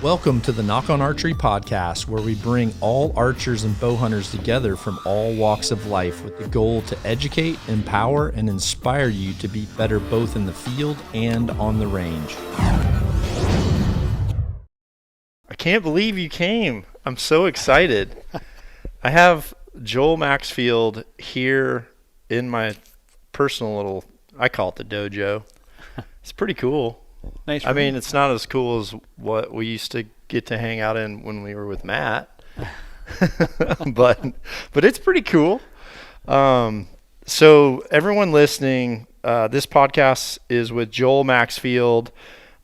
Welcome to the Knock on Archery podcast, where we bring all archers and bow hunters together from all walks of life with the goal to educate, empower, and inspire you to be better both in the field and on the range. I can't believe you came. I'm so excited. I have Joel Maxfield here in my personal little, I call it the dojo. It's pretty cool. Nice. I mean, it's not as cool as what we used to get to hang out in when we were with Matt, but it's pretty cool. So everyone listening, this podcast is with Joel Maxfield.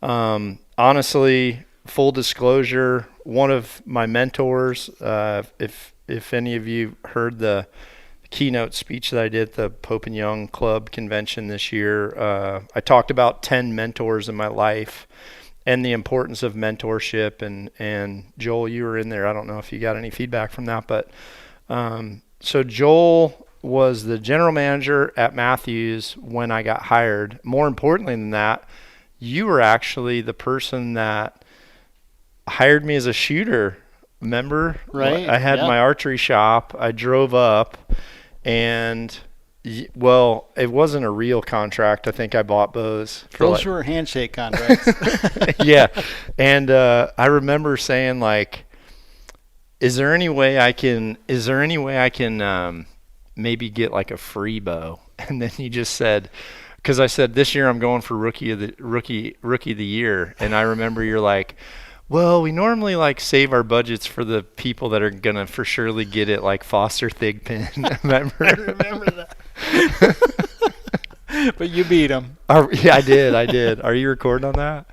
Honestly, full disclosure, one of my mentors. If any of you heard the keynote speech that I did at the Pope and Young Club convention this year, I talked about 10 mentors in my life and the importance of mentorship. And Joel, you were in there. I don't know if you got any feedback from that, but so Joel was the general manager at Mathews when I got hired. More importantly than that, you were actually the person that hired me as a shooter. Remember? Right. I had my archery shop. I drove up. And, well, it wasn't a real contract. I think I bought bows. Those were handshake contracts. Yeah. And I remember saying, like, is there any way I can maybe get, like, a free bow? And then he just said, because I said, this year I'm going for rookie of the year. And I remember you're like, well, we normally like save our budgets for the people that are gonna for surely get it, like Foster Thigpen. Remember? I remember that. But you beat him. Yeah, I did. Are you recording on that?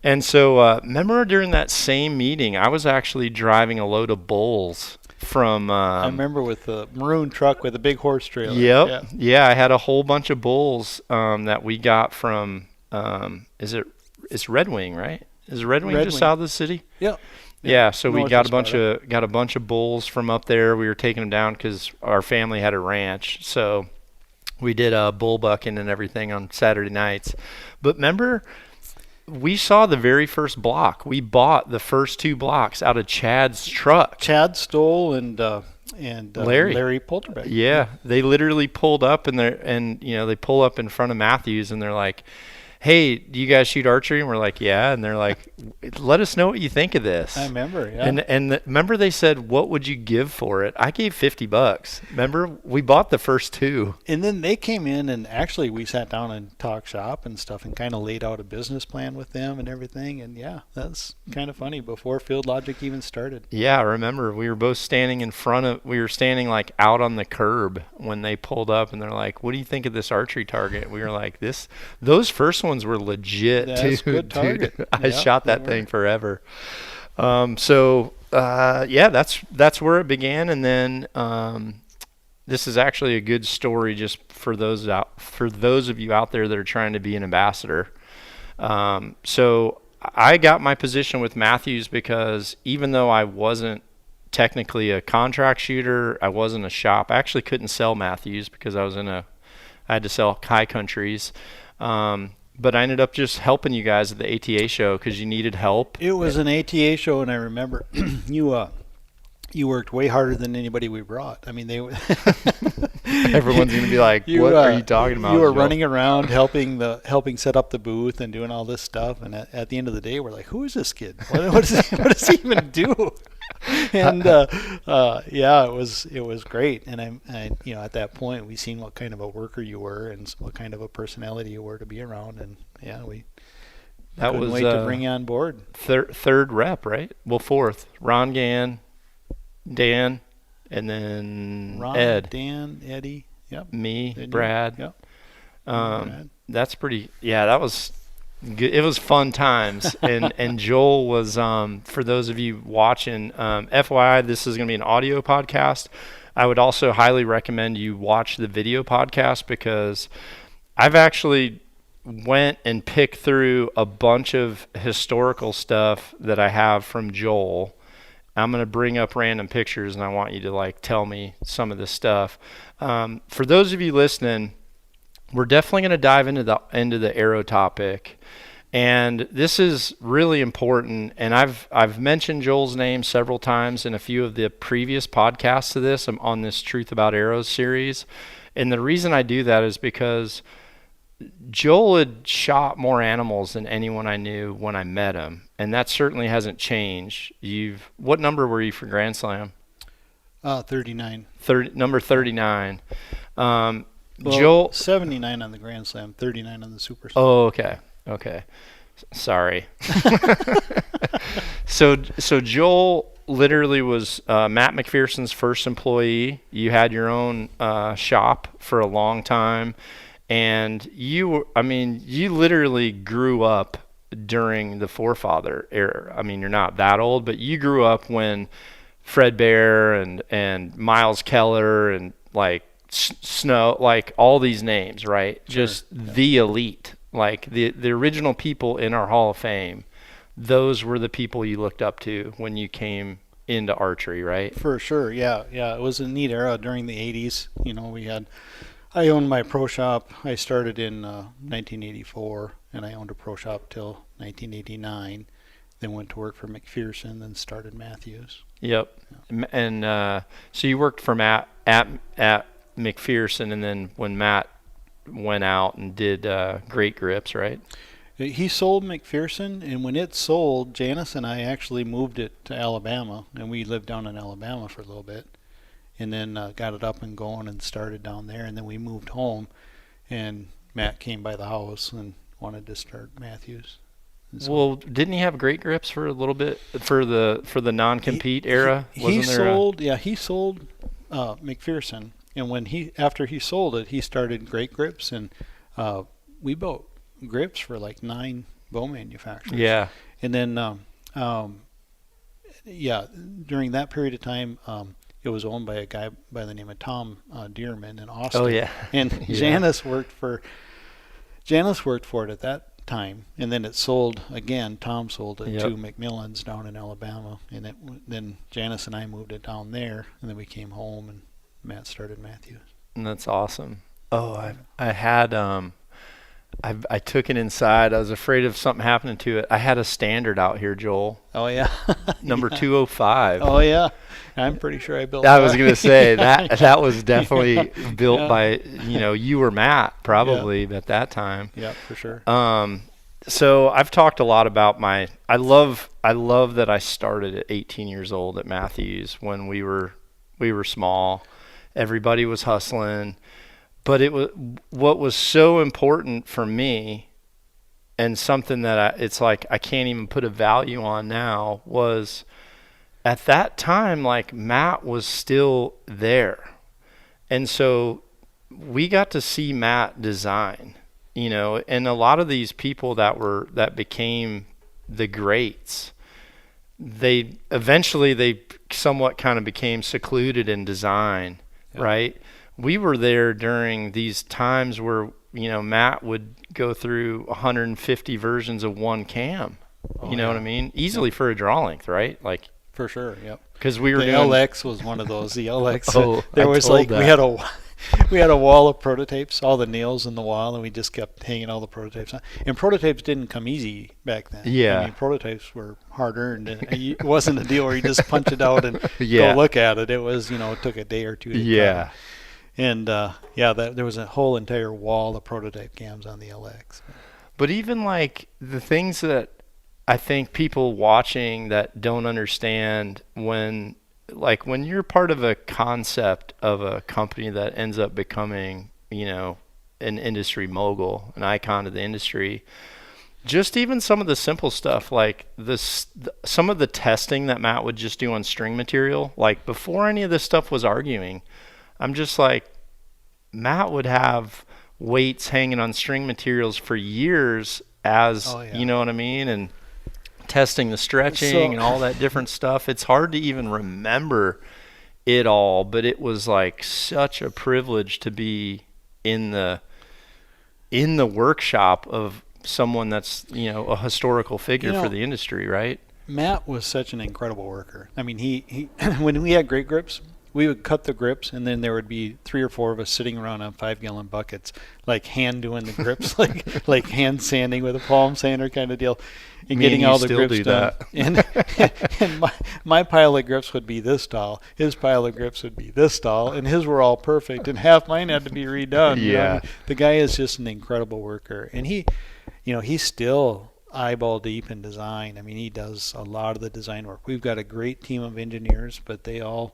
And so, remember during that same meeting, I was actually driving a load of bulls from. I remember with the maroon truck with a big horse trailer. Yep. Yeah, I had a whole bunch of bulls that we got from. It's Red Wing, right? Is Red Wing just south of the city? Yep. Yeah, so we got a bunch Sparta. of bulls from up there. We were taking them down because our family had a ranch, so we did bull bucking and everything on Saturday nights. But remember, we saw the very first block. We bought the first 2 blocks out of Chad's truck. Chad Stoll and Larry Polterbeck. Yeah, they literally pulled up they pull up in front of Mathews and they're like, hey, do you guys shoot archery? And we're like, yeah. And they're like, let us know what you think of this. I remember, yeah. Remember they said, what would you give for it? I gave $50. Remember, we bought the first 2. And then they came in and actually we sat down and talked shop and stuff and kind of laid out a business plan with them and everything. And yeah, that's kind of funny before Field Logic even started. Yeah, I remember we were both standing we were standing like out on the curb when they pulled up and they're like, what do you think of this archery target? We were like, those first ones were legit. That's too, good target. I shot that thing forever. That's where it began. And then this is actually a good story just for those of you out there that are trying to be an ambassador. So I got my position with Mathews because even though I wasn't technically a contract shooter, I wasn't a shop. I actually couldn't sell Mathews because I had to sell high countries. But I ended up just helping you guys at the ATA show because you needed help. It was an ATA show, and I remember you worked way harder than anybody we brought. I mean, everyone's gonna be like, "What are you talking about?" You were running around helping set up the booth and doing all this stuff. And at the end of the day, we're like, "Who is this kid? What does he even do?" And it was great. And I at that point we seen what kind of a worker you were and what kind of a personality you were to be around. And yeah, we couldn't wait to bring you on board. Third rep, right? Well, fourth. Ron Gann, Dan, and then Ron, Ed, Dan, Eddie, yep, me, Eddie, Brad. Yep. Brad. That's pretty. Yeah, that was. It was fun times, and Joel was, for those of you watching, FYI, this is going to be an audio podcast. I would also highly recommend you watch the video podcast because I've actually went and picked through a bunch of historical stuff that I have from Joel. I'm going to bring up random pictures, and I want you to like tell me some of this stuff. For those of you listening, we're definitely going to dive into the arrow topic. And this is really important, and I've mentioned Joel's name several times in a few of the previous podcasts to this. I'm on this Truth About Arrows series. And the reason I do that is because Joel had shot more animals than anyone I knew when I met him, and that certainly hasn't changed. What number were you for Grand Slam? 39. Number 39. Well, Joel 79 on the Grand Slam, 39 on the Super Slam. Oh, okay. Sorry. So Joel literally was MATT McPherson's first employee. You had your own shop for a long time, and you literally grew up during the forefather era. I mean, you're not that old, but you grew up when Fred Bear and Miles Keller and like Snow, like all these names, right? Sure. Just the elite, like the original people in our Hall of Fame. Those were the people you looked up to when you came into archery, right? For sure, yeah. It was a neat era during the 80s. I owned my pro shop. I started in 1984, and I owned a pro shop till 1989. Then went to work for McPherson, then started Mathews. Yep. Yeah. And so you worked for Matt at McPherson, and then when Matt went out and did Great Grips, right? He sold McPherson, and when it sold, Janice and I actually moved it to Alabama, and we lived down in Alabama for a little bit, and then got it up and going and started down there, and then we moved home, and Matt came by the house and wanted to start Mathews. So well, didn't he have Great Grips for a little bit for the non-compete era? He sold McPherson, and after he sold it, he started Great Grips, and we bought grips for like 9 bow manufacturers. Yeah. And then during that period of time, it was owned by a guy by the name of Tom Dearman in Austin. Oh yeah. And yeah. Janice worked for it at that time, and then it sold again. Tom sold it to McMillan's down in Alabama, and then Janice and I moved it down there, and then we came home and Matt started Mathews. And that's awesome. Oh, I had I took it inside. I was afraid of something happening to it. I had a standard out here, Joel. Oh yeah. Number 205. Oh yeah. I'm pretty sure I built that. I was going to say that was definitely built by, you or Matt probably at that time. Yeah, for sure. So I've talked a lot about I love that I started at 18 years old at Mathews when we were small. Everybody was hustling. But what was so important for me, and something that it's like I can't even put a value on now, was at that time, like Matt was still there. And so we got to see Matt design, and a lot of these people that became the greats, they somewhat kind of became secluded in design, right? We were there during these times where, Matt would go through 150 versions of one cam. You know what I mean? Easily for a draw length, right? Like for sure, yep. Because we were the LX was one of those. The LX, we had a wall of prototypes, all the nails in the wall, and we just kept hanging all the prototypes on. And prototypes didn't come easy back then. Yeah. I mean, prototypes were hard earned, and it wasn't a deal where you just punch it out and go look at it. It was, it took a day or two to cut. And there was a whole entire wall of prototype cams on the LX. But even like the things that I think people watching that don't understand when you're part of a concept of a company that ends up becoming, an industry mogul, an icon of the industry, just even some of the simple stuff like some of the testing that Matt would just do on string material, like before any of this stuff was arguing, I'm just like, Matt would have weights hanging on string materials for years you know what I mean? And testing the stretching and all that different stuff. It's hard to even remember it all, but it was like such a privilege to be in the workshop of someone that's, a historical figure for the industry, right? Matt was such an incredible worker. I mean, he when we had Great Grips, we would cut the grips, and then there would be 3 or 4 of us sitting around on 5-gallon buckets, like hand doing the grips, like hand sanding with a palm sander kind of deal, and getting all the grips done. And my pile of grips would be this tall, his pile of grips would be this tall, and his were all perfect, and half mine had to be redone. Yeah. You know? I mean, the guy is just an incredible worker, and he's still eyeball deep in design. I mean, he does a lot of the design work. We've got a great team of engineers, but they all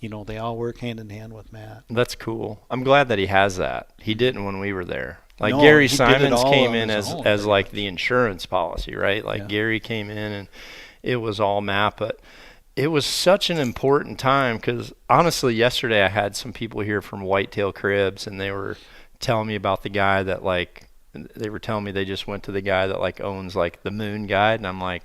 work hand in hand with Matt. That's cool. I'm glad that he has that. He didn't when we were there. Like No, Gary he did it Simons all came on in his own, as right? like the insurance policy, right? Like Yeah. Gary came in and it was all Matt, but it was such an important time because honestly, yesterday I had some people here from Whitetail Cribs and they were telling me about the guy that they were telling me they just went to the guy that like owns like the Moon Guide, and I'm like,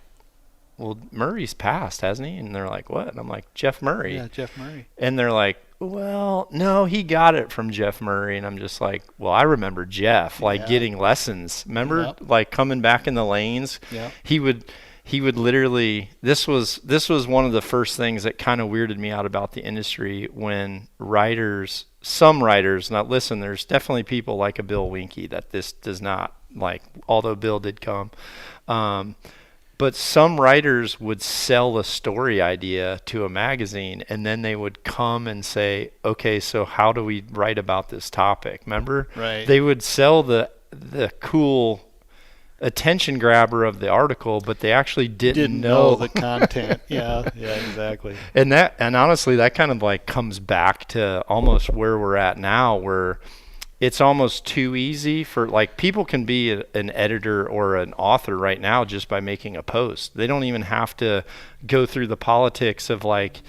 well, Murray's passed, hasn't he? And they're like, what? And I'm like, Jeff Murray. Yeah, Jeff Murray. And they're like, well, no, he got it from Jeff Murray. And I'm just like, well, I remember Jeff, like getting lessons. Remember, Yep. like coming back in the lanes? Yeah. He would literally, this was one of the first things that kind of weirded me out about the industry when some writers, now listen, there's definitely people like a Bill Winke that this does not like, although Bill did come. But some writers would sell a story idea to a magazine, and then they would come and say, okay, so how do we write about this topic? Remember? Right. They would sell the cool attention grabber of the article, but they actually didn't know the content. Yeah, exactly. And honestly, that kind of like comes back to almost where we're at now, where it's almost too easy for like people can be an editor or an author right now just by making a post. They don't even have to go through the politics of like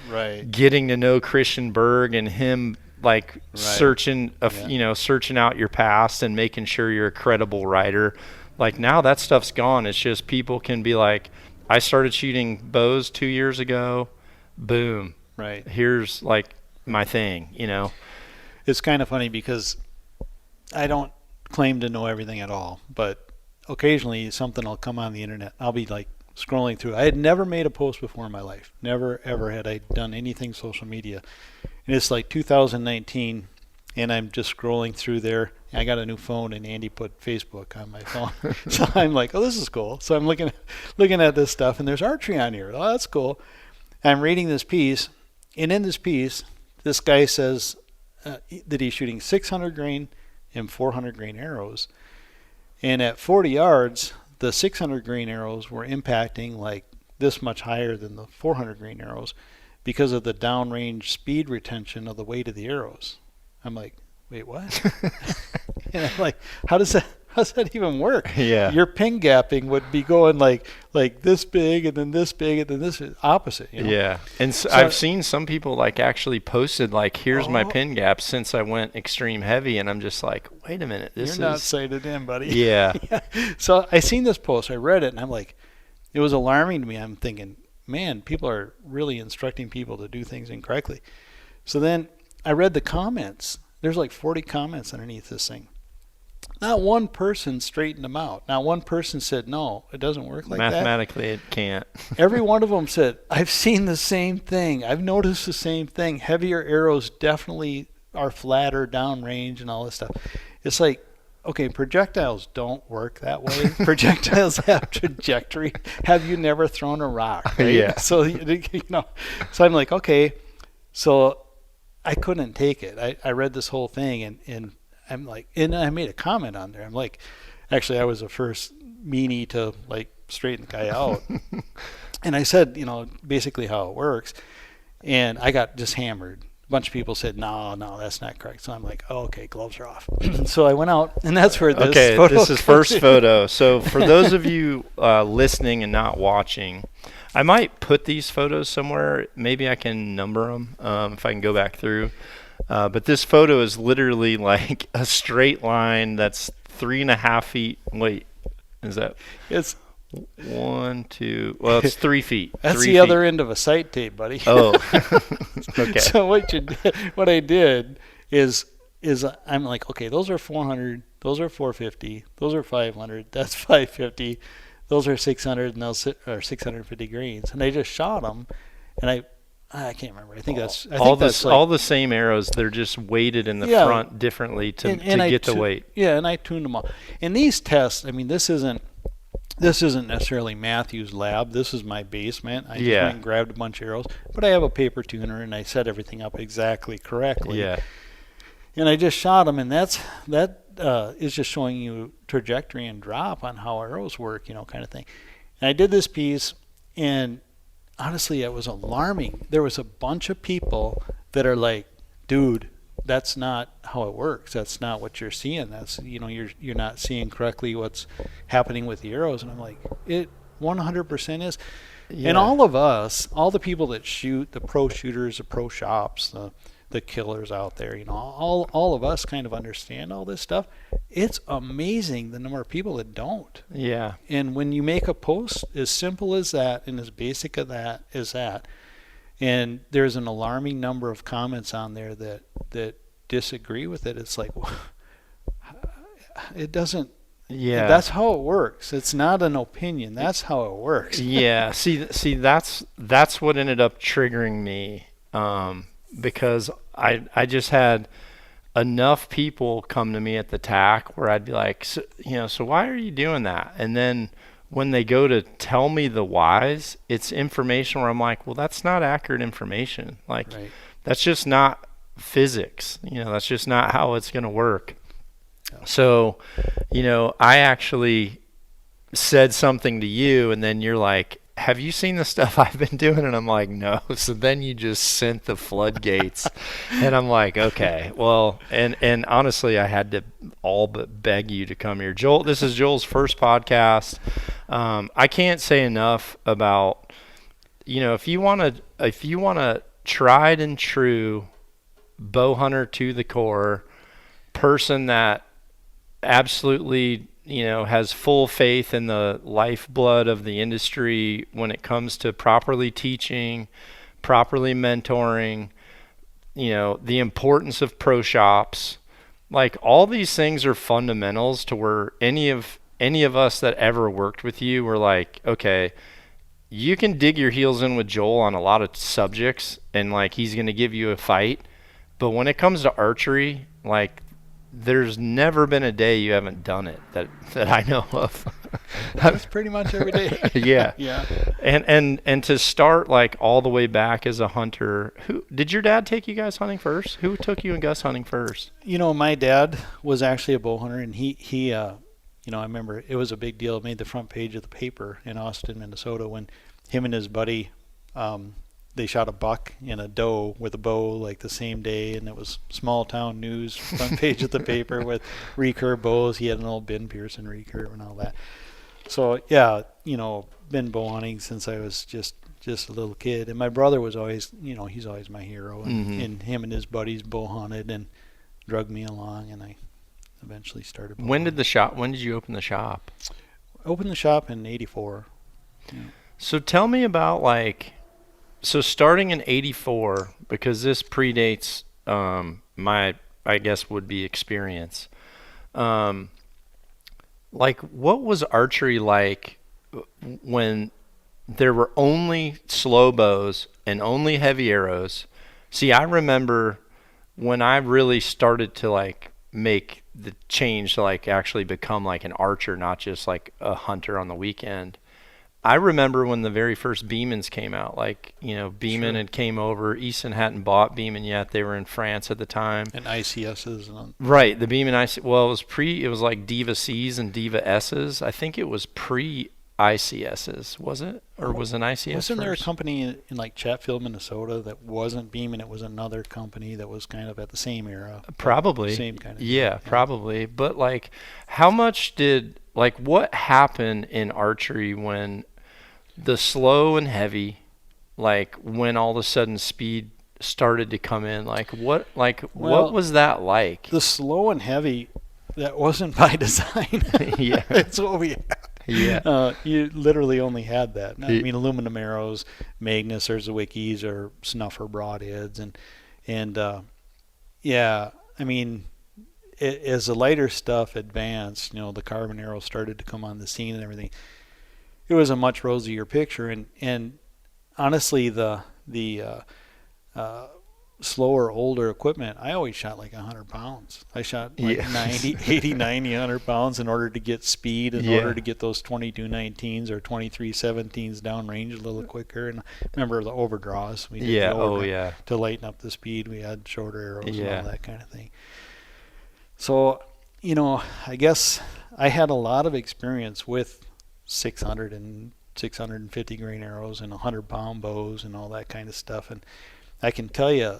getting to know Christian Berg and him like searching out your past and making sure you're a credible writer. Like now that stuff's gone. It's just people can be like, I started shooting bows 2 years ago. Boom. Right. Here's like my thing, you know. It's kind of funny because I don't claim to know everything at all, but occasionally something will come on the internet. I'll be like scrolling through. I had never made a post before in my life. Never, ever had I done anything social media. And it's like 2019, and I'm just scrolling through there. I got a new phone, and Andy put Facebook on my phone. So I'm like, oh, this is cool. So I'm looking at this stuff, and there's archery on here. Oh, that's cool. I'm reading this piece, and in this piece, this guy says that he's shooting 600 grain and 400 grain arrows. And at 40 yards, the 600 grain arrows were impacting like this much higher than the 400 grain arrows because of the downrange speed retention of the weight of the arrows. I'm like, wait, what? And I'm like, how does that even work? Yeah. Your pin gapping would be going like this big and then this big and then this opposite. You know? Yeah. And so I've seen some people like actually posted like, here's my pin gap since I went extreme heavy, and I'm just like, wait a minute, You're not sighted in, buddy. Yeah. Yeah. So I seen this post, I read it, and I'm like, it was alarming to me. I'm thinking, man, people are really instructing people to do things incorrectly. So then I read the comments. There's like 40 comments underneath this thing. Not one person straightened them out. Not one person said, no, it doesn't work like that. Mathematically, it can't. Every one of them said, I've seen the same thing. I've noticed the same thing. Heavier arrows definitely are flatter downrange and all this stuff. It's like, okay, projectiles don't work that way. Projectiles have trajectory. Have you never thrown a rock? Right? Yeah. So, so I'm like, okay. So I couldn't take it. I read this whole thing, and I'm like, and I made a comment on there. I'm like, actually, I was the first meanie to like straighten the guy out. And I said, basically how it works. And I got just hammered. A bunch of people said, no, that's not correct. So I'm like, oh, okay, gloves are off. So I went out, and that's where this photo this is first photo. So for those of you listening and not watching, I might put these photos somewhere. Maybe I can number them if I can go back through. But this photo is literally like a straight line that's 3.5 feet. Wait, is that? It's 1, 2. Well, it's 3 feet. That's 3 the feet. other end of a sight tape, buddy. Oh, okay. So what I did is I'm like, okay, those are 400, those are 450, those are 500, that's 550, those are 600, and those are 650 grains. And I just shot them, and I can't remember. I think that's all the same arrows. They're just weighted in the front differently to get the weight. Yeah, and I tuned them all. And these tests, I mean, this isn't necessarily Mathews' lab. This is my basement. I just went and grabbed a bunch of arrows, but I have a paper tuner and I set everything up exactly correctly. Yeah. And I just shot them, and that is just showing you trajectory and drop on how arrows work, kind of thing. And I did this piece, and honestly, it was alarming. There was a bunch of people that are like, dude, that's not how it works. That's not what you're seeing. That's, you're not seeing correctly what's happening with the arrows. And I'm like, it 100% is. Yeah. And all of us, all the people that shoot, the pro shooters, the pro shops, the killers out there, all of us kind of understand all this stuff. It's amazing the number of people that don't. Yeah. And when you make a post as simple as that and as basic as that, and there's an alarming number of comments on there that disagree with it, it's like, it doesn't. Yeah. That's how it works. It's not an opinion. That's how it works. Yeah. See, that's what ended up triggering me. Because I just had enough people come to me at the TAC where I'd be like, so why are you doing that? And then when they go to tell me the whys, it's information where I'm like, well, that's not accurate information. Like, that's just not physics. That's just not how it's going to work. So, I actually said something to you, and then you're like, have you seen the stuff I've been doing? And I'm like, no. So then you just sent the floodgates. And I'm like, okay, well, and honestly, I had to all but beg you to come here. Joel, this is Joel's first podcast. I can't say enough about, if you want a tried and true bow hunter to the core, person that absolutely has full faith in the lifeblood of the industry when it comes to properly teaching, properly mentoring, the importance of pro shops. Like, all these things are fundamentals to where any of us that ever worked with you were like, okay, you can dig your heels in with Joel on a lot of subjects and like he's going to give you a fight. But when it comes to archery, like, there's never been a day you haven't done it that I know of. That's pretty much every day. Yeah. Yeah. And to start like all the way back as a hunter, who did your dad take you guys hunting first? Who took you and Gus hunting first? My dad was actually a bow hunter, and he I remember it was a big deal. It made the front page of the paper in Austin, Minnesota, when him and his buddy they shot a buck and a doe with a bow like the same day, and it was small town news, front page of the paper with recurve bows. He had an old Ben Pearson recurve and all that. So yeah, been bow hunting since I was just a little kid. And my brother was always, he's always my hero. And him and his buddies bow hunted and drug me along, and I eventually started bow hunting. When did you open the shop? Opened the shop in '84. Yeah. So tell me about so starting in '84, because this predates my, I guess, would be experience. What was archery like when there were only slow bows and only heavy arrows? See, I remember when I really started to make the change to actually become an archer, not just a hunter on the weekend. I remember when the very first Beemans came out, Beeman had came over. Easton hadn't bought Beeman yet. They were in France at the time. And ICSs. Right. The Beeman IC, well, it was like Diva C's and Diva S's. I think it was pre-ICSs, was it? Or was an ICS Wasn't there a first? company in Chatfield, Minnesota that wasn't Beeman? It was another company that was kind of at the same era. Probably. Same kind of yeah, probably. But how much did, what happened in archery when the slow and heavy, when all of a sudden speed started to come in? What was that like? The slow and heavy, that wasn't by design. Yeah. It's what we had. Yeah. You literally only had that. I mean, aluminum arrows, Magnus or Zwickis or snuffer broadheads. I mean, as the lighter stuff advanced, the carbon arrows started to come on the scene and everything. It was a much rosier picture, and honestly, the slower, older equipment, I always shot like 100 pounds. I shot like 80, 90, 100 pounds in order to get speed, in order to get those 22-19s or 23-17s downrange a little quicker. And remember the overdraws. We did to lighten up the speed. We had shorter arrows and all that kind of thing. So, I guess I had a lot of experience with 600 and 650 grain arrows and 100-pound bows and all that kind of stuff. And I can tell you,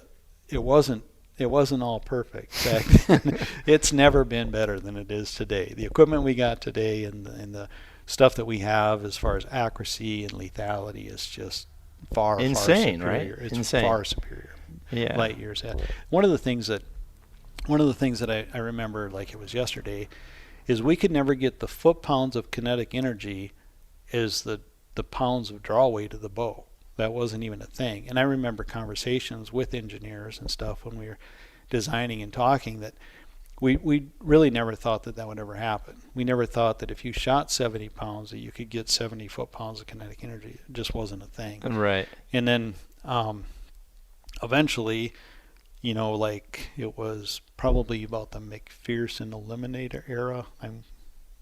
it wasn't all perfect back then. It's never been better than it is today. The equipment we got today and the stuff that we have as far as accuracy and lethality is just far insane, superior. Right? It's insane. Far superior. Yeah. Light years ahead. One of the things that I remember like it was yesterday is we could never get the foot-pounds of kinetic energy as the pounds of draw weight of the bow. That wasn't even a thing. And I remember conversations with engineers and stuff when we were designing and talking that we really never thought that would ever happen. We never thought that if you shot 70 pounds that you could get 70 foot-pounds of kinetic energy. It just wasn't a thing. Right. And then eventually, like it was probably about the McPherson Eliminator era.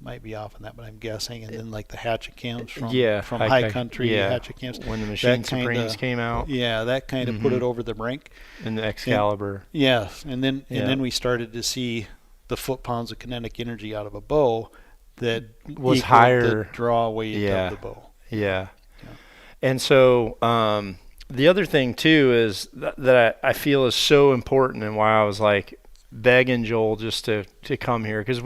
Might be off on that, but I'm guessing. And then like the hatchet cams from High Country hatchet cams. When the Machine Supremes came out. Yeah, that kind of put it over the brink. And the Excalibur. And then we started to see the foot-pounds of kinetic energy out of a bow that was higher the draw weight of the bow. Yeah. And so the other thing too is that I feel is so important, and why I was like begging Joel just to come here, because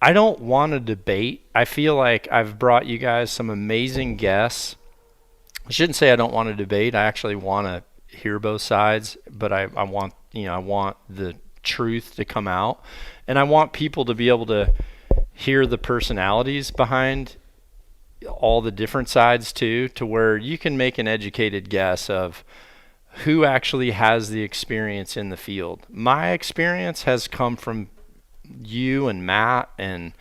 I don't want to debate. I feel like I've brought you guys some amazing guests. I shouldn't say I don't want to debate. I actually want to hear both sides, but I want the truth to come out, and I want people to be able to hear the personalities behind all the different sides too, to where you can make an educated guess of who actually has the experience in the field. My experience has come from you and Matt, and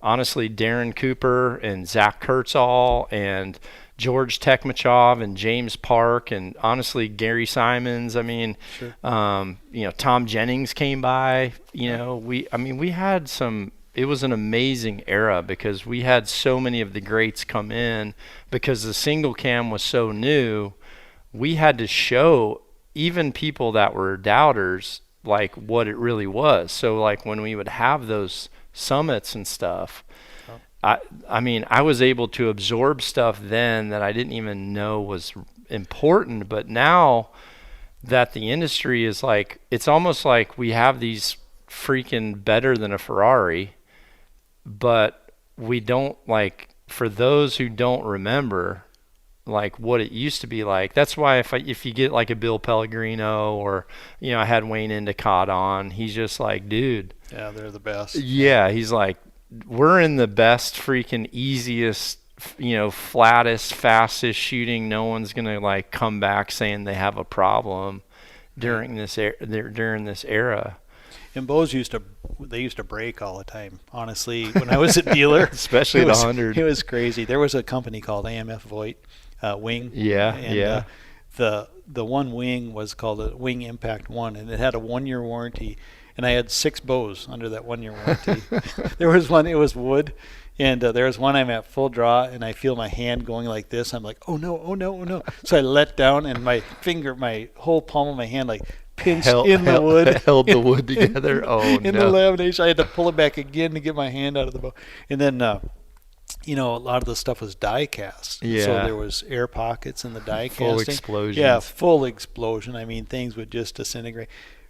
honestly Darren Cooper and Zach Kurtzall and George Tekmachov and James Park, and honestly Gary Simons. I mean, sure. Tom Jennings came by. We had some. It was an amazing era because we had so many of the greats come in, because the single cam was so new. We had to show even people that were doubters like what it really was. So like when we would have those summits and stuff, I was able to absorb stuff then that I didn't even know was important. But now that the industry is like, it's almost like we have these freaking better than a Ferrari, but we don't, like, for those who don't remember like what it used to be like. That's why if you get like a Bill Pellegrino, or I had Wayne Endicott on, he's just like, dude, yeah, they're the best. Yeah, he's like, we're in the best freaking easiest, flattest, fastest shooting. No one's gonna like come back saying they have a problem during this era. And bows used to break all the time. Honestly, when I was a dealer, especially the 100, it was crazy. There was a company called AMF Voigt wing. And the one wing was called a Wing Impact 1, and it had a 1-year warranty. And I had 6 bows under that 1-year warranty. There was one, it was wood, and there was one I'm at full draw, and I feel my hand going like this. I'm like, oh no, oh no, oh no. So I let down, and my whole palm of my hand like pinched in the wood. Held the wood together. Oh no. In the lamination, I had to pull it back again to get my hand out of the bow. And then a lot of the stuff was die cast. Yeah. So there was air pockets in the die casting. Full explosions. Yeah, full explosion. I mean, things would just disintegrate.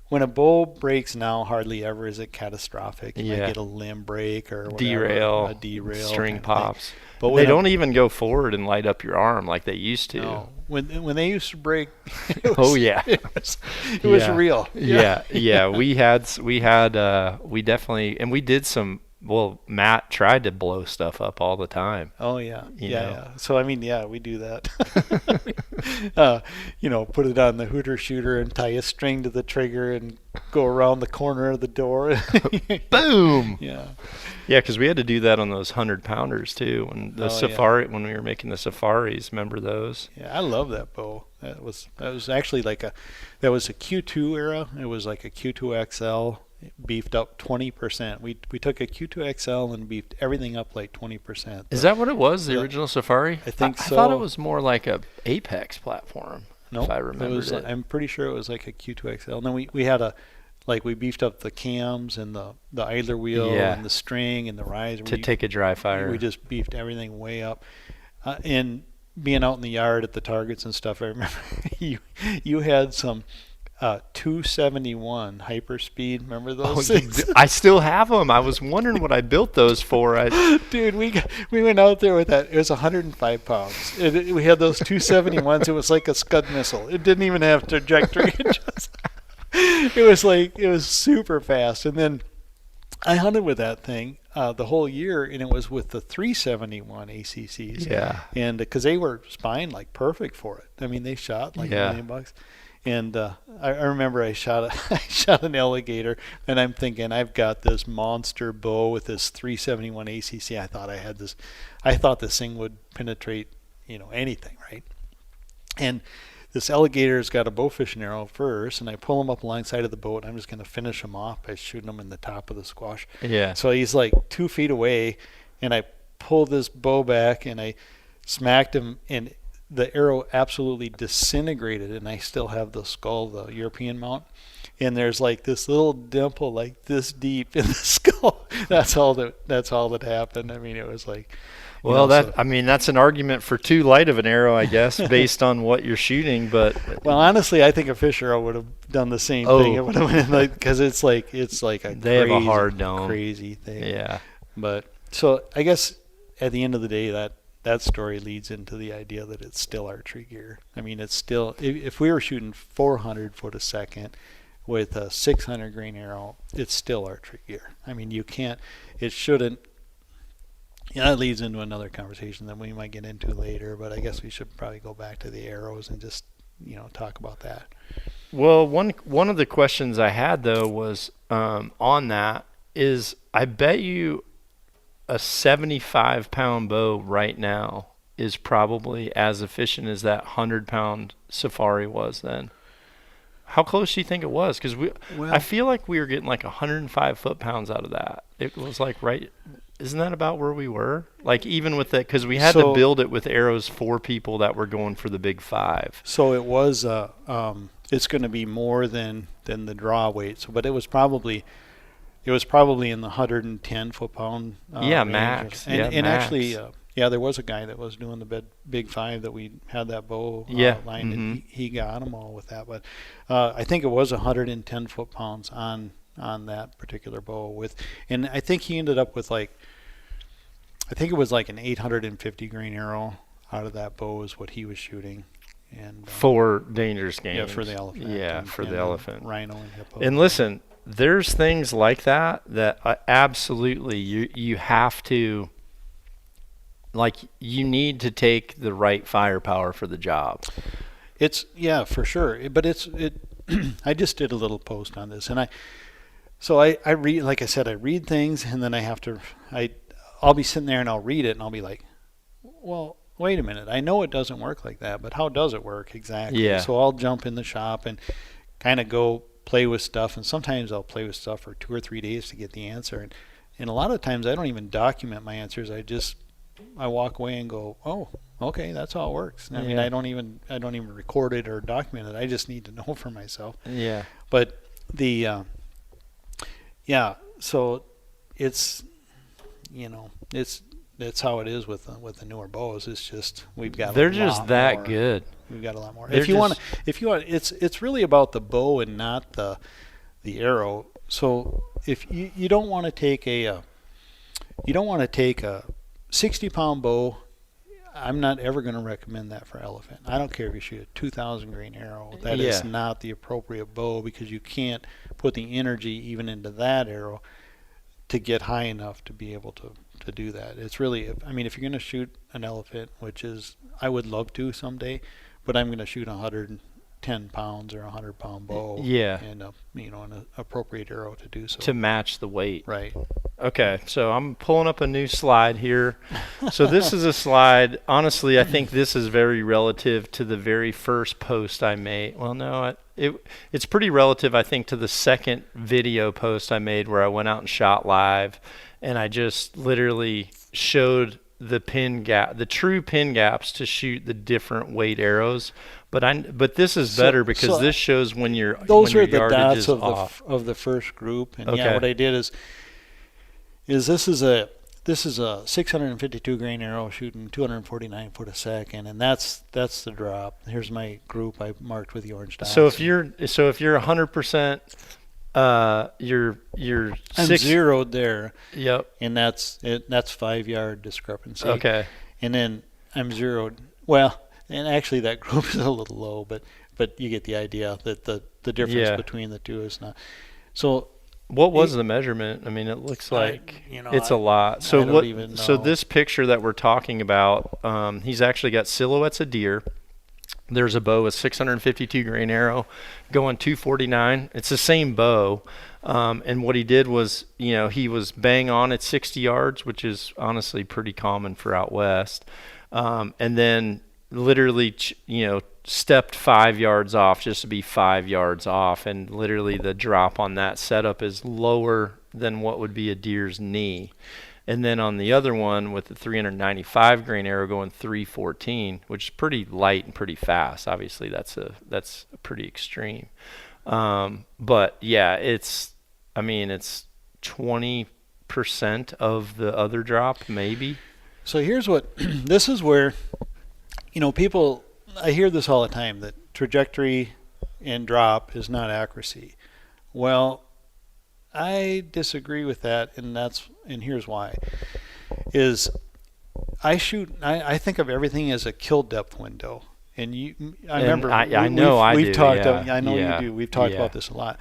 When a bow breaks now, hardly ever is it catastrophic. You might get a limb break or whatever, a derail, string pops. But they don't even go forward and light up your arm like they used to. No. When they used to break, it was real. Yeah. We definitely, and we did some well, Matt tried to blow stuff up all the time. Oh yeah, You yeah, know? yeah. So I mean, yeah, we do that. Put it on the hooter shooter and tie a string to the trigger and go around the corner of the door. Boom. Yeah. Yeah, because we had to do that on those 100-pounders too. When the Oh, safari, when we were making the safaris, remember those? Yeah, I love that bow. That was actually that was a Q2 era. It was like a Q2 XL beefed up 20%. We took a Q2 XL and beefed everything up like 20%. Is that what it was? The original safari? I think so. I thought it was more like a Apex platform. No, if I remember it. I'm pretty sure it was like a Q2 XL. And then we had we beefed up the cams and the idler wheel and the string and the riser to take a dry fire. We just beefed everything way up. And being out in the yard at the targets and stuff, I remember you had some 271 hyperspeed. Remember those things? I still have them. I was wondering what I built those for. Dude, we went out there with that. It was 105 pounds. We had those 271s. It was like a Scud missile. It didn't even have trajectory. It was super fast. And then I hunted with that thing the whole year, and it was with the 371 ACCs. Yeah. And because they were spine like perfect for it. I mean, they shot like $1 million. And I remember I shot an alligator, and I'm thinking, I've got this monster bow with this 371 ACC. I thought this thing would penetrate, anything, right? And this alligator's got a bow fishing arrow first, and I pull him up alongside of the boat. I'm just going to finish him off by shooting him in the top of the squash. Yeah. So he's like 2 feet away, and I pulled this bow back, and I smacked him, and the arrow absolutely disintegrated, and I still have the skull, the European mount, and there's like this little dimple like this deep in the skull. That's all that happened. I mean, it was like, that's an argument for too light of an arrow, I guess, based on what you're shooting. But honestly, I think a fish arrow would have done the same thing. It would have been because it's like they have a hard dome, crazy thing. Yeah. But so I guess at the end of the day, that story leads into the idea that it's still archery gear. I mean, it's still, if we were shooting 400 foot a second with a 600 grain arrow, it's still archery gear. I mean, it shouldn't. That leads into another conversation that we might get into later, but I guess we should probably go back to the arrows and just, talk about that. Well, one of the questions I had, though, was on that is, I bet you a 75-pound bow right now is probably as efficient as that 100-pound safari was then. How close do you think it was? Because I feel like we were getting like 105 foot-pounds out of that. It was like isn't that about where we were? Like even with that, because we had to build it with arrows for people that were going for the big 5. So it was, it's going to be more than the draw weight. So, but it was probably in the 110 foot-pound max. And max. actually, there was a guy that was doing the big 5 that we had that bow lined, and he got them all with that. But I think it was 110 foot-pounds on that particular bow and I think he ended up with it was like an 850 grain arrow out of that bow is what he was shooting. And for dangerous games. Yeah, for the elephant. Yeah, for the elephant. Rhino and hippo. And listen, there's things like that absolutely you have to, you need to take the right firepower for the job. It's for sure. But I just did a little post on this, and I read, like I said, I read things, and then I'll be sitting there and I'll read it and I'll be like, well, wait a minute, I know it doesn't work like that, but how does it work exactly? Yeah. So I'll jump in the shop and kind of go play with stuff, and sometimes I'll play with stuff for 2 or 3 days to get the answer, and a lot of times I don't even document my answers. I walk away and go, oh, okay, that's how it works. I mean, I don't even record it or document it. I just need to know for myself. Yeah. But so it's that's how it is with the newer bows. It's just they're just that good. We've got a lot more. If you want, it's really about the bow and not the arrow. So if you don't want to take a 60-pound bow, I'm not ever going to recommend that for elephant. I don't care if you shoot a 2,000 grain arrow. That is not the appropriate bow, because you can't put the energy even into that arrow to get high enough to be able to do that. It's really, I mean, if you're going to shoot an elephant, which is, I would love to someday, but I'm going to shoot 110 pounds or 100-pound bow. Yeah. And an appropriate arrow to do so. To match the weight. Right. Okay, so I'm pulling up a new slide here. So this is a slide. Honestly, I think this is very relative to the very first post I made. Well, no, it's pretty relative, I think, to the second video post I made where I went out and shot live, and I just literally showed the true pin gaps to shoot the different weight arrows. But this is better because this shows when your those are the yardage dots is of off. of the first group. And Okay. yeah, what I did is this is a 652 grain arrow shooting 249 foot a second, and that's the drop. Here's my group I marked with the orange dots. So if you're 100%, you're I'm zeroed there. Yep. And that's 5 yard discrepancy. Okay. And then I'm zeroed. Well, and actually that group is a little low, but you get the idea that the difference between the two is not. So what was the measurement? I mean, it looks like it's a lot. So I don't even know. So this picture that we're talking about, he's actually got silhouettes of deer. There's a bow with 652 grain arrow going 249. It's the same bow. And what he did was, he was bang on at 60 yards, which is honestly pretty common for out west. And then literally, stepped 5 yards off just to be 5 yards off. And literally the drop on that setup is lower than what would be a deer's knee. And then on the other one with the 395 grain arrow going 314, which is pretty light and pretty fast. Obviously that's pretty extreme. But yeah, it's 20% of the other drop maybe. So here's this is where, people, I hear this all the time, that trajectory and drop is not accuracy. Well, I disagree with that, and here's why. I think of everything as a kill depth window. And I remember we've talked about, I know you do. We've talked about this a lot.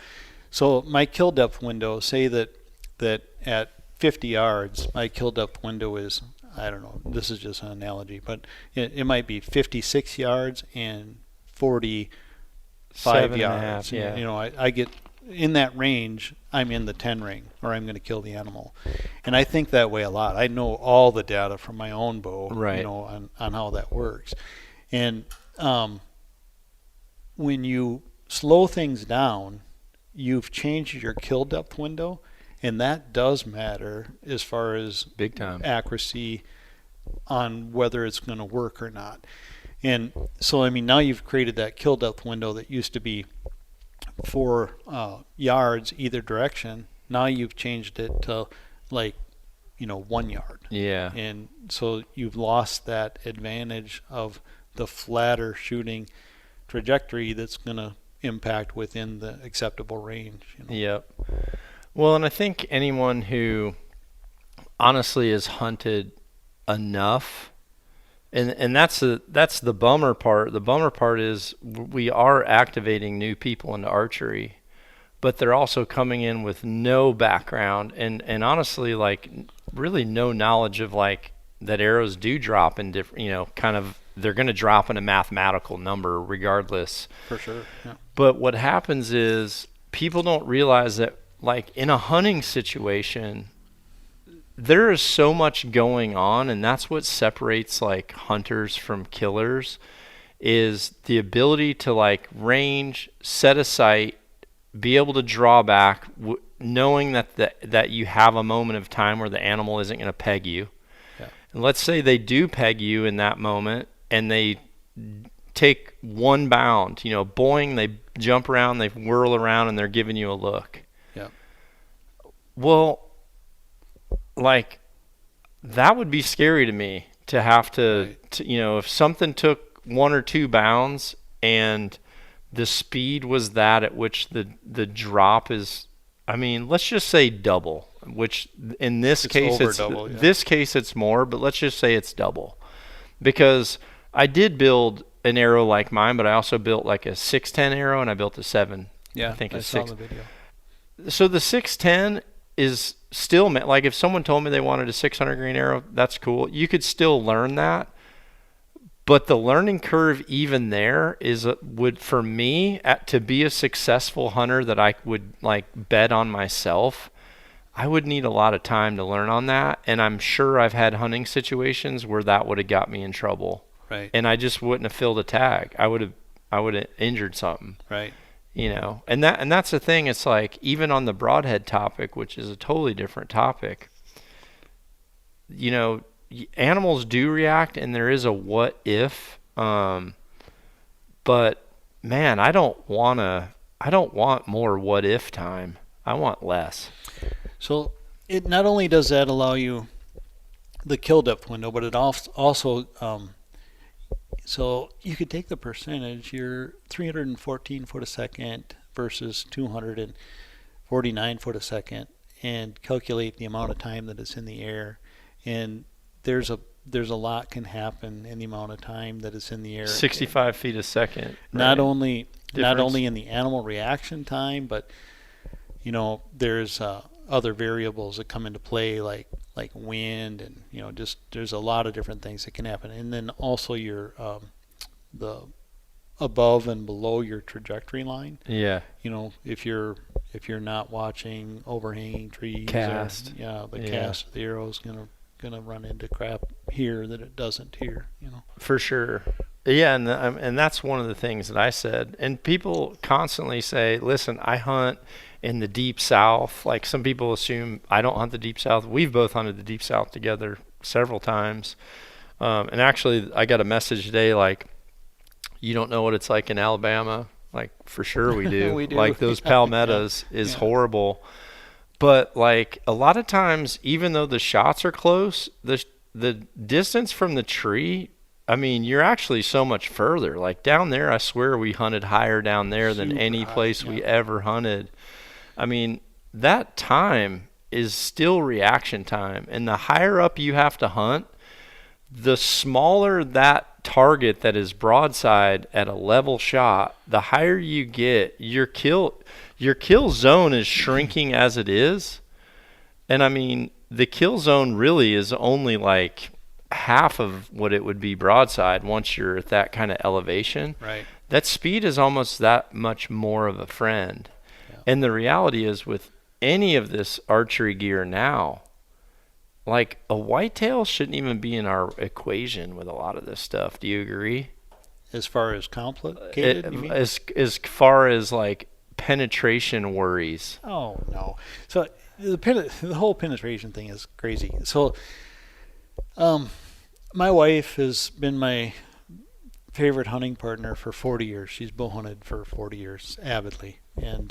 So my kill depth window, say that at 50 yards, my kill depth window is, I don't know, this is just an analogy, but it might be 56 yards and 45 yards. I get in that range, I'm in the 10 ring, or I'm going to kill the animal. And I think that way a lot. I know all the data from my own bow, right, on how that works. And when you slow things down, you've changed your kill depth window, and that does matter as far as big time accuracy on whether it's going to work or not. And so, now you've created that kill depth window that used to be 4 yards either direction. Now you've changed it to 1 yard. Yeah. And so you've lost that advantage of the flatter shooting trajectory that's going to impact within the acceptable range. Yep. Well, and I think anyone who honestly has hunted enough, and that's the bummer part. The bummer part is we are activating new people into archery, but they're also coming in with no background and honestly really no knowledge of that arrows do drop in different, they're going to drop in a mathematical number regardless. For sure. Yeah. But what happens is people don't realize that in a hunting situation, there is so much going on, and that's what separates hunters from killers, is the ability to range, set a sight, be able to draw back, knowing that you have a moment of time where the animal isn't going to peg you. Yeah. And let's say they do peg you in that moment, and they take one bound, boing, they jump around, they whirl around, and they're giving you a look. Yeah. Well, that would be scary to me to have to, if something took 1 or 2 bounds and the speed was that at which the drop is, let's just say double, which in this case it's more, but let's just say it's double. Because I did build an arrow like mine, but I also built a 610 arrow, and I built a 7. Yeah, I think I it's saw 6. the video. So the 610 is still, like if someone told me they wanted a 600 grain arrow, that's cool. You could still learn that. But the learning curve even there would for me to be a successful hunter that I would like bet on myself, I would need a lot of time to learn on that. And I'm sure I've had hunting situations where that would have got me in trouble. Right. And I just wouldn't have filled a tag. I would have injured something. Right. You know, and that's the thing. It's like even on the broadhead topic, which is a totally different topic, you know, animals do react, and there is a what if. But man, I don't want more what if time. I want less. So it not only does that allow you the kill depth window, but it also so you could take the percentage, you're 314 foot a second versus 249 foot a second, and calculate the amount of time that it's in the air. And there's a lot can happen in the amount of time that it's in the air. 65 feet a second. Right? Not only in the animal reaction time, but you know there's other variables that come into play like wind, and you know just there's a lot of different things that can happen. And then also your the above and below your trajectory line. Yeah. You know, if you're not watching overhanging trees, cast. Cast of the arrow is gonna run into crap here that it doesn't here. You know. For sure. Yeah, and that's one of the things that I said. And people constantly say, "Listen, I hunt in the deep south." Like some people assume I don't hunt the deep south. We've both hunted the deep south together several times. And actually, I got a message today like, "You don't know what it's like in Alabama." Like for sure we do. We do. Like those palmettos is horrible. But like a lot of times, even though the shots are close, the distance from the tree, I mean, you're actually so much further. Like down there, I swear we hunted higher down there than any place we ever hunted. I mean, that time is still reaction time. And the higher up you have to hunt, the smaller that target that is broadside at a level shot, the higher you get, your kill zone is shrinking as it is. And I mean, the kill zone really is only like half of what it would be broadside once you're at that kind of elevation. Right. That speed is almost that much more of a friend. Yeah. And the reality is with any of this archery gear now, like a whitetail shouldn't even be in our equation with a lot of this stuff. Do you agree? As far as complicated, you mean? As far as like penetration worries. Oh no. So the whole penetration thing is crazy. So my wife has been my favorite hunting partner for 40 years. She's bow hunted for 40 years avidly, and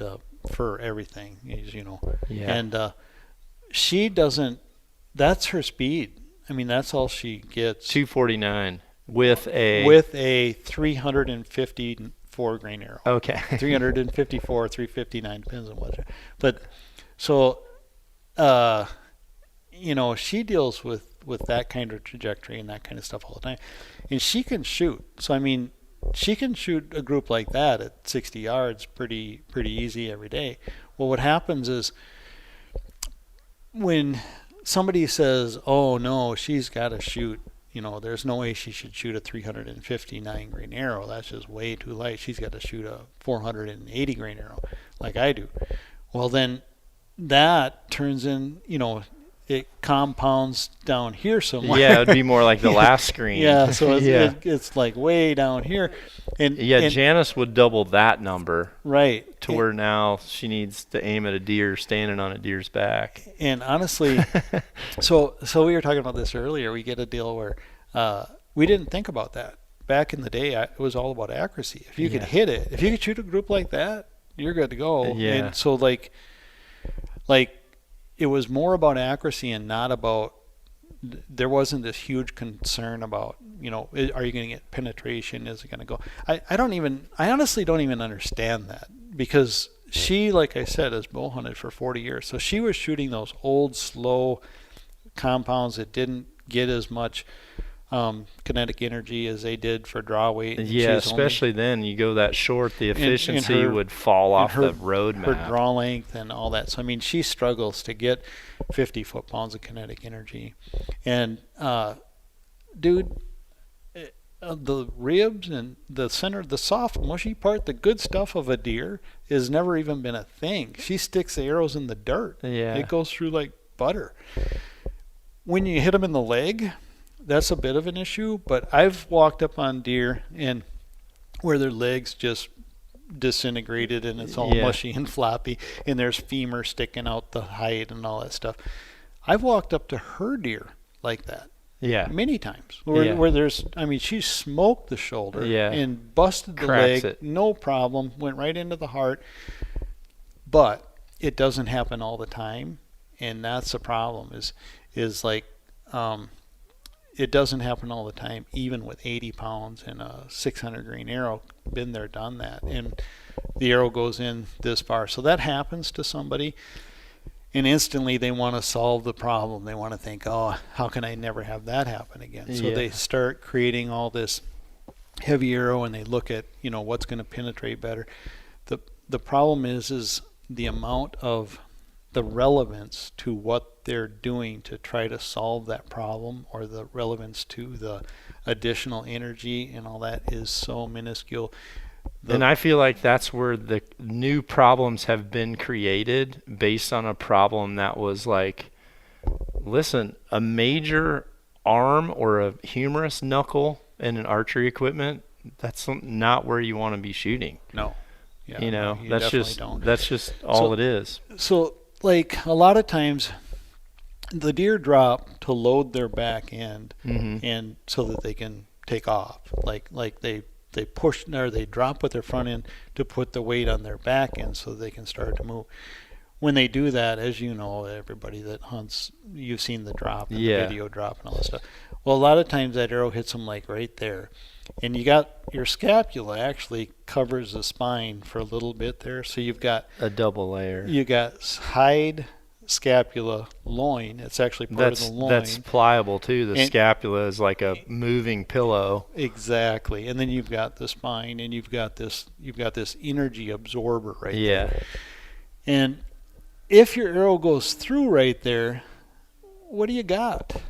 for everything, you know. Yeah. And she doesn't. That's her speed. I mean, that's all she gets. 249 with a 354 grain arrow. Okay. 354, 359, depends on what. But so, you know, she deals with that kind of trajectory and that kind of stuff all the time, and she can shoot. So I mean, she can shoot a group like that at 60 yards pretty easy every day. Well, what happens is when somebody says, "Oh no, she's got to shoot," you know, there's no way she should shoot a 359 grain arrow. That's just way too light. She's got to shoot a 480 grain arrow, like I do. Well, then that turns in, you know, it compounds down here somewhere. Yeah, it would be more like the last screen. Yeah, so it's like way down here. And Janice would double that number. Right. To where now she needs to aim at a deer standing on a deer's back. And honestly, so we were talking about this earlier. We get a deal where we didn't think about that. Back in the day, it was all about accuracy. If you could hit it, if you could shoot a group like that, you're good to go. Yeah. And so like it was more about accuracy and not about, there wasn't this huge concern about, you know, are you going to get penetration? Is it going to go? I honestly don't even understand that, because she, like I said, has bow hunted for 40 years. So she was shooting those old, slow compounds that didn't get as much kinetic energy as they did for draw weight. Yeah, especially then you go that short, the efficiency would fall off the road map. Her draw length and all that. So I mean, she struggles to get 50 foot-pounds of kinetic energy. And dude, the ribs and the center, the soft, mushy part, the good stuff of a deer has never even been a thing. She sticks the arrows in the dirt. Yeah. It goes through like butter. When you hit them in the leg, that's a bit of an issue, but I've walked up on deer and where their legs just disintegrated and it's all mushy and floppy and there's femur sticking out the hide and all that stuff. I've walked up to her deer like that. Yeah. Many times. Where there's, I mean, she smoked the shoulder and busted the leg. No problem. Went right into the heart. But it doesn't happen all the time. And that's the problem is like, it doesn't happen all the time, even with 80 pounds and a 600 grain arrow. Been there, done that. And the arrow goes in this far. So that happens to somebody. And instantly they want to solve the problem. They want to think, oh, how can I never have that happen again? So they start creating all this heavy arrow and they look at, you know, what's going to penetrate better. The problem is the amount of the relevance to what they're doing to try to solve that problem, or the relevance to the additional energy and all that, is so minuscule. And I feel like that's where the new problems have been created based on a problem that was like, listen, a major arm or a humerus knuckle in an archery equipment, that's not where you want to be shooting. No. Yeah, you know, you that's just all it is. So like a lot of times the deer drop to load their back end and so that they can take off. Like they push, or they drop with their front end to put the weight on their back end so they can start to move. When they do that, as you know, everybody that hunts, you've seen the drop and the video drop and all that stuff. Well, a lot of times that arrow hits them like right there. And you got your scapula actually covers the spine for a little bit there. So you've got a double layer. You got hide, scapula, loin. It's actually part of the loin. That's pliable too. The scapula is like a moving pillow. Exactly. And then you've got the spine, and you've got this energy absorber right there. And if your arrow goes through right there, what do you got?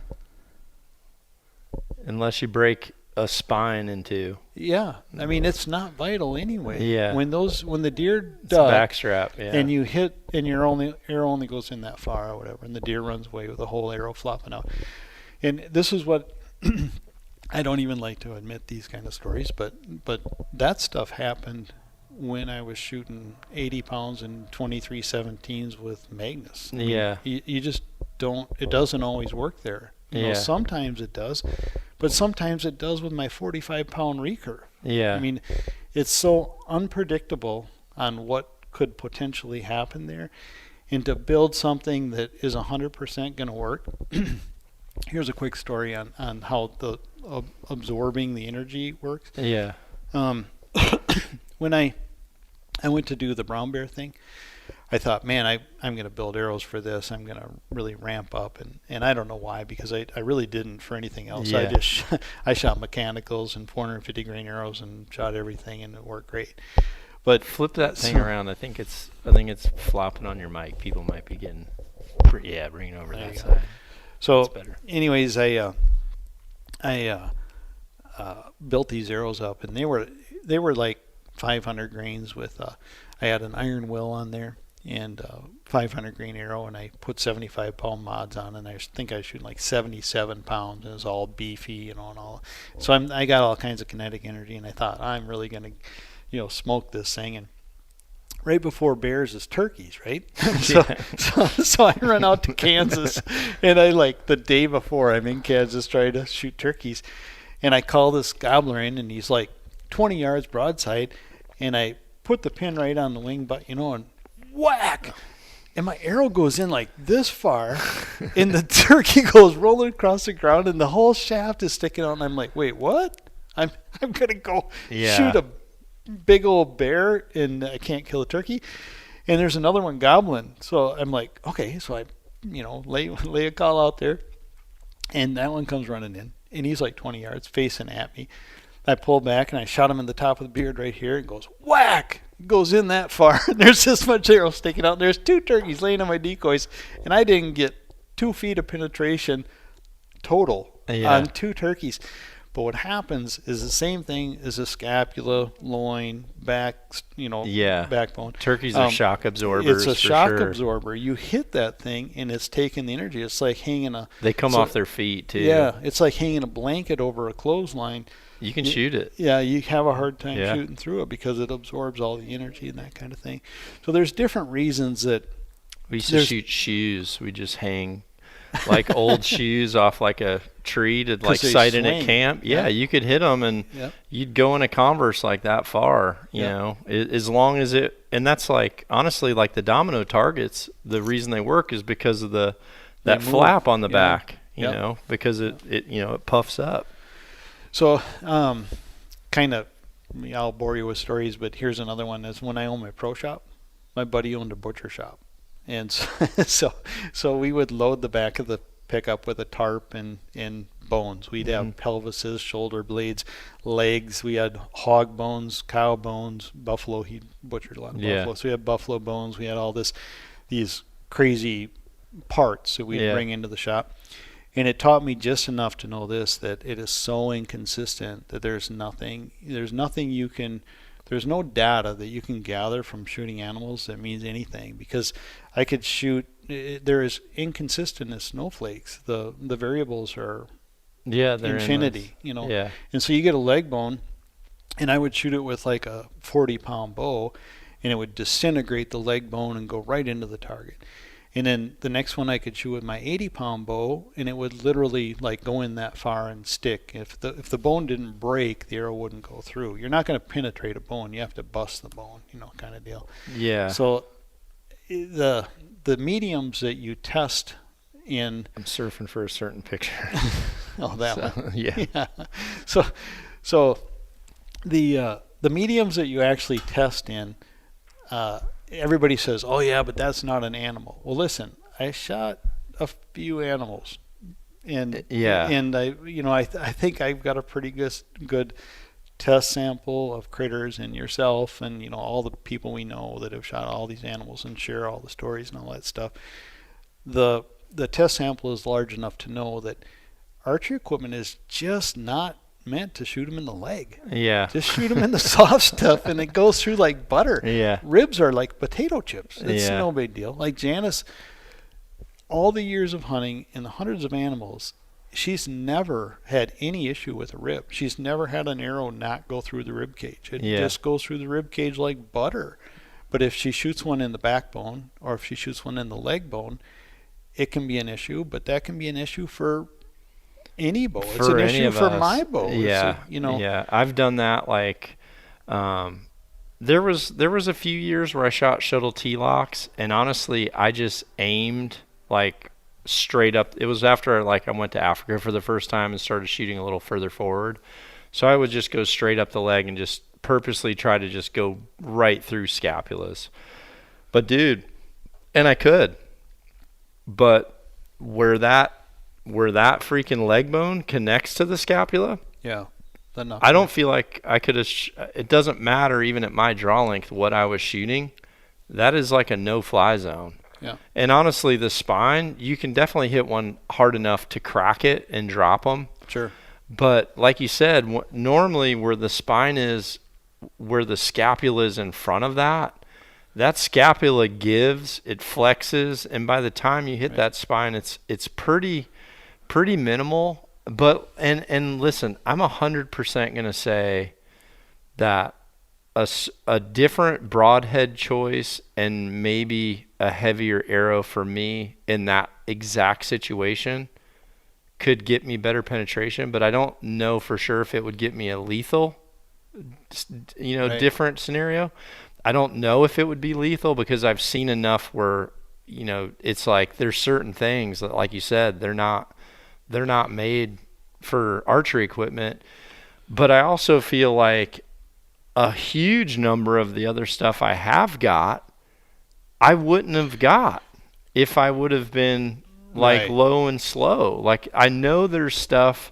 Unless you break a spine in two. Yeah. I mean, it's not vital anyway. Yeah. When the deer duck, backstrap, and you hit, and your arrow only goes in that far or whatever, and the deer runs away with the whole arrow flopping out. And this is what I don't even like to admit these kind of stories, but that stuff happened when I was shooting 80 pounds and 23-17s with Magnus. I mean, you just don't. It doesn't always work there. You know, sometimes it does, but sometimes it does with my 45-pound recurve. Yeah. I mean, it's so unpredictable on what could potentially happen there, and to build something that is 100% going to work. Here's a quick story on how the absorbing the energy works. Yeah. When I went to do the brown bear thing, I thought, man, I'm going to build arrows for this. I'm going to really ramp up. And I don't know why, because I really didn't for anything else. Yeah. I shot mechanicals and 450 grain arrows and shot everything, and it worked great. But flip that thing around. I think it's flopping on your mic. People might be getting, bring it over that side. So anyways, I built these arrows up, and they were like 500 grains with I had an iron will on there and 500 grain arrow, and I put 75-pound mods on, and I think I was shooting like 77 pounds, and it was all beefy, you know, and all. So I got all kinds of kinetic energy, and I thought, I'm really gonna, smoke this thing. And right before bears is turkeys, right? So I run out to Kansas, and the day before I'm in Kansas trying to shoot turkeys, and I call this gobbler in, and he's like 20 yards broadside, and I put the pin right on the wing butt, and whack! And my arrow goes in like this far, and the turkey goes rolling across the ground, and the whole shaft is sticking out, and I'm like, wait, what? I'm gonna go shoot a big old bear, and I can't kill a turkey. And there's another one gobbling. So I'm like, okay, so I lay a call out there, and that one comes running in. and he's like 20 yards facing at me. I pull back and I shot him in the top of the beard right here. It goes whack. It goes in that far. There's this much arrow sticking out. There's 2 turkeys laying on my decoys, and I didn't get 2 feet of penetration total on 2 turkeys. But what happens is the same thing as a scapula, loin, back, backbone. Turkeys are shock absorbers. It's a shock absorber. You hit that thing, and it's taking the energy. It's like hanging They come off their feet, too. Yeah, it's like hanging a blanket over a clothesline. You can shoot it. Yeah, you have a hard time shooting through it because it absorbs all the energy and that kind of thing. So there's different reasons that... We used to shoot shoes. We just hang like old shoes off like a tree to like sight in at camp. Yeah, you could hit them and you'd go in a Converse like that far, you know, as long as it, and that's like, honestly, like the domino targets, the reason they work is because of that flap on the back, you know, because it puffs up. So, kind of, I'll bore you with stories, but here's another one. Is when I owned my pro shop, my buddy owned a butcher shop. And so we would load the back of the pickup with a tarp and bones. We'd have pelvises, shoulder blades, legs. We had hog bones, cow bones, buffalo. He butchered a lot of buffalo. So we had buffalo bones. We had all these crazy parts that we'd bring into the shop. And it taught me just enough to know this, that it is so inconsistent that there's no data that you can gather from shooting animals that means anything, because I could shoot, there is inconsistent as snowflakes. The variables are they're infinity, you know. Yeah. And so you get a leg bone, and I would shoot it with like a 40-pound bow, and it would disintegrate the leg bone and go right into the target. And then the next one I could shoot with my 80-pound bow, and it would literally like go in that far and stick. If the bone didn't break, the arrow wouldn't go through. You're not going to penetrate a bone. You have to bust the bone, you know, kind of deal. Yeah. So the mediums that you test in... I'm surfing for a certain picture. Oh, that one. Yeah. So the mediums that you actually test in... everybody says, "Oh yeah, but that's not an animal." Well, listen, I shot a few animals, and I think I've got a pretty good test sample of critters and yourself, and all the people we know that have shot all these animals and share all the stories and all that stuff. The test sample is large enough to know that archery equipment is just not meant to shoot them in the leg. Yeah. Just shoot them in the soft stuff, and it goes through like butter. Yeah. Ribs are like potato chips. It's no big deal. Like Janice, all the years of hunting and the hundreds of animals, she's never had any issue with a rib. She's never had an arrow not go through the rib cage. It just goes through the rib cage like butter. But if she shoots one in the backbone, or if she shoots one in the leg bone, it can be an issue. But that can be an issue for any bow. It's an issue for my bow. Yeah, I've done that. Like, there was a few years where I shot shuttle T-locks, and honestly, I just aimed like straight up. It was after like I went to Africa for the first time and started shooting a little further forward. So I would just go straight up the leg and just purposely try to just go right through scapulas. But dude, and I could, but where that freaking leg bone connects to the scapula, I don't feel like I could have. It doesn't matter even at my draw length what I was shooting. That is like a no-fly zone. Yeah. And honestly, the spine, you can definitely hit one hard enough to crack it and drop them. Sure. But like you said, normally where the spine is, where the scapula is in front of that scapula gives, it flexes, and by the time you hit that spine, it's pretty minimal. But and listen, I'm 100% gonna say that a different broadhead choice and maybe a heavier arrow for me in that exact situation could get me better penetration, but I don't know for sure if it would get me a lethal, different scenario. I don't know if it would be lethal because I've seen enough where, it's like there's certain things that, like you said, they're not made for archery equipment. But I also feel like a huge number of the other stuff I have got, I wouldn't have got if I would have been like low and slow. Like I know there's stuff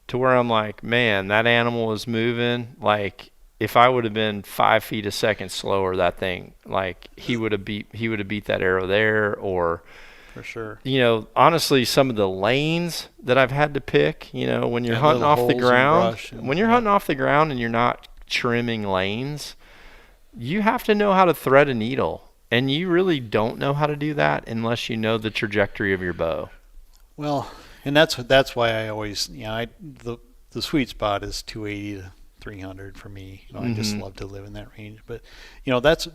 to where I'm like, man, that animal is moving. Like, if I would have been 5 feet a second slower, that thing, like, he would have beat that arrow there. Or, For sure. you know, honestly, some of the lanes that I've had to pick, you know, when you're Yeah, hunting little off the holes and ground, brush and- when you're hunting off the ground and you're not trimming lanes, you have to know how to thread a needle. And you really don't know how to do that unless you know the trajectory of your bow. Well, and that's why I always, you know, the sweet spot is 280 to 300 for me. You know, I just love to live in that range. But, you know, that's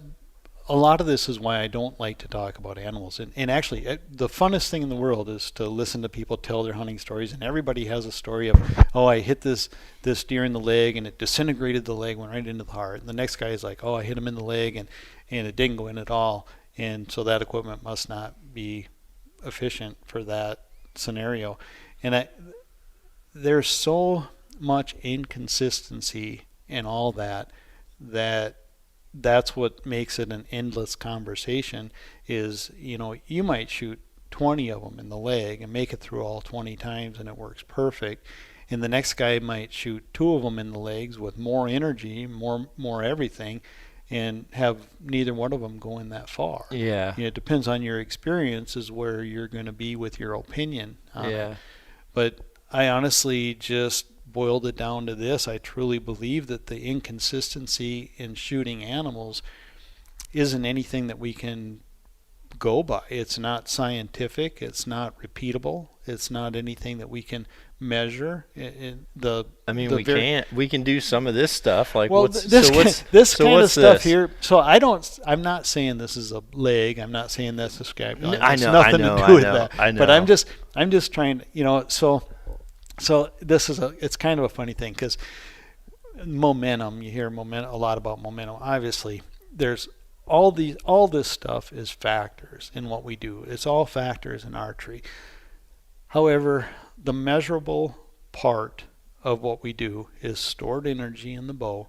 a lot of this is why I don't like to talk about animals. And actually, the funnest thing in the world is to listen to people tell their hunting stories. And everybody has a story of, oh, I hit this deer in the leg and it disintegrated the leg, went right into the heart. And the next guy is like, oh, I hit him in the leg and it didn't go in at all. And so that equipment must not be efficient for that scenario. And there's so much inconsistency in all that's what makes it an endless conversation. Is, you know, you might shoot 20 of them in the leg and make it through all 20 times and it works perfect, and the next guy might shoot 2 of them in the legs with more energy, more everything, and have neither one of them going that far. Yeah. You know, it depends on your experience is where you're going to be with your opinion on it. But I honestly just boiled it down to this. I truly believe that the inconsistency in shooting animals isn't anything that we can go by. It's not scientific. It's not repeatable. It's not anything that we can measure. We can do some of this stuff. Like, well, this kind of stuff here. So I'm not saying this is a leg. I'm not saying that's a scapula. It's nothing to do with that. I know. But I'm just trying to, you know, so this is it's kind of a funny thing, because momentum, you hear a lot about momentum. Obviously, there's all this stuff is factors in what we do. It's all factors in archery. However, the measurable part of what we do is stored energy in the bow,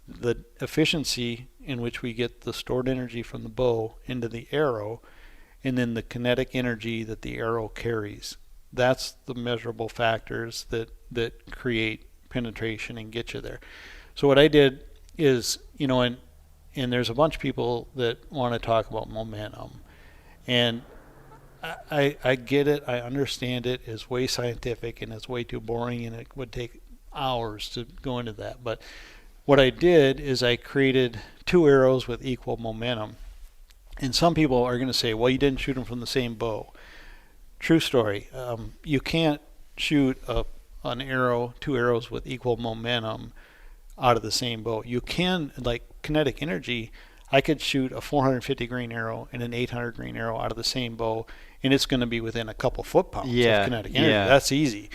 the efficiency in which we get the stored energy from the bow into the arrow, and then the kinetic energy that the arrow carries. That's the measurable factors that create penetration and get you there. So what I did is, you know, and there's a bunch of people that want to talk about momentum, and I get it. I understand it. It's way scientific and it's way too boring, and it would take hours to go into that. But what I did is I created 2 arrows with equal momentum. And some people are going to say, well, you didn't shoot them from the same bow. True story. You can't shoot 2 arrows with equal momentum out of the same bow. You can, like kinetic energy, I could shoot a 450 grain arrow and an 800 grain arrow out of the same bow, and it's going to be within a couple foot-pounds of kinetic energy. That's easy.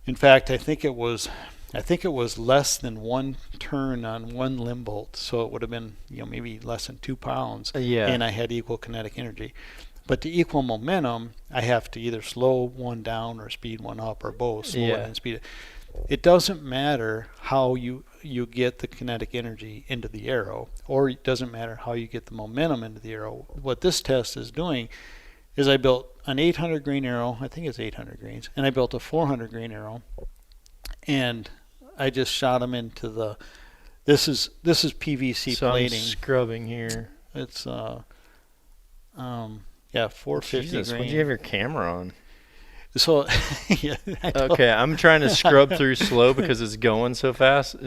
In fact, I think it was less than 1 turn on 1 limb bolt, so it would have been, you know, maybe less than 2 pounds, and I had equal kinetic energy. But to equal momentum, I have to either slow one down or speed one up, or both, slow it and speed it. It doesn't matter how you get the kinetic energy into the arrow, or it doesn't matter how you get the momentum into the arrow. What this test is doing is I built an 800 grain arrow, I think it's 800 grains, and I built a 400 grain arrow, and I just shot them into the, this is PVC plating. I'm scrubbing here. It's 450 Jesus, grain. what'd you have your camera on? So, okay, I'm trying to scrub through slow because it's going so fast.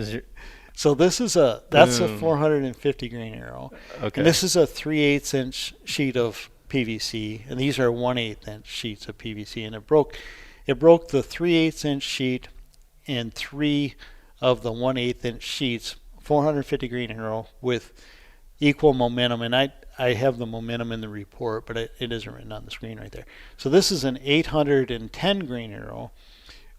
So this is that's a 450 grain arrow. Okay. And this is a 3/8 inch sheet of PVC, and these are 1/8 inch sheets of PVC, and it broke the 3/8 inch sheet and 3 of the 1/8 inch sheets, 450 grain arrow with equal momentum, and I have the momentum in the report, but it isn't written on the screen right there. So this is an 810 grain arrow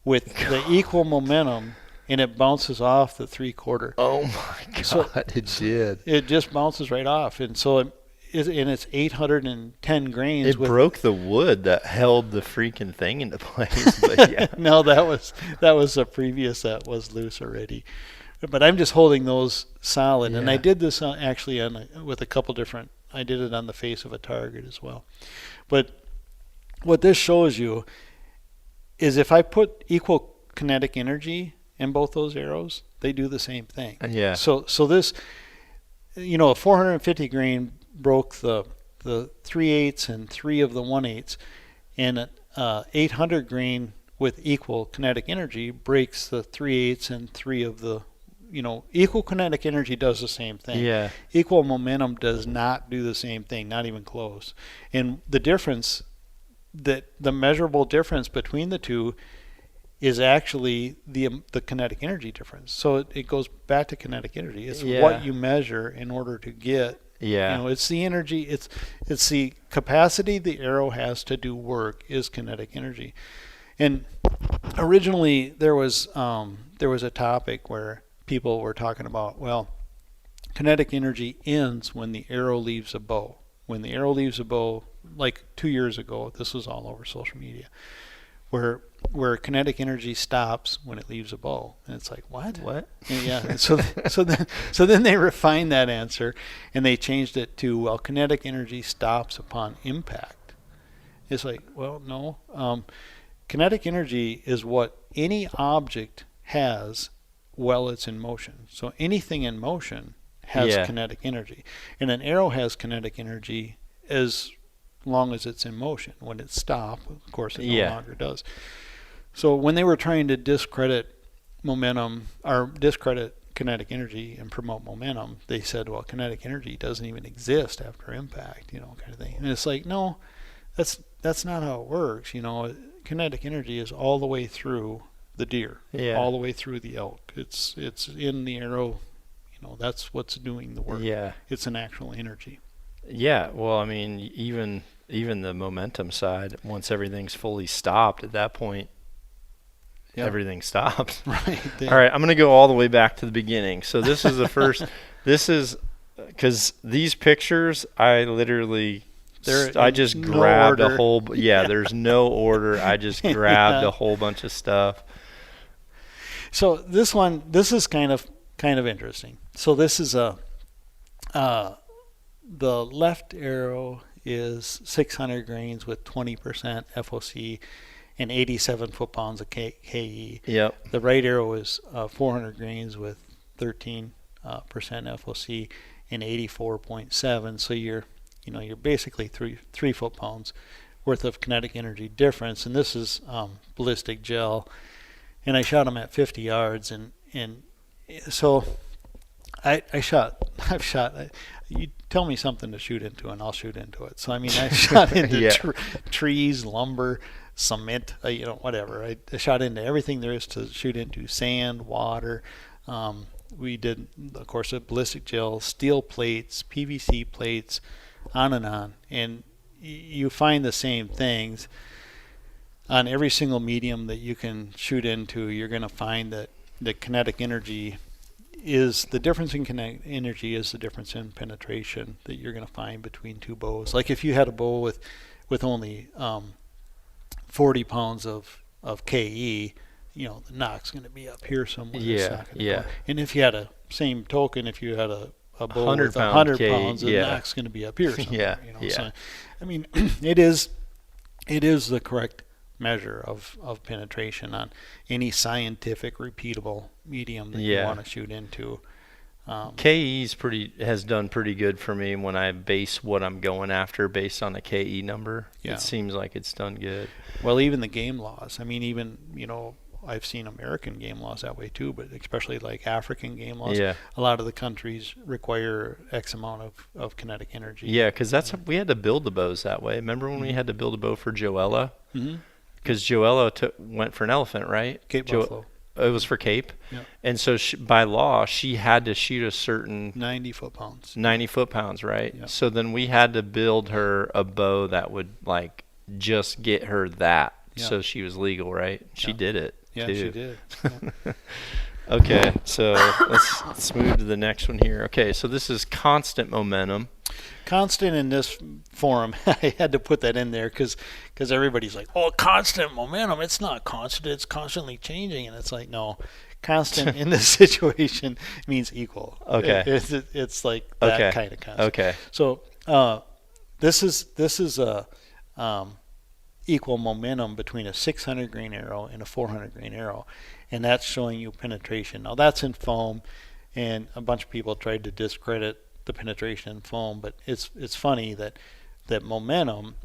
with the equal momentum, and it bounces off the 3/4. Oh my God, so it did. It just bounces right off, and so it's 810 grains. It broke the wood that held the freaking thing into place. But yeah. No, that was a previous that was loose already. But I'm just holding those solid, and I did this actually with a couple different. I did it on the face of a target as well. But what this shows you is if I put equal kinetic energy in both those arrows, they do the same thing. Yeah. So this, a 450 grain broke the 3/8 and 3 of the 1/8, and 800 grain with equal kinetic energy breaks the 3/8 and 3 of the, equal kinetic energy does the same thing. Yeah. Equal momentum does not do the same thing, not even close. And the difference, the measurable difference between the two is actually the kinetic energy difference. So it goes back to kinetic energy. It's what you measure in order to get. Yeah. It's the energy. It's the capacity the arrow has to do work is kinetic energy. And originally there was a topic where people were talking about, well, kinetic energy ends when the arrow leaves a bow. When the arrow leaves a bow, like 2 years ago, this was all over social media, where kinetic energy stops when it leaves a bow. And it's like, what? And yeah. So then they refined that answer and they changed it to, well, kinetic energy stops upon impact. It's like, well, no. Kinetic energy is what any object has while it's in motion. So anything in motion has kinetic energy. And an arrow has kinetic energy as long as it's in motion. When it's stopped, of course, it no longer does. So when they were trying to discredit momentum or discredit kinetic energy and promote momentum, they said, well, kinetic energy doesn't even exist after impact, kind of thing. And it's like, no, that's not how it works. Kinetic energy is all the way through the deer, all the way through the elk. It's in the arrow. That's what's doing the work. Yeah. It's an actual energy. Yeah. Well, I mean, even the momentum side, once everything's fully stopped, at that point, everything stops. Right. All right. I'm going to go all the way back to the beginning. So this is the first. This is because these pictures, I literally. I just grabbed a whole. There's no order. I just grabbed a whole bunch of stuff. So this is kind of interesting. So this is the left arrow is 600 grains with 20% FOC and 87 foot-pounds of KE. Yep. The right arrow is 400 grains with 13% FOC and 84.7. So you're basically 3 foot-pounds worth of kinetic energy difference. And this is ballistic gel. And I shot them at 50 yards. And so I've shot. You tell me something to shoot into, and I'll shoot into it. So I mean, I shot into trees, lumber, cement, whatever. I shot into everything there is to shoot into: sand, water. We did, of course, a ballistic gel, steel plates, PVC plates, on and on. And you find the same things on every single medium that you can shoot into. You're going to find that the kinetic energy is the difference in kinetic energy is the difference in penetration that you're going to find between two bows. Like if you had a bow with only 40 pounds of KE, the knock's going to be up here somewhere. And if you had if you had a bow with 100 pounds, the knock's going to be up here somewhere. So, I mean, it is the correct measure of penetration on any scientific repeatable medium that you want to shoot into. KE's has done pretty good for me when I base what I'm going after based on a KE number. It seems like it's done good. Well, even the game laws. I mean, I've seen American game laws that way too, but especially like African game laws. A lot of the countries require X amount of kinetic energy. Yeah, because we had to build the bows that way. Remember when we had to build a bow for Joella? Because Joella went for an elephant, right? Cape Buffalo. It was for Cape. And so by law, she had to shoot a certain 90 foot-pounds. 90 foot-pounds, right? So then we had to build her a bow that would like just get her that. So she was legal, right? She did it. Yeah, too. she did. Okay, so let's move to the next one here. Okay, so this is constant momentum. Constant in this forum, I had to put that in there because everybody's like, oh, constant momentum. It's not constant. It's constantly changing. And it's like, no, constant in this situation means equal. Okay. It's like that kind of constant. Okay. So this is equal momentum between a 600 grain arrow and a 400 grain arrow, and that's showing you penetration. Now that's in foam, and a bunch of people tried to discredit the penetration in foam, but it's funny that momentum,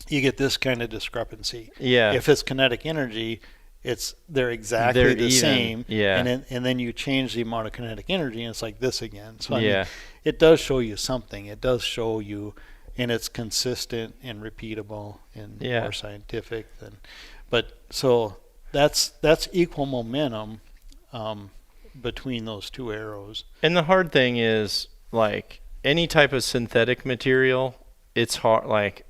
you get this kind of discrepancy. Yeah. If it's kinetic energy, they're exactly the even. same. Yeah. And then you change the amount of kinetic energy, and it's like this again. So I Yeah. mean, it does show you something. It does show you, and it's consistent and repeatable and Yeah. more scientific than. But so that's equal momentum between those two arrows. And the hard thing is, like, any type of synthetic material, it's hard. Like,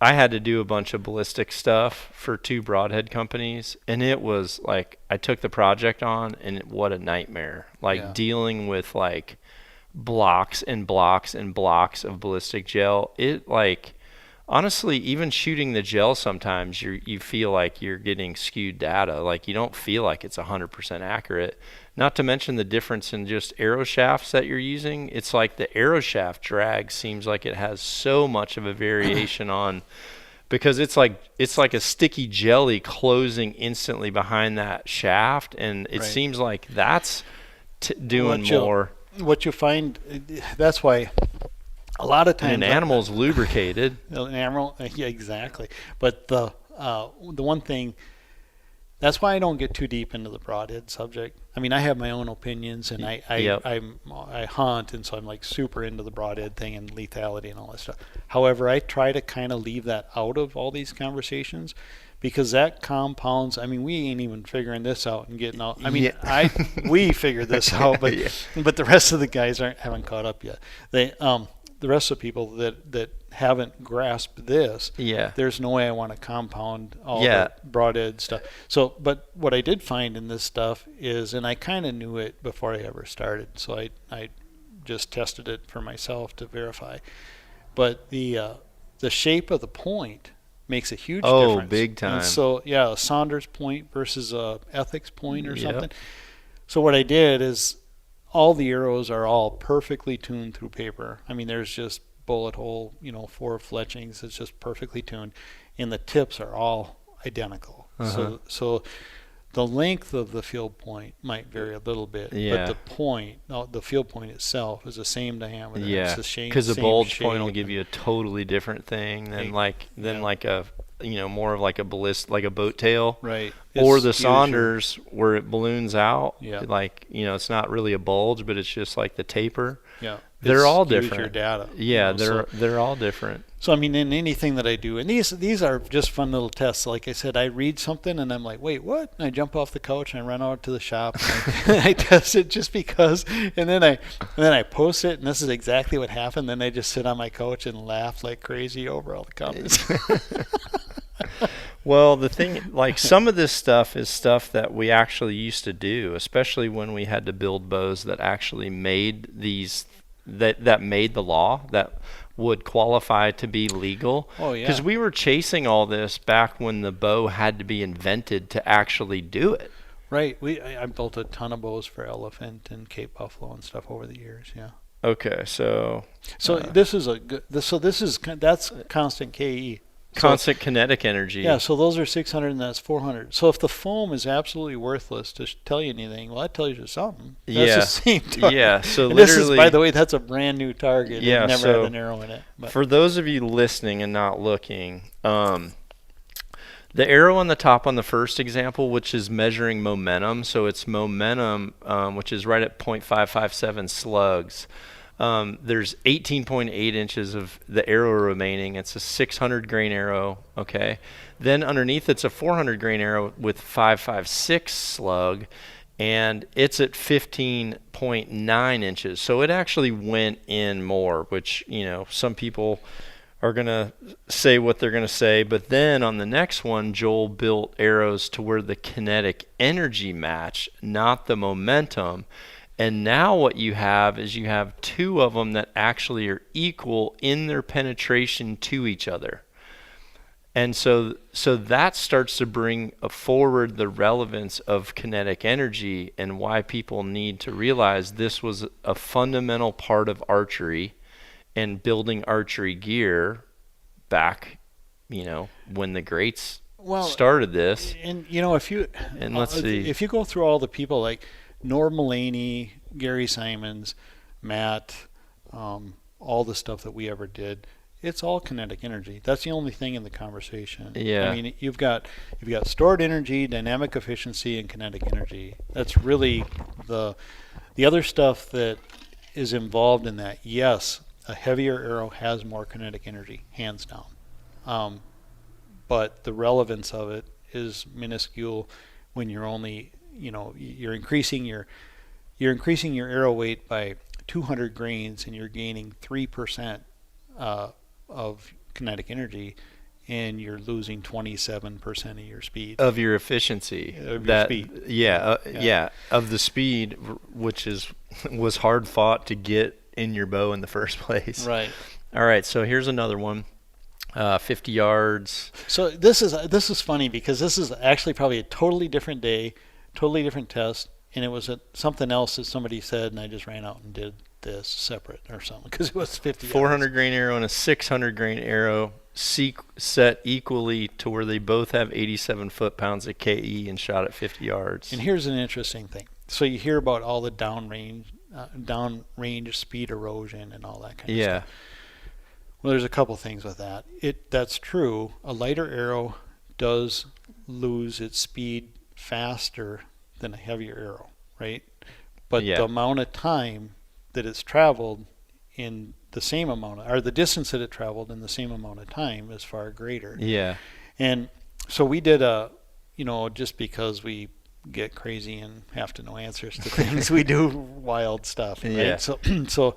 I had to do a bunch of ballistic stuff for 2 broadhead companies, and it was like, I took the project on, and what a nightmare. Like, Yeah. dealing with like blocks and blocks and blocks of ballistic gel. It, like, honestly, even shooting the gel, sometimes you feel like you're getting skewed data. Like, you don't feel like it's 100% accurate. Not to mention the difference in just arrow shafts that you're using. It's like the arrow shaft drag seems like it has so much of a variation on, because it's like a sticky jelly closing instantly behind that shaft, and it Right. seems like that's doing more. What you find, that's why a lot of times And an animal's lubricated. An animal, yeah, exactly. But the one thing, that's why I don't get too deep into the broadhead subject. I mean, I have my own opinions, and I hunt, and so I'm like super into the broadhead thing and lethality and all that stuff. However, I try to kind of leave that out of all these conversations, because that compounds. I mean, we ain't even figuring this out and getting out. I mean, we figured this out, but but the rest of the guys haven't caught up yet. The rest of the people that haven't grasped this, there's no way I want to compound all the broadhead stuff. So, but what I did find in this stuff is, and I kind of knew it before I ever started, so I just tested it for myself to verify. But the shape of the point makes a huge difference. Oh, big time. And so, yeah, a Saunders point versus a Ethics point or something. So what I did is, all the arrows are all perfectly tuned through paper. I mean, there's just bullet hole, 4 fletchings. It's just perfectly tuned, and the tips are all identical. So the length of the field point might vary a little bit, but the field point itself is the same diameter. Yeah, because the bulge point will give you a totally different thing than like a more of like a like a boat tail, right? Or the Saunders where it balloons out. Yeah, like it's not really a bulge, but it's just like the taper. Yeah, they're all different. Your data. Yeah, they're all different. So I mean, in anything that I do, and these are just fun little tests. Like I said, I read something and I'm like, wait, what? And I jump off the couch and I run out to the shop and I test it just because. And then I post it, and this is exactly what happened. Then I just sit on my couch and laugh like crazy over all the comments. Well, the thing, like, some of this stuff is stuff that we actually used to do, especially when we had to build bows that actually made these, that made the law, that would qualify to be legal. Oh, yeah. Because we were chasing all this back when the bow had to be invented to actually do it. Right. I built a ton of bows for elephant and Cape Buffalo and stuff over the years. Yeah. Okay, so this is that's constant KE. Constant kinetic energy. Yeah, so those are 600 and that's 400. So if the foam is absolutely worthless to tell you anything, well, that tells you something. That's the same target. Yeah, so and literally. This is, by the way, that's a brand new target. Yeah, it never so had an arrow in it. But. For those of you listening and not looking, the arrow on the top on the first example, which is measuring momentum, so it's momentum, which is right at 0.557 slugs. There's 18.8 inches of the arrow remaining. It's a 600 grain arrow, okay? Then underneath it's a 400 grain arrow with 556 slug, and it's at 15.9 inches. So it actually went in more, which, some people are going to say what they're going to say. But then on the next one, Joel built arrows to where the kinetic energy matched, not the momentum. And now what you have is you have 2 of them that actually are equal in their penetration to each other. And so that starts to bring forward the relevance of kinetic energy and why people need to realize this was a fundamental part of archery and building archery gear back when the greats Well, started this. and if you And let's see. if you go through all the people like Norm Mulaney, Gary Simons, Matt, all the stuff that we ever did, it's all kinetic energy. That's the only thing in the conversation. Yeah. I mean, you've got stored energy, dynamic efficiency, and kinetic energy. That's really the other stuff that is involved in that. Yes, a heavier arrow has more kinetic energy, hands down. But the relevance of it is minuscule when you're only, you're increasing your arrow weight by 200 grains and you're gaining 3% of kinetic energy, and you're losing 27% of your speed. Of your efficiency. Of your speed. Yeah, of the speed, which was hard fought to get in your bow in the first place. Right. All right, so here's another one. 50 yards. So this is funny because this is actually probably a totally different day, totally different test, and it was something else that somebody said, and I just ran out and did this separate or something because it was 50 yards. 400 grain arrow and a 600 grain arrow set equally to where they both have 87 foot-pounds of KE and shot at 50 yards. And here's an interesting thing. So you hear about all the downrange speed erosion and all that kind of stuff. Well, there's a couple things with that. That's true. A lighter arrow does lose its speed faster than a heavier arrow, right? But the amount of time that it's traveled in the same amount, or the distance that it traveled in the same amount of time is far greater. Yeah. And so we did just because we get crazy and have to know answers to things, we do wild stuff, right? Yeah. So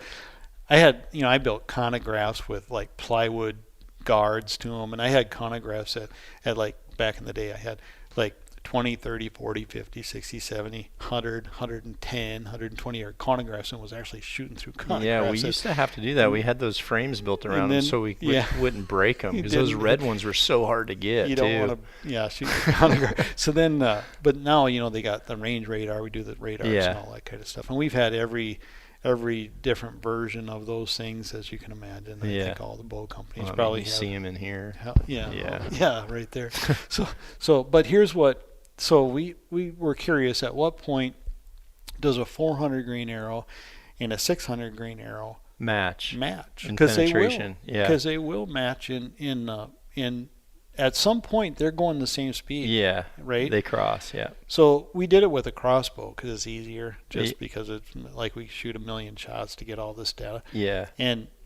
I built conographs with like plywood guards to them, and I had conographs at like back in the day I had like 20, 30, 40, 50, 60, 70, 100, 110, 120 yard conographs, and was actually shooting through conographs. Yeah, we used to have to do that. We had those frames built around them so we wouldn't break them, because those red ones were so hard to get. You don't want to, shoot the conograph. So then, but now, they got the range radar. We do the radars and all that kind of stuff. And we've had every different version of those things, as you can imagine. I think all the bow companies probably have. See them in here. Yeah, right there. But here's what. So we were curious, at what point does a 400 grain arrow and a 600 grain arrow match? Because they will. Yeah. Because they will match in at some point they're going the same speed. Yeah. Right. They cross. Yeah. So we did it with a crossbow because it's easier, just because it's like we shoot 1 million shots to get all this data. Yeah.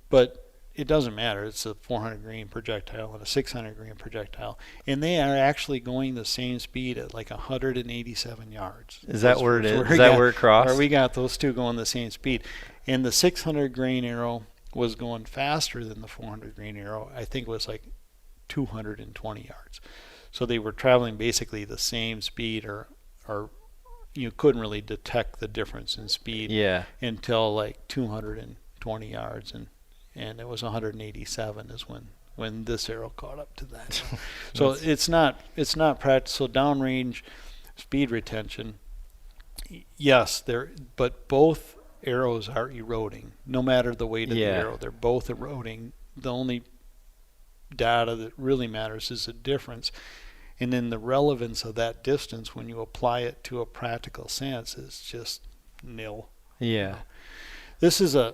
But it doesn't matter. It's a 400 grain projectile and a 600 grain projectile, and they are actually going the same speed at like 187 yards. Is that where it is? Is that where it crossed? Or we got those two going the same speed, and the 600 grain arrow was going faster than the 400 grain arrow. I think it was like 220 yards. So they were traveling basically the same speed, or you couldn't really detect the difference in speed until like 220 yards, and it was 187 is when this arrow caught up to that. So it's not practical. So downrange speed retention, yes, but both arrows are eroding. No matter the weight of the arrow, they're both eroding. The only data that really matters is the difference, and then the relevance of that distance when you apply it to a practical sense is just nil. Yeah. This is a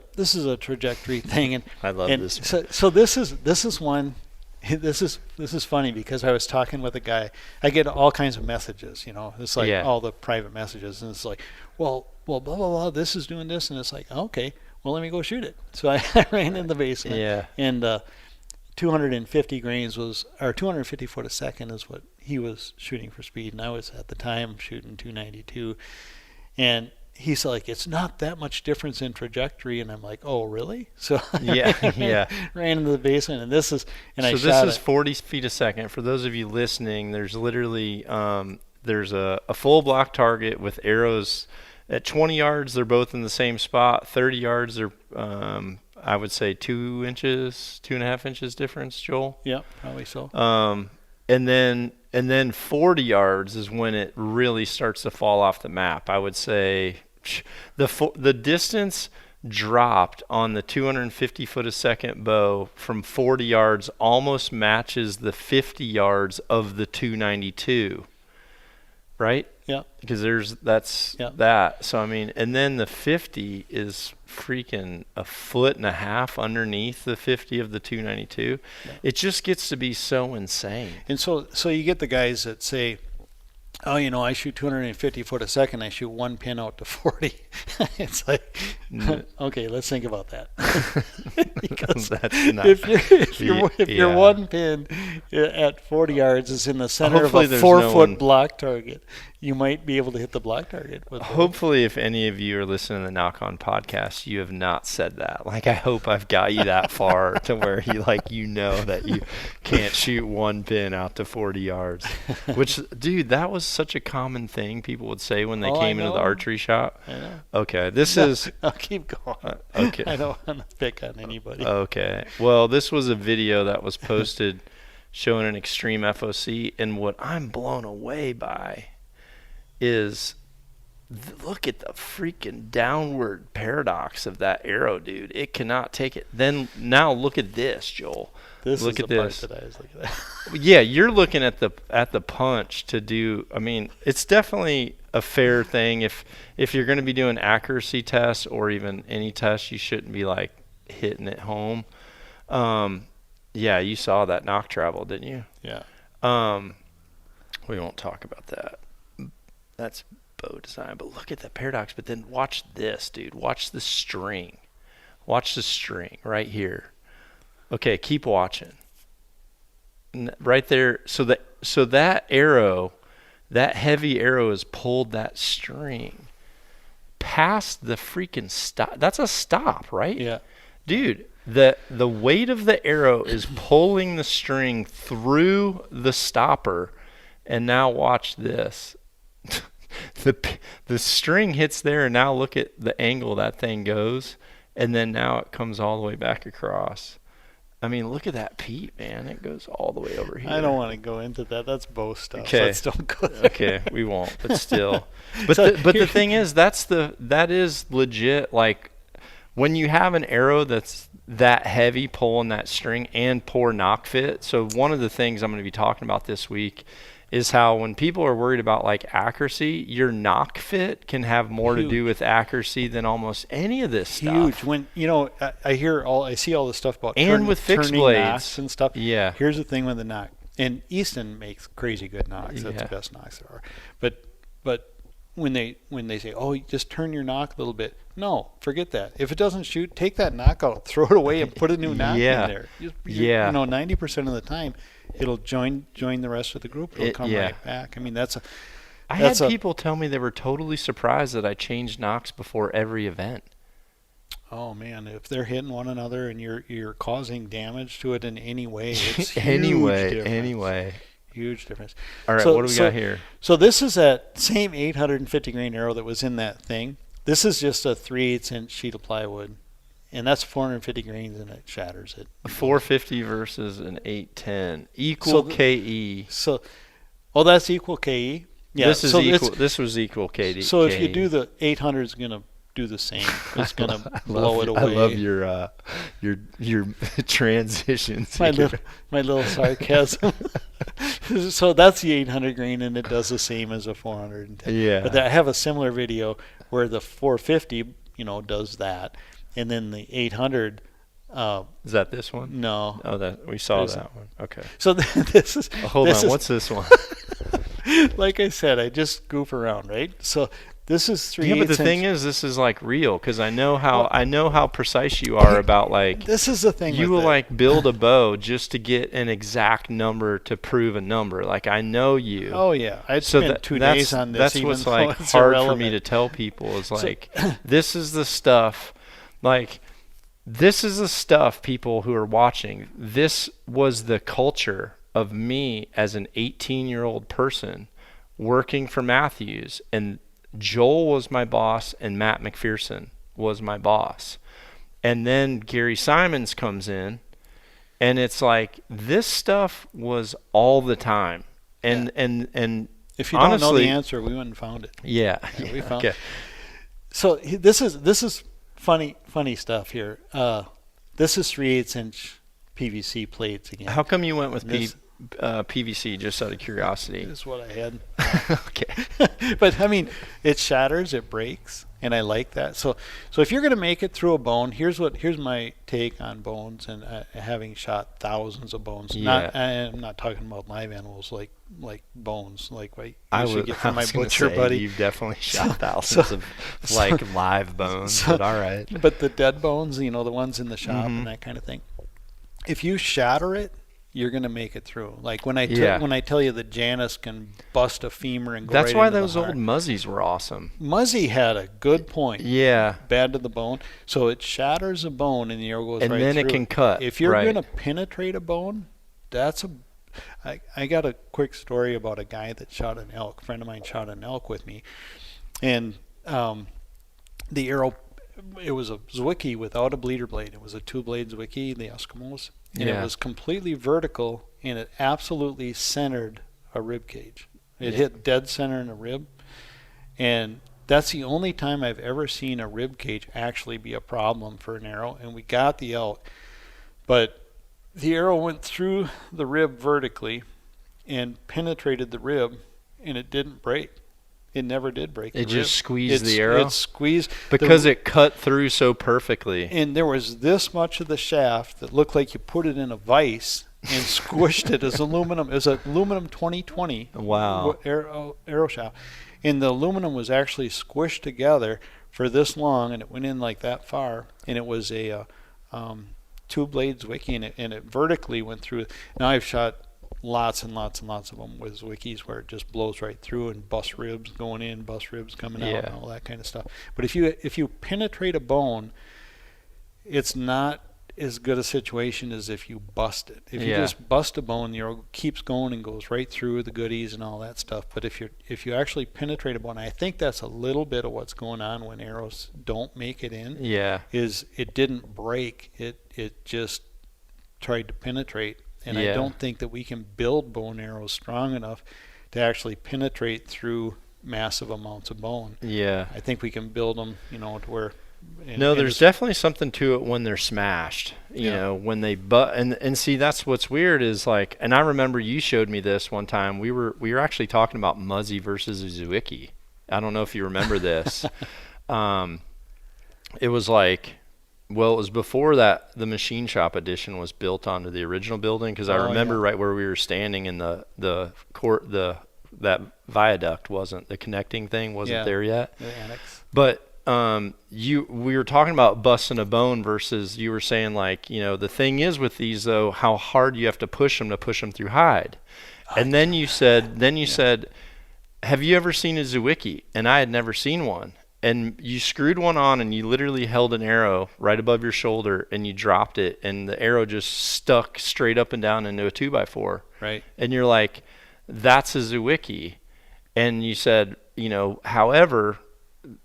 trajectory thing, and I love this. So this is one. This is funny because I was talking with a guy. I get all kinds of messages. It's like all the private messages, and it's like, well, blah blah blah. This is doing this, and it's like, okay, well, let me go shoot it. So I ran in the basement. Yeah. And 250 grains or 250 foot a second is what he was shooting for speed, and I was at the time shooting 292, and he's like, it's not that much difference in trajectory, and I'm like, oh really? So ran into the basement, and this is 40 feet a second. For those of you listening, there's literally there's a full block target with arrows at 20 yards. They're both in the same spot. 30 yards, they're I would say 2.5 inches difference, Joel. Yeah, probably so. And then 40 yards is when it really starts to fall off the map. I would say the distance dropped on the 250 foot a second bow from 40 yards almost matches the 50 yards of the 292, right? Yeah. Because that. So I mean, and then the 50 is freaking a foot and a half underneath the 50 of the 292. Yeah. It just gets to be so insane. And so you get the guys that say, oh, I shoot 250 foot a second. I shoot one pin out to 40. It's like, okay, let's think about that. Because if your one pin at 40 yards is in the center of a 4-foot block target, you might be able to hit the block target. Hopefully, if any of you are listening to the Knock On podcast, you have not said that. Like, I hope I've got you that far to where that you can't shoot one pin out to 40 yards. Which, dude, that was such a common thing people would say when they came into the archery shop. I know. Okay, this is... I'll keep going. Okay. I don't want to pick on anybody. Okay. Well, this was a video that was posted showing an extreme FOC, and what I'm blown away by is look at the freaking downward paradox of that arrow, dude. It cannot take it. Then now look at this, Joel. Look at this. Part that I was looking at. Yeah, you're looking at the punch to do. I mean, it's definitely a fair thing. If you're going to be doing accuracy tests or even any tests, you shouldn't be like hitting it home. Yeah, you saw that knock travel, didn't you? Yeah. We won't talk about that. That's bow design, but look at the paradox. But then watch this, dude. Watch the string. Watch the string right here. Okay, keep watching. Right there. So that arrow, that heavy arrow has pulled that string past the freaking stop. That's a stop, right? Yeah. Dude, the weight of the arrow is pulling the string through the stopper. And now watch this. The string hits there, and now look at the angle that thing goes, and then now it comes all the way back across. I mean, look at that peep, man. It goes all the way over here. I don't want to go into that. That's bow stuff. Okay. Let's don't go there. Okay, we won't, but still. But the thing is, that is legit. Like, when you have an arrow that's that heavy pulling that string and poor knock fit. So one of the things I'm going to be talking about this week is how when people are worried about like accuracy, your knock fit can have more to do with accuracy than almost any of this stuff. Huge. When I see all this stuff about with fixed blades and stuff. Yeah. Here's the thing with the knock, and Easton makes crazy good knocks. That's the best knocks there are. But when they say, oh, you just turn your knock a little bit, no, forget that. If it doesn't shoot, take that knock out, throw it away, and put a new knock in there. 90% of the time, it'll join the rest of the group. It'll come right back. I mean, I had people tell me they were totally surprised that I changed knocks before every event. Oh man, if they're hitting one another and you're causing damage to it in any way, it's huge anyway. Huge difference. All right, what do we got here? So this is that same 850 grain arrow that was in that thing. This is just a 3/8 inch sheet of plywood. And that's 450 grains, and it shatters it. A 450 versus an 810 equal KE. That's equal KE. Yeah. This is equal. This was equal KD. So if you do the 800, it's gonna do the same. It's gonna blow it away. I love your transitions. My little sarcasm. So that's the 800 grain, and it does the same as a 410. Yeah. But I have a similar video where the 450, does that. And then the 800. Is that this one? No. Oh, we saw that one. Okay. So this is. Hold on. What's this one? Like I said, I just goof around, right? So this is 3/8. Yeah, but the thing is, this is like real because I know how precise you are about like. This is the thing. You will like build a bow just to get an exact number to prove a number. Like I know you. Oh yeah, I spent 2 days on this. That's even what's though like it's hard irrelevant. for me to tell people is like this is the stuff. Like, this is the stuff, people who are watching. This was the culture of me as an 18-year-old person working for Mathews. And Joel was my boss, and MATT McPherson was my boss. And then Gary Simons comes in, and it's like, this stuff was all the time. And if you honestly, don't know the answer, we wouldn't have found it. Yeah. We found it. So this is funny stuff here. This is 3/8" PVC plates again. How come you went with PVC, just out of curiosity? This is what I had. Okay. But I mean, it shatters, it breaks, and I like that. So if you're going to make it through a bone, here's my take on bones, and having shot thousands of bones. Yeah. I'm not talking about live animals like bones, like what I used to get from my butcher say, buddy. You've definitely shot thousands of live bones, but all right. But the dead bones, the ones in the shop and that kind of thing. If you shatter it, you're going to make it through. Like when I tell you that Janice can bust a femur and go That's right why into those the heart. old Muzzies were awesome. Muzzy had a good point. Yeah. Bad to the bone. So it shatters a bone and the arrow goes right through. And then it can cut. If you're going to penetrate a bone, I got a quick story about a guy that shot an elk. A friend of mine shot an elk with me. And the arrow, it was a Zwickey without a bleeder blade. It was a 2-blade Zwickey, the Eskimos. And it was completely vertical, and it absolutely centered a rib cage. It hit dead center in a rib. And that's the only time I've ever seen a rib cage actually be a problem for an arrow. And we got the elk. But the arrow went through the rib vertically and penetrated the rib, and it didn't break. It never did break. It just squeezed the arrow? It squeezed. Because it cut through so perfectly. And there was this much of the shaft that looked like you put it in a vise and squished it as aluminum. It was an aluminum 2020 arrow shaft. And the aluminum was actually squished together for this long, and it went in like that far. And it was a 2-blade Zwickey, and it vertically went through. Now I've shot lots and lots and lots of them with Zwickeys where it just blows right through and bust ribs going in, bust ribs coming out, and all that kind of stuff. But if you penetrate a bone, it's not as good a situation as if you bust it. If you just bust a bone, the arrow keeps going and goes right through the goodies and all that stuff. But if you actually penetrate a bone, I think that's a little bit of what's going on when arrows don't make it in. Yeah. Is it didn't break, it just tried to penetrate. And I don't think that we can build bone arrows strong enough to actually penetrate through massive amounts of bone. Yeah. I think we can build them, to where... there's definitely something to it when they're smashed, you know, when they and see, that's what's weird is like, and I remember you showed me this one time. We were actually talking about Muzzy versus a Zwickey. I don't know if you remember this. It was like, well, it was before that the machine shop addition was built onto the original building, because I remember right where we were standing in the court, that viaduct wasn't, the connecting thing wasn't there yet. The annex. But we were talking about busting a bone versus, you were saying like, the thing is with these though, how hard you have to push them through hide. And then you said, have you ever seen a Zwickey? And I had never seen one. And you screwed one on and you literally held an arrow right above your shoulder and you dropped it and the arrow just stuck straight up and down into a 2x4. Right. And you're like, that's a Zwickey. And you said, however,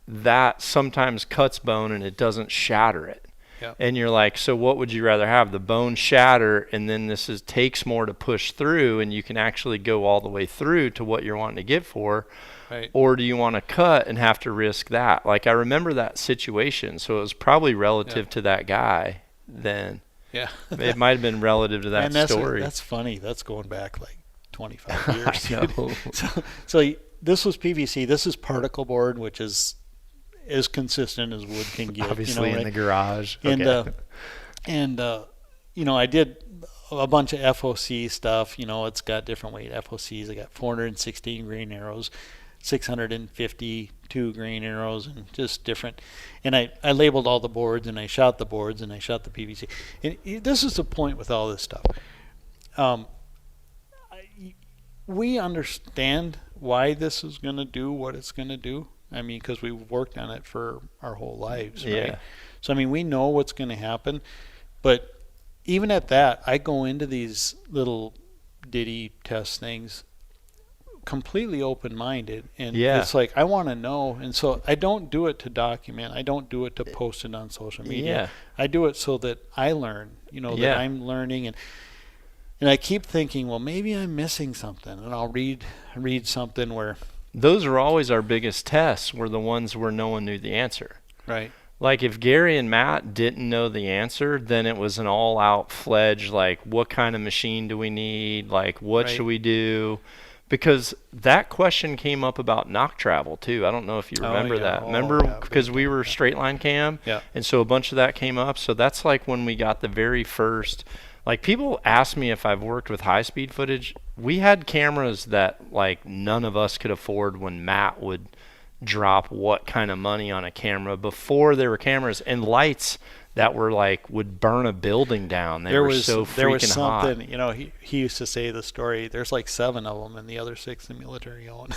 that sometimes cuts bone and it doesn't shatter it. Yep. And you're like, so what would you rather have? The bone shatter, and then takes more to push through, and you can actually go all the way through to what you're wanting to get for, right? Or do you want to cut and have to risk that? Like, I remember that situation, so it was probably relative to that guy then. Yeah. It might have been relative to that story. That's funny. That's going back like 25 years. I know. So this was PVC. This is particle board, which is as consistent as wood can get. Obviously in the garage. And I did a bunch of FOC stuff. It's got different weight FOCs. I got 416 grain arrows, 652 grain arrows, and just different. And I labeled all the boards, and I shot the boards, and I shot the PVC. And this is the point with all this stuff. We understand why this is going to do what it's going to do. I mean, because we've worked on it for our whole lives, right? Yeah. So, I mean, we know what's going to happen. But even at that, I go into these little ditty test things completely open-minded. And it's like, I want to know. And so I don't do it to document. I don't do it to post it on social media. Yeah. I do it so that I learn, that I'm learning. And I keep thinking, well, maybe I'm missing something. And I'll read something where... Those are always our biggest tests, were the ones where no one knew the answer. Right. Like if Gary and Matt didn't know the answer, then it was an all-out fledged, like, what kind of machine do we need? Like, what should we do? Because that question came up about knock travel too. I don't know if you remember that. Remember, because we were straight line cam, and so a bunch of that came up. So that's like when we got the very first. Like, people ask me if I've worked with high-speed footage. We had cameras that like none of us could afford when Matt would drop what kind of money on a camera before there were cameras, and lights that were like would burn a building down. They were so freaking hot. There was something, you know, he used to say the story, there's like 7 of them and the other 6 the military own.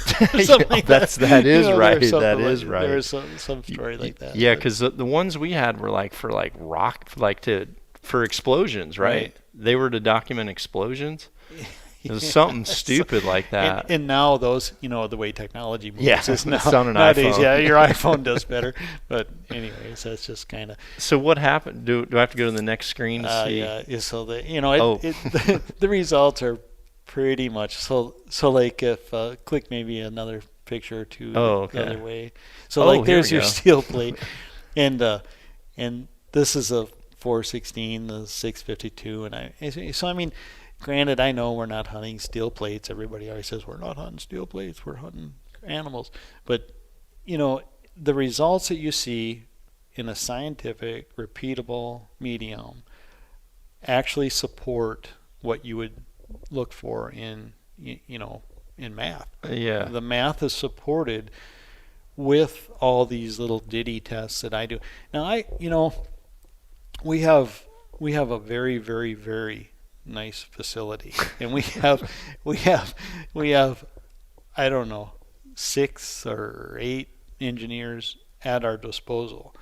Like that is you know, right. That is right. There's some story like that. Yeah, because the ones we had were like for like for explosions, right? They were to document explosions. It was something stupid like that. And now those, you know, the way technology moves is now, it's on an nowadays, iPhone. Your iPhone does better. But anyways, that's just kind of. So what happened? Do I have to go to the next screen to see? Yeah. So the results are pretty much so like if click maybe another picture or two the other way. So like there's your steel plate, and this is a 416, the 652, so I mean. Granted, I know we're not hunting steel plates. Everybody always says we're not hunting steel plates, we're hunting animals. But, you know, the results that you see in a scientific, repeatable medium actually support what you would look for in math. Yeah. The math is supported with all these little ditty tests that I do. Now, we have a very, very, very nice facility, and we have I don't know 6 or 8 engineers at our disposal.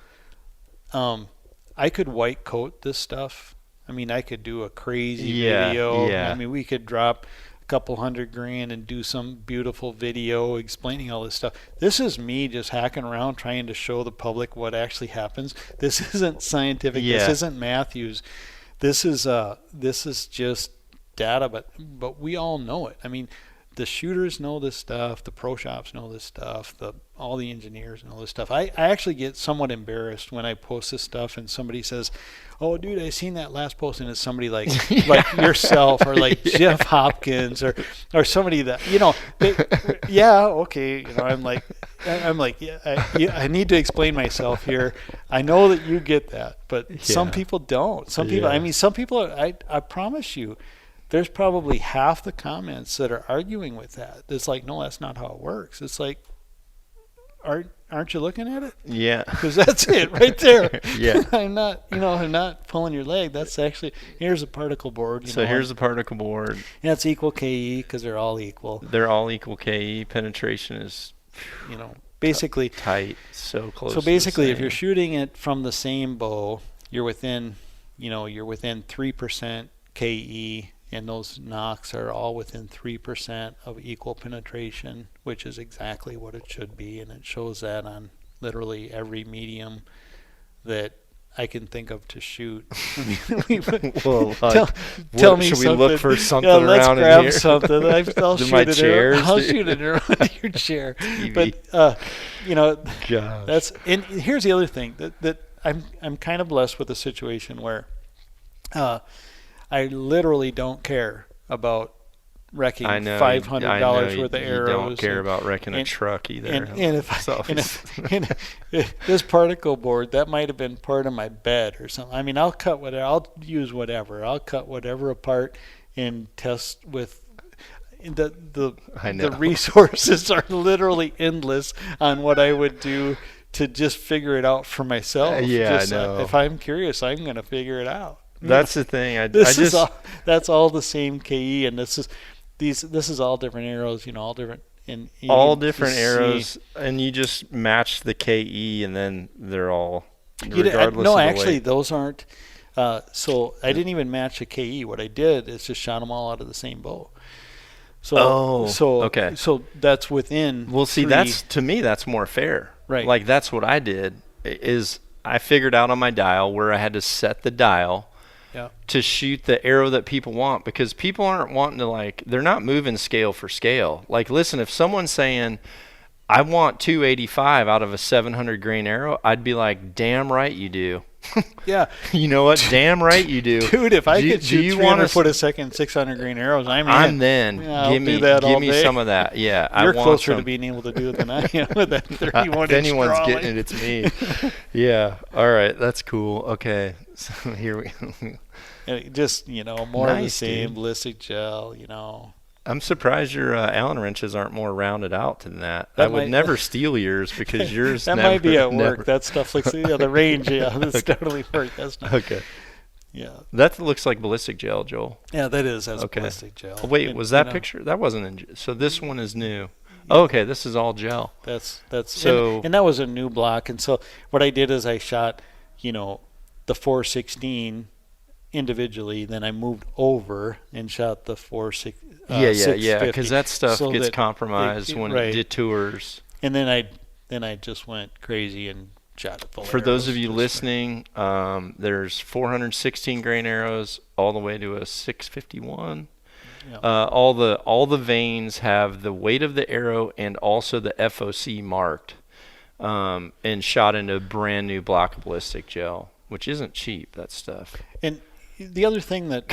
I could white coat this stuff. I mean, I could do a crazy video. I mean, we could drop a couple $100,000 and do some beautiful video explaining all this stuff. This is me just hacking around trying to show the public what actually happens. This isn't scientific. This isn't Mathews. This is just data, but we all know it. I mean, the shooters know this stuff, the pro shops know this stuff, all the engineers know this stuff. I actually get somewhat embarrassed when I post this stuff and somebody says, "Oh, dude, I seen that last post," and it's somebody like like yourself or like Jeff Hopkins or somebody that okay. You know, I'm like, I need to explain myself here. I know that you get that, but some people don't. Some people, I promise you, there's probably half the comments that are arguing with that. It's like, no, that's not how it works. It's like, aren't you looking at it? Yeah. Because that's it right there. Yeah. I'm not pulling your leg. That's actually, here's a particle board. Here's the particle board. And it's equal KE because they're all equal. They're all equal KE. Penetration is, basically tight, so close. So basically, if you're shooting it from the same bow, you're within 3% KE, and those knocks are all within 3% of equal penetration, which is exactly what it should be, and it shows that on literally every medium that I can think of to shoot. Well, tell me should something. We look for something around in here? Let's grab something. I'll shoot it around your chair. TV. But Gosh. that's, and here's the other thing that I'm kind of blessed with a situation where I literally don't care about wrecking $500 worth of arrows. You don't care about wrecking a truck either. And if this particle board, that might have been part of my bed or something. I mean, I'll use whatever. I'll cut whatever apart and test with. The resources are literally endless on what I would do to just figure it out for myself. I know. If I'm curious, I'm going to figure it out. That's the thing. That's all the same KE, and this is all different arrows. All different. All different arrows, and you just match the KE, and then they're all regardless of the actually, weight. Those aren't. So I didn't even match a KE. What I did is just shot them all out of the same bow. Okay. So that's within. Well, see, to me that's more fair. Right. Like that's what I did. Is I figured out on my dial where I had to set the dial. Yeah. To shoot the arrow that people want, because people aren't wanting to they're not moving scale for scale. Like, listen, if someone's saying, I want 285 out of a 700 grain arrow, I'd be like, damn right you do. Yeah. You know what? Damn right you do. Dude, if I could shoot 300 foot a second, 600 grain arrows, I'm then. Yeah, give me some of that. Yeah, You're closer to being able to do it than I am with that 31 if anyone's getting it, it's me. Yeah. All right. That's cool. Okay. So here we go. Just, more of the same, dude. ballistic gel, I'm surprised your Allen wrenches aren't more rounded out than that. I would never steal yours because yours that might be at work. That stuff looks the range. Yeah, that's totally work. That's not. Okay. Yeah. That looks like ballistic gel, Joel. Yeah, that is. That's ballistic gel. Oh, wait, was that picture? That wasn't in. So this one is new. Oh, okay, this is all gel. That's so. And that was a new block. And so what I did is I shot, the 416 individually. Then I moved over and shot the 460. Yeah, because that stuff gets compromised when it detours. And then I just went crazy and shot it full. For those of you listening, there's 416 grain arrows all the way to a 651. Yeah. All the vanes have the weight of the arrow and also the FOC marked, and shot into a brand new block of ballistic gel, which isn't cheap. That stuff. And the other thing that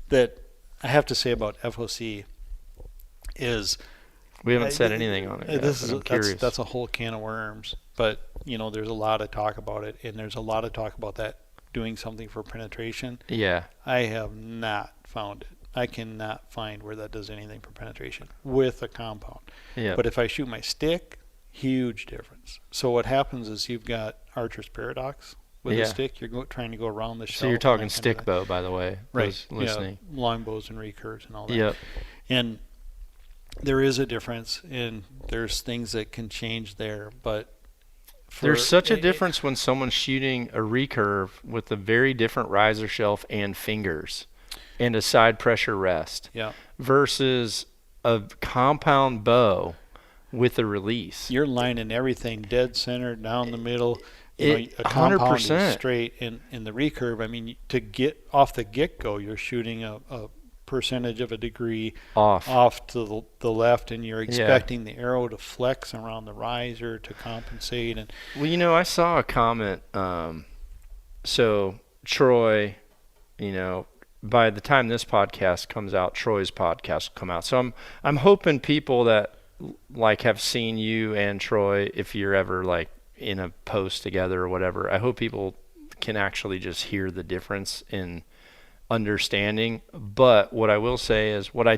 that I have to say about FOC is we haven't said anything on it yet. That's a whole can of worms. But there's a lot of talk about it, and there's a lot of talk about that doing something for penetration. Yeah. I have not found it. I cannot find where that does anything for penetration with a compound. Yeah. But if I shoot my stick, huge difference. So what happens is you've got archer's paradox. With a stick, you're trying to go around the shell. So you're talking stick bow, by the way. Right. Listening. Yeah, long bows and recurves and all that. Yep. And there is a difference, and there's things that can change there. But there's such a difference when someone's shooting a recurve with a very different riser shelf and fingers and a side pressure rest versus a compound bow with a release. You're lining everything dead center, down the middle. A compound is straight in the recurve. I mean, to get off the get-go, you're shooting a percentage of a degree off to the left, and you're expecting the arrow to flex around the riser to compensate. And well, I saw a comment. So Troy, by the time this podcast comes out, Troy's podcast will come out. So I'm hoping people that have seen you and Troy, if you're ever in a post together or whatever, I hope people can actually just hear the difference in understanding. But what I will say is what I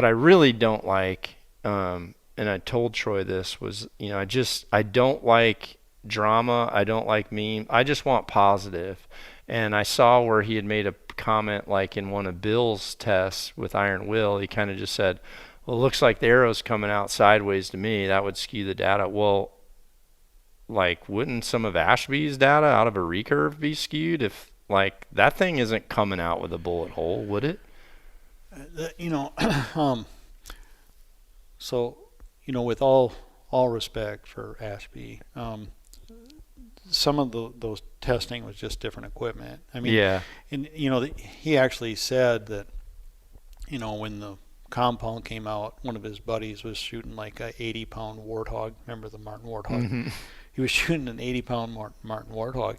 really don't like, and I told Troy this, was, I don't like drama. I don't like meme. I just want positive. And I saw where he had made a comment in one of Bill's tests with Iron Will. He kind of just said, well, it looks like the arrow's coming out sideways to me. That would skew the data. Well, wouldn't some of Ashby's data out of a recurve be skewed if that thing isn't coming out with a bullet hole, would it? So, with all respect for Ashby, some of those testing was just different equipment. I mean, and he actually said that, when the compound came out, one of his buddies was shooting a 80-pound warthog. Remember the Martin warthog? Mm-hmm. He was shooting an 80-pound Martin warthog,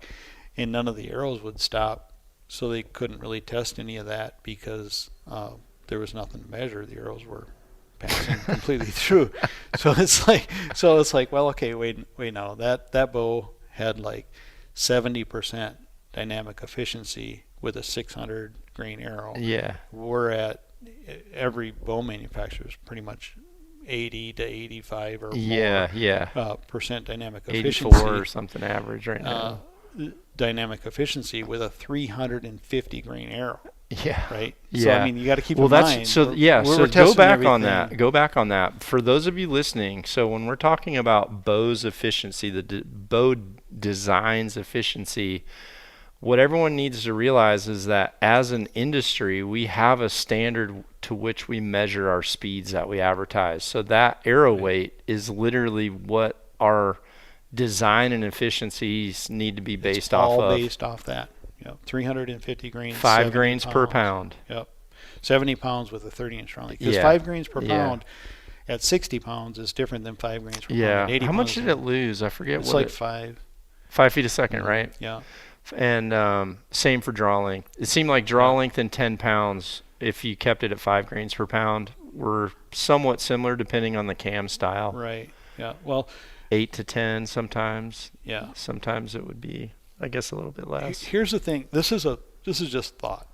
and none of the arrows would stop, so they couldn't really test any of that because there was nothing to measure. The arrows were passing completely through. So it's like, well, okay, wait now. That bow had 70% dynamic efficiency with a 600 grain arrow. Yeah. We're at every bow manufacturer is pretty much 80 to 85 or more percent dynamic efficiency. 84 or something average right now. Dynamic efficiency with a 350 grain arrow. Yeah. Right. Yeah. So I mean, you got to keep in mind. So go back on that. Go back on that. For those of you listening, so when we're talking about bow's efficiency, the bow design's efficiency, what everyone needs to realize is that as an industry, we have a standard to which we measure our speeds that we advertise. So that arrow weight is literally what our design and efficiencies need to be based off of. All based off that. 350 grains. 5 grains per pound. Yep. 70 pounds with a 30-inch draw length. Because Yeah. 5 grains per Yeah. pound at 60 pounds is different than 5 grains per pound Yeah. at 80 How pounds. much did it lose? I forget It's what like it, 5. 5 feet a second, right? Yeah. And same for draw length. It seemed like draw length and 10 pounds, if you kept it at 5 grains per pound, were somewhat similar depending on the cam style. Right. Yeah. Well, 8 to 10 sometimes. yeah. Sometimes it would be, I guess, a little bit less. Here's the thing. This is just thought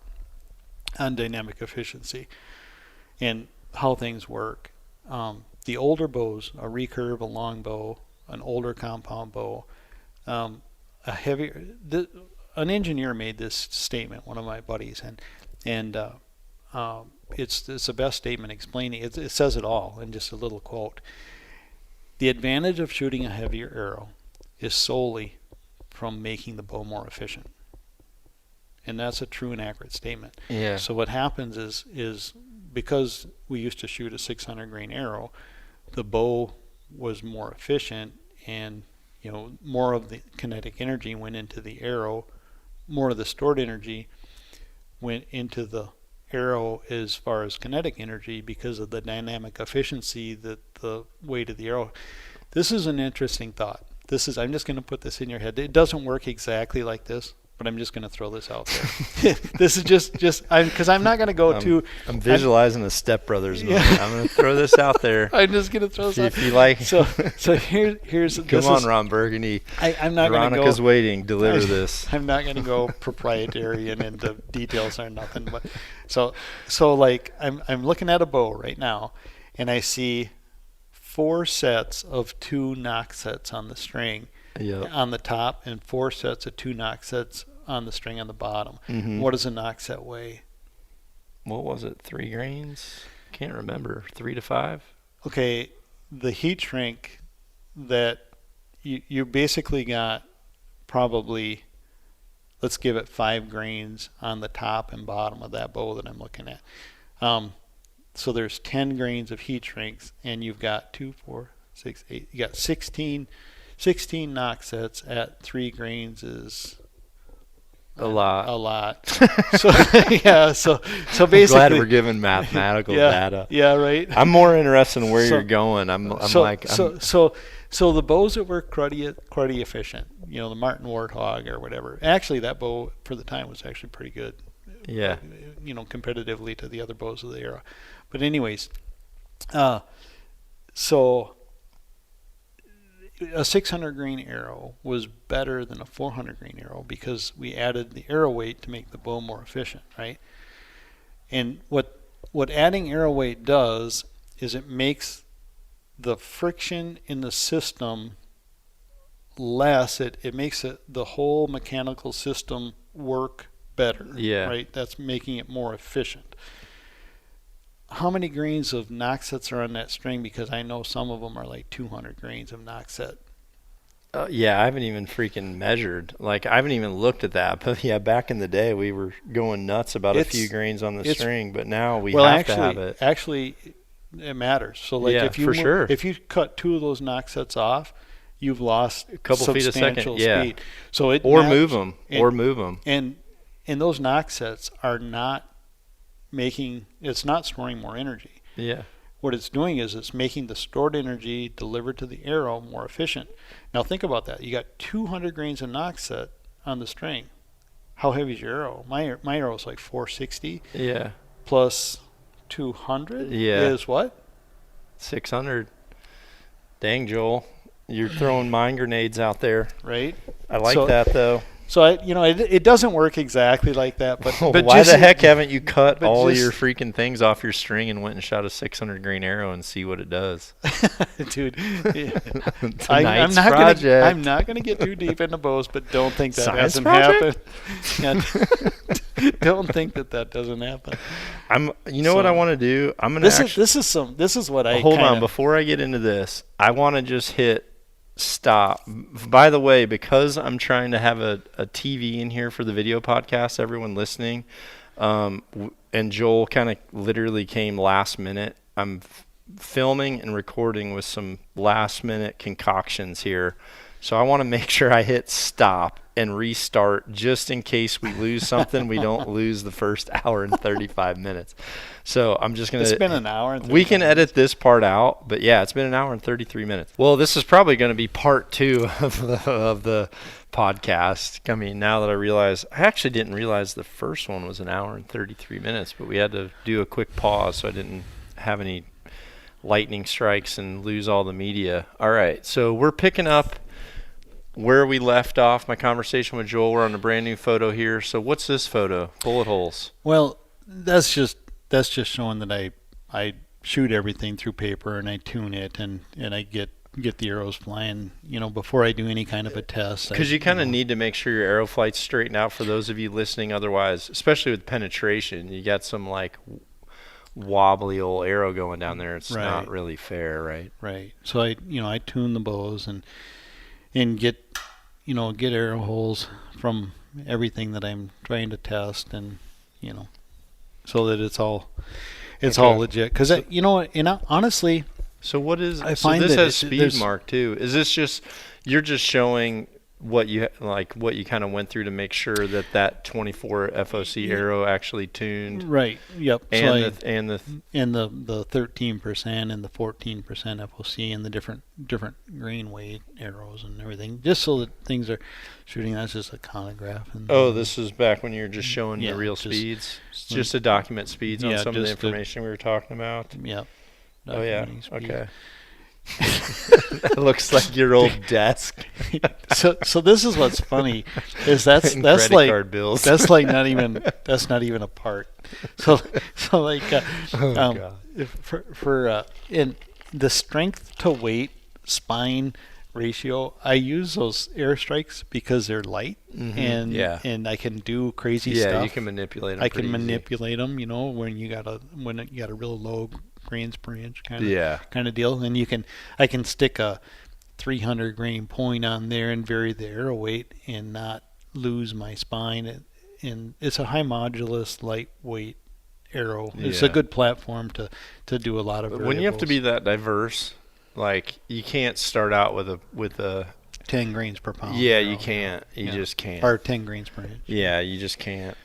on dynamic efficiency and how things work. The older bows, a recurve, a long bow, an older compound bow, a heavier. An engineer made this statement. One of my buddies, and it's the best statement explaining. It says it all in just a little quote. The advantage of shooting a heavier arrow is solely from making the bow more efficient. And that's a true and accurate statement. Yeah. So what happens is because we used to shoot a 600 grain arrow, the bow was more efficient, and more of the kinetic energy went into the arrow, more of the stored energy went into the arrow as far as kinetic energy because of the dynamic efficiency that the weight of the arrow. This is an interesting thought. I'm just going to put this in your head. It doesn't work exactly like this, but I'm just going to throw this out there. This is just because I'm not going to go to. I'm visualizing a Step Brothers movie. I'm going to throw this out there. I'm just going to throw this out. If you like. So here's. Come on, Ron Burgundy. I'm not going to go. Veronica's waiting. Deliver this. I'm not going to go proprietary and into details or nothing. But so like I'm looking at a bow right now, and I see 4 sets of 2 knock sets on the string. Yep. On the top, and 4 sets of 2 knock sets on the string on the bottom. Mm-hmm. What does a knock set weigh? What was it? 3 grains? Can't remember. 3 to 5? Okay, the heat shrink that you basically got probably, let's give it 5 grains on the top and bottom of that bow that I'm looking at. So there's 10 grains of heat shrinks, and you've got 2, 4, 6, 8. You got 16 knock sets at 3 grains is a lot. A lot. So yeah, so basically, Glad we're given mathematical data. Yeah, right. I'm more interested in where you're going. So the bows that were cruddy efficient, the Martin Warthog or whatever. Actually, that bow for the time was actually pretty good. Yeah. Competitively to the other bows of the era. But anyways, so a 600 grain arrow was better than a 400 grain arrow because we added the arrow weight to make the bow more efficient, right? And what adding arrow weight does is it makes the friction in the system less. It makes the whole mechanical system work better. Yeah. Right? That's making it more efficient. How many grains of knock sets are on that string? Because I know some of them are like 200 grains of knock set. Yeah, I haven't even freaking measured. Like, I haven't even looked at that. But yeah, back in the day, we were going nuts about a few grains on the string. But now we have to have it. Actually, it matters. So like if you cut 2 of those knock sets off, you've lost a couple feet a second. Yeah. Speed. So it or matters. move them. And those knock sets are not it's not storing more energy. Yeah. What it's doing is it's making the stored energy delivered to the arrow more efficient. Now think about that. You got 200 grains of knock set on the string. How heavy is your arrow? My arrow is like 460. Yeah. Plus 200 is what? 600. Dang, Joel. You're throwing mine grenades out there. Right. I like that, though. So it doesn't work exactly like that, but why the heck haven't you cut all your freaking things off your string and went and shot a 600 grain arrow and see what it does? Dude, I'm not gonna get too deep into bows, but don't think that hasn't happened. Don't think that doesn't happen. What I want to do? I'm gonna. This is what I hold on before I get into this. I want to just hit stop. By the way, because I'm trying to have a TV in here for the video podcast, everyone listening, and Joel kind of literally came last minute. I'm filming and recording with some last minute concoctions here So I want to make sure I hit stop and restart just in case we lose something. We don't lose the first hour and 35 minutes. So I'm just going to... It's been an hour and 35 We can edit minutes. this part out, but yeah, it's been an hour and 33 minutes. Well, this is probably going to be part 2 of the podcast. I mean, now that I realize... I actually didn't realize the first one was an hour and 33 minutes, but we had to do a quick pause so I didn't have any lightning strikes and lose all the media. All right, so we're picking up where we left off my conversation with Joel. We're on a brand new photo here. So what's this photo? Bullet holes. Well, that's just showing that I shoot everything through paper and I tune it and I get the arrows flying, before I do any kind of a test. Because you kind of need to make sure your arrow flight's straightened out for those of you listening. Otherwise, especially with penetration, you got some like wobbly old arrow going down there. It's not really fair, right? Right. So I tune the bows and get arrow holes from everything that I'm trying to test, and so that it's all legit. Because honestly, so what is? I so find this that has speed mark too. Is this just you're just showing what you kind of went through to make sure that 24 FOC arrow actually tuned? Right. Yep. And so the 13% and the 14% FOC and the different grain weight arrows and everything, just so that things are shooting. That's just a chronograph. And this is back when you were just showing the real speeds. It's just to document speeds on some of the information we were talking about. Yep. Oh yeah. Okay. That looks like your old desk. So this is what's funny is that's like card bills. that's like not even a part. So like for in the strength to weight spine ratio, I use those airstrikes because they're light and I can do crazy stuff. Yeah, you can manipulate them. I can manipulate them. When you got a real low grains per inch kind of deal, and I can stick a 300 grain point on there and vary the arrow weight and not lose my spine. And it's a high modulus, lightweight arrow. It's a good platform to do a lot of variables. When you have to be that diverse, like you can't start out with a 10 grains per pound. Yeah, you can't. You just can't. Or 10 grains per inch. Yeah, you just can't.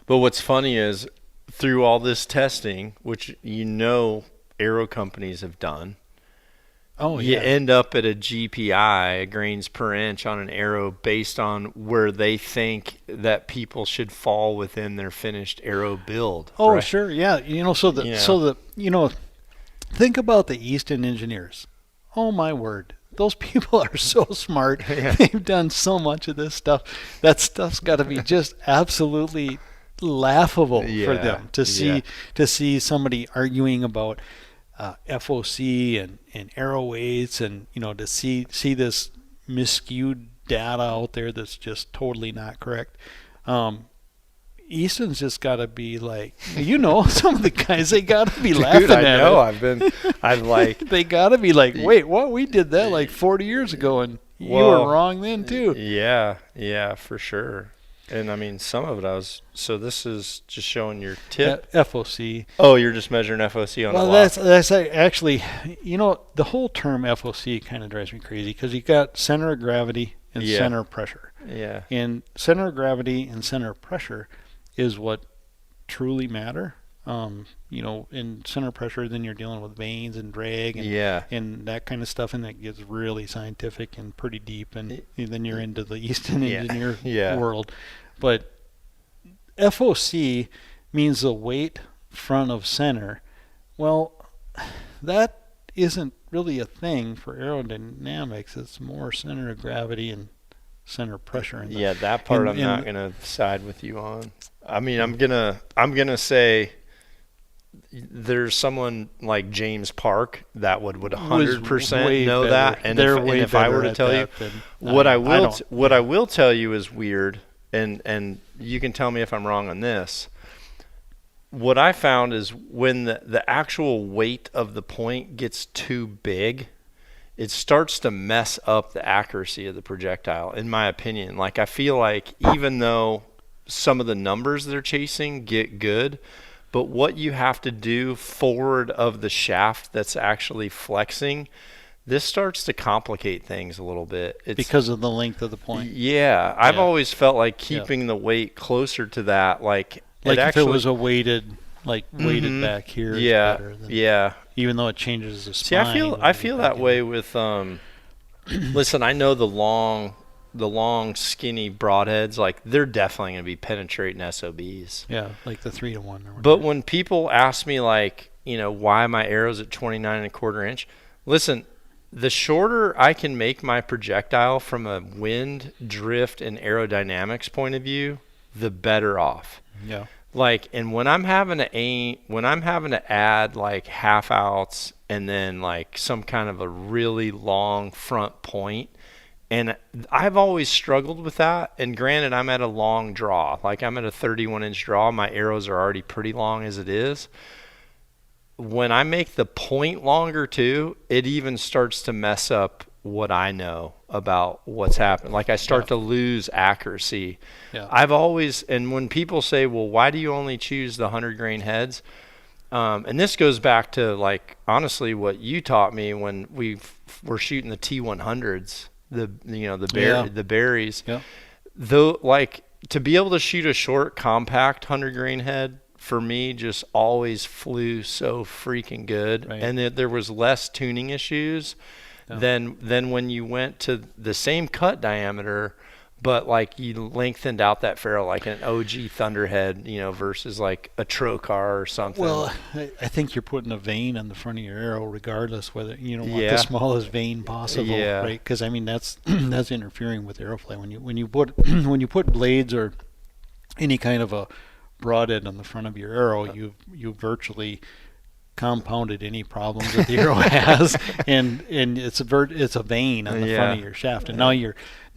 But what's funny is through all this testing, which arrow companies have done, you end up at a GPI, grains per inch, on an arrow based on where they think that people should fall within their finished arrow build. Oh, right? Sure, yeah. Think about the Easton engineers. Oh my word. Those people are so smart. They've done so much of this stuff. That stuff's got to be just absolutely laughable for them to see somebody arguing about FOC and arrow weights, and to see this miscued data out there that's just totally not correct. Easton's just got to be like, some of the guys, they got to be laughing at it. I've like, they got to be like, wait, what? We did that like 40 years ago, and you were wrong then too. Yeah, for sure. And I mean, some of it so this is just showing your tip. FOC. Oh, you're just measuring FOC on the block. That's actually, the whole term FOC kind of drives me crazy because you got center of gravity and center of pressure. Yeah. And center of gravity and center of pressure is what truly matter. In center of pressure, then you're dealing with vanes and drag and that kind of stuff, and that gets really scientific and pretty deep, and then you're into the Easton engineer world. But FOC means the weight front of center. Well, that isn't really a thing for aerodynamics. It's more center of gravity and center of pressure. That part I'm not going to side with you on. I mean, I'm gonna say there's someone like James Park that would 100% know that, and if I were to tell you, what I will tell you is weird, and you can tell me if I'm wrong on this. What I found is when the actual weight of the point gets too big, it starts to mess up the accuracy of the projectile, in my opinion. Like, I feel like even though some of the numbers they're chasing get good, but what you have to do forward of the shaft that's actually flexing, this starts to complicate things a little bit. It's because of the length of the point. Yeah, I've Yeah. always felt like keeping the weight closer to that, like Like if actually, it was a weighted back here, is yeah, better than, yeah. even though it changes the See, spine. I feel that way with listen, I know the long skinny broadheads, like they're definitely going to be penetrating SOBs. Yeah, like the 3-1 or whatever. But when people ask me, like, why my arrow's at 29.25 inch, listen, the shorter I can make my projectile from a wind, drift, and aerodynamics point of view, the better off. Yeah. Like, and when I'm having to add like half outs and then like some kind of a really long front point, and I've always struggled with that. And granted, I'm at a long draw, like I'm at a 31-inch draw. My arrows are already pretty long as it is. When I make the point longer too, it even starts to mess up what I know about what's happened. Like I start to lose accuracy. Yeah. I've always, and when people say, well, why do you only choose the 100 grain heads? And this goes back to, like, honestly, what you taught me when we were shooting the T100s, the berries. Yeah. Though, like, to be able to shoot a short, compact 100 grain head, for me, just always flew so freaking good. Right. And there was less tuning issues than when you went to the same cut diameter, but like you lengthened out that ferrule like an OG Thunderhead, versus like a Trocar or something. Well, I think you're putting a vein on the front of your arrow, regardless whether you don't want the smallest vein possible, right? Because I mean that's interfering with airflow. When you put blades or any kind of a broadhead on the front of your arrow, you virtually compounded any problems that the arrow has, and it's a vein on the front of your shaft, and now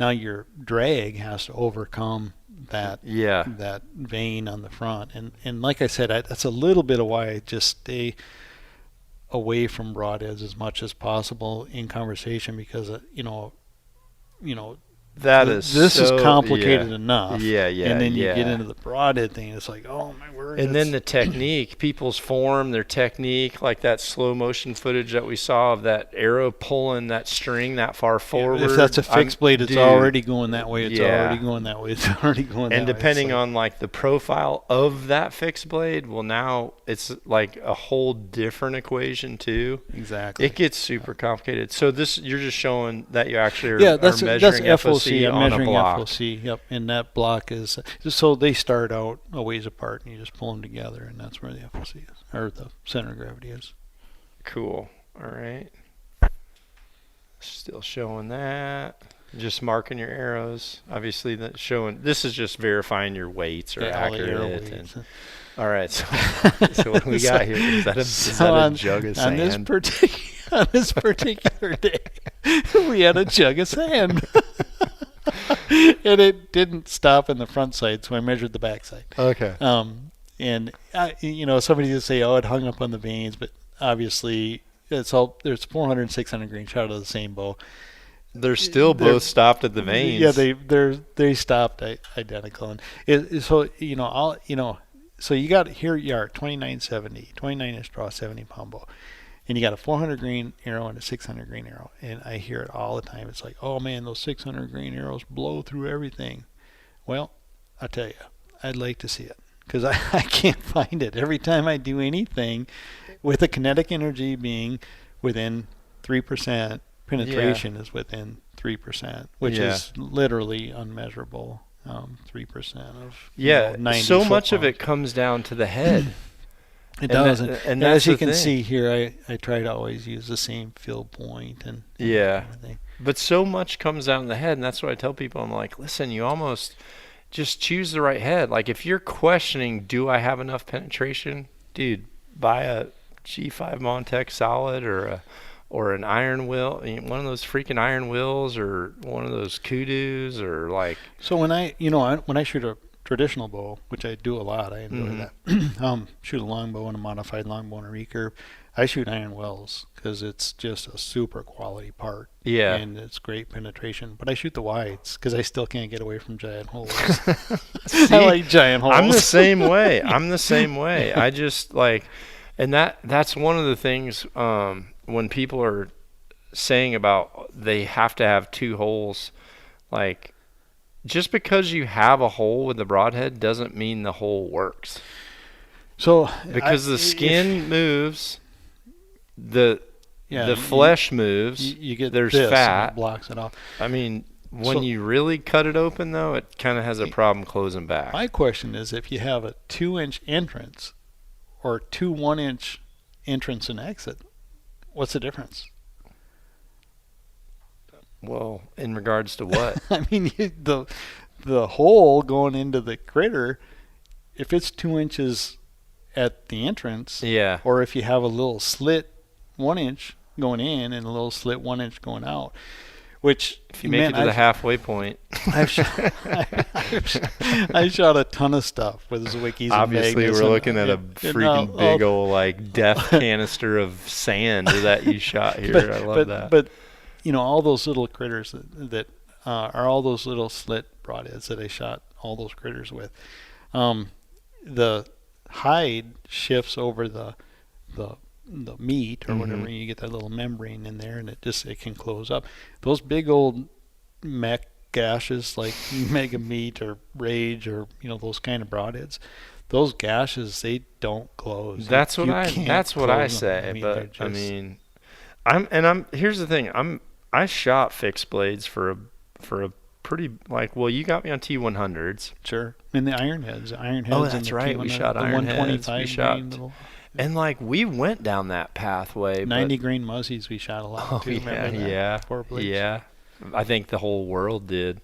your drag has to overcome that vein on the front, and like I said, that's a little bit of why I just stay away from broadheads as much as possible in conversation, because this is complicated enough. And then you get into the broadhead thing, it's like, oh my word. And then the technique, people's form, their technique, like that slow motion footage that we saw of that arrow pulling that string that far forward. If that's a fixed blade, it's already going that way. It's already going that way. It's already going that way. And depending on like the profile of that fixed blade, well, now it's like a whole different equation too. Exactly. It gets super complicated. So this, you're just showing that you actually are measuring that's FOC. I'm on measuring a block. FOC, yep, and that block is, so they start out a ways apart, and you just pull them together, and that's where the FOC is, or the center of gravity is. Cool. All right. Still showing that. Just marking your arrows. Obviously, that's showing. This is just verifying your weights are accurate. All right. So what do we got here? Is that a jug of sand? On this particular day, we had a jug of sand. And it didn't stop in the front side, so I measured the back side. Okay. And somebody would say, oh, it hung up on the vanes, but obviously there's 400 and 600 grain shot out of the same bow. They're still both stopped at the vanes. Yeah, they stopped identical. And so you got, here you are, 2970, 29-inch draw, 70-pound bow. And you got a 400 grain arrow and a 600 grain arrow. And I hear it all the time. It's like, oh man, those 600 grain arrows blow through everything. Well, I'll tell you, I'd like to see it, because I can't find it. Every time I do anything with the kinetic energy being within 3%, penetration is within 3%, which is literally unmeasurable. 3% of 90 so much of it comes down to the head. It does, and as you can see here, I try to always use the same field point and everything. But so much comes down to the head, and that's what I tell people. I'm like, listen, you almost just choose the right head. Like if you're questioning, do I have enough penetration, dude? Buy a G5 Montec solid or an iron wheel, one of those freaking iron wheels, or one of those koodoos, or like. So when I shoot a traditional bow, which I do a lot, I enjoy that. Shoot a longbow and a modified longbow and a recurve. I shoot iron wells because it's just a super quality part. Yeah. And it's great penetration. But I shoot the wides because I still can't get away from giant holes. See, I like giant holes. I'm the same way. I just like, and that's one of the things when people are saying about they have to have 2 holes, like, just because you have a hole with the broadhead doesn't mean the hole works. So because the skin moves, the flesh moves. You get there's this fat, and it blocks it off. I mean, when you really cut it open, though, it kind of has a problem closing back. My question is, if you have a 2-inch entrance or 2 1-inch entrance and exit, what's the difference? Well, in regards to what? I mean, the hole going into the critter, if it's 2 inches at the entrance, yeah, or if you have a little slit 1 inch going in and a little slit 1 inch going out, which if you make it to the halfway point. I shot a ton of stuff with Zwickies. Obviously, we're looking at a freaking big old like death canister of sand that you shot here. I love that. But you know, all those little critters that are all those little slit broadheads that I shot all those critters with. The hide shifts over the meat or whatever. You get that little membrane in there, and it can close up. Those big old mech gashes like Mega Meat or Rage or those kind of broadheads, those gashes, they don't close. That's what I say. But I mean, here's the thing. I shot fixed blades for a pretty, like, well, you got me on T100s. Sure. And the iron heads. Oh, that's right. We shot iron heads. We shot, and like we went down that pathway. 90 grain muzzies we shot a lot too. Yeah. I think the whole world did.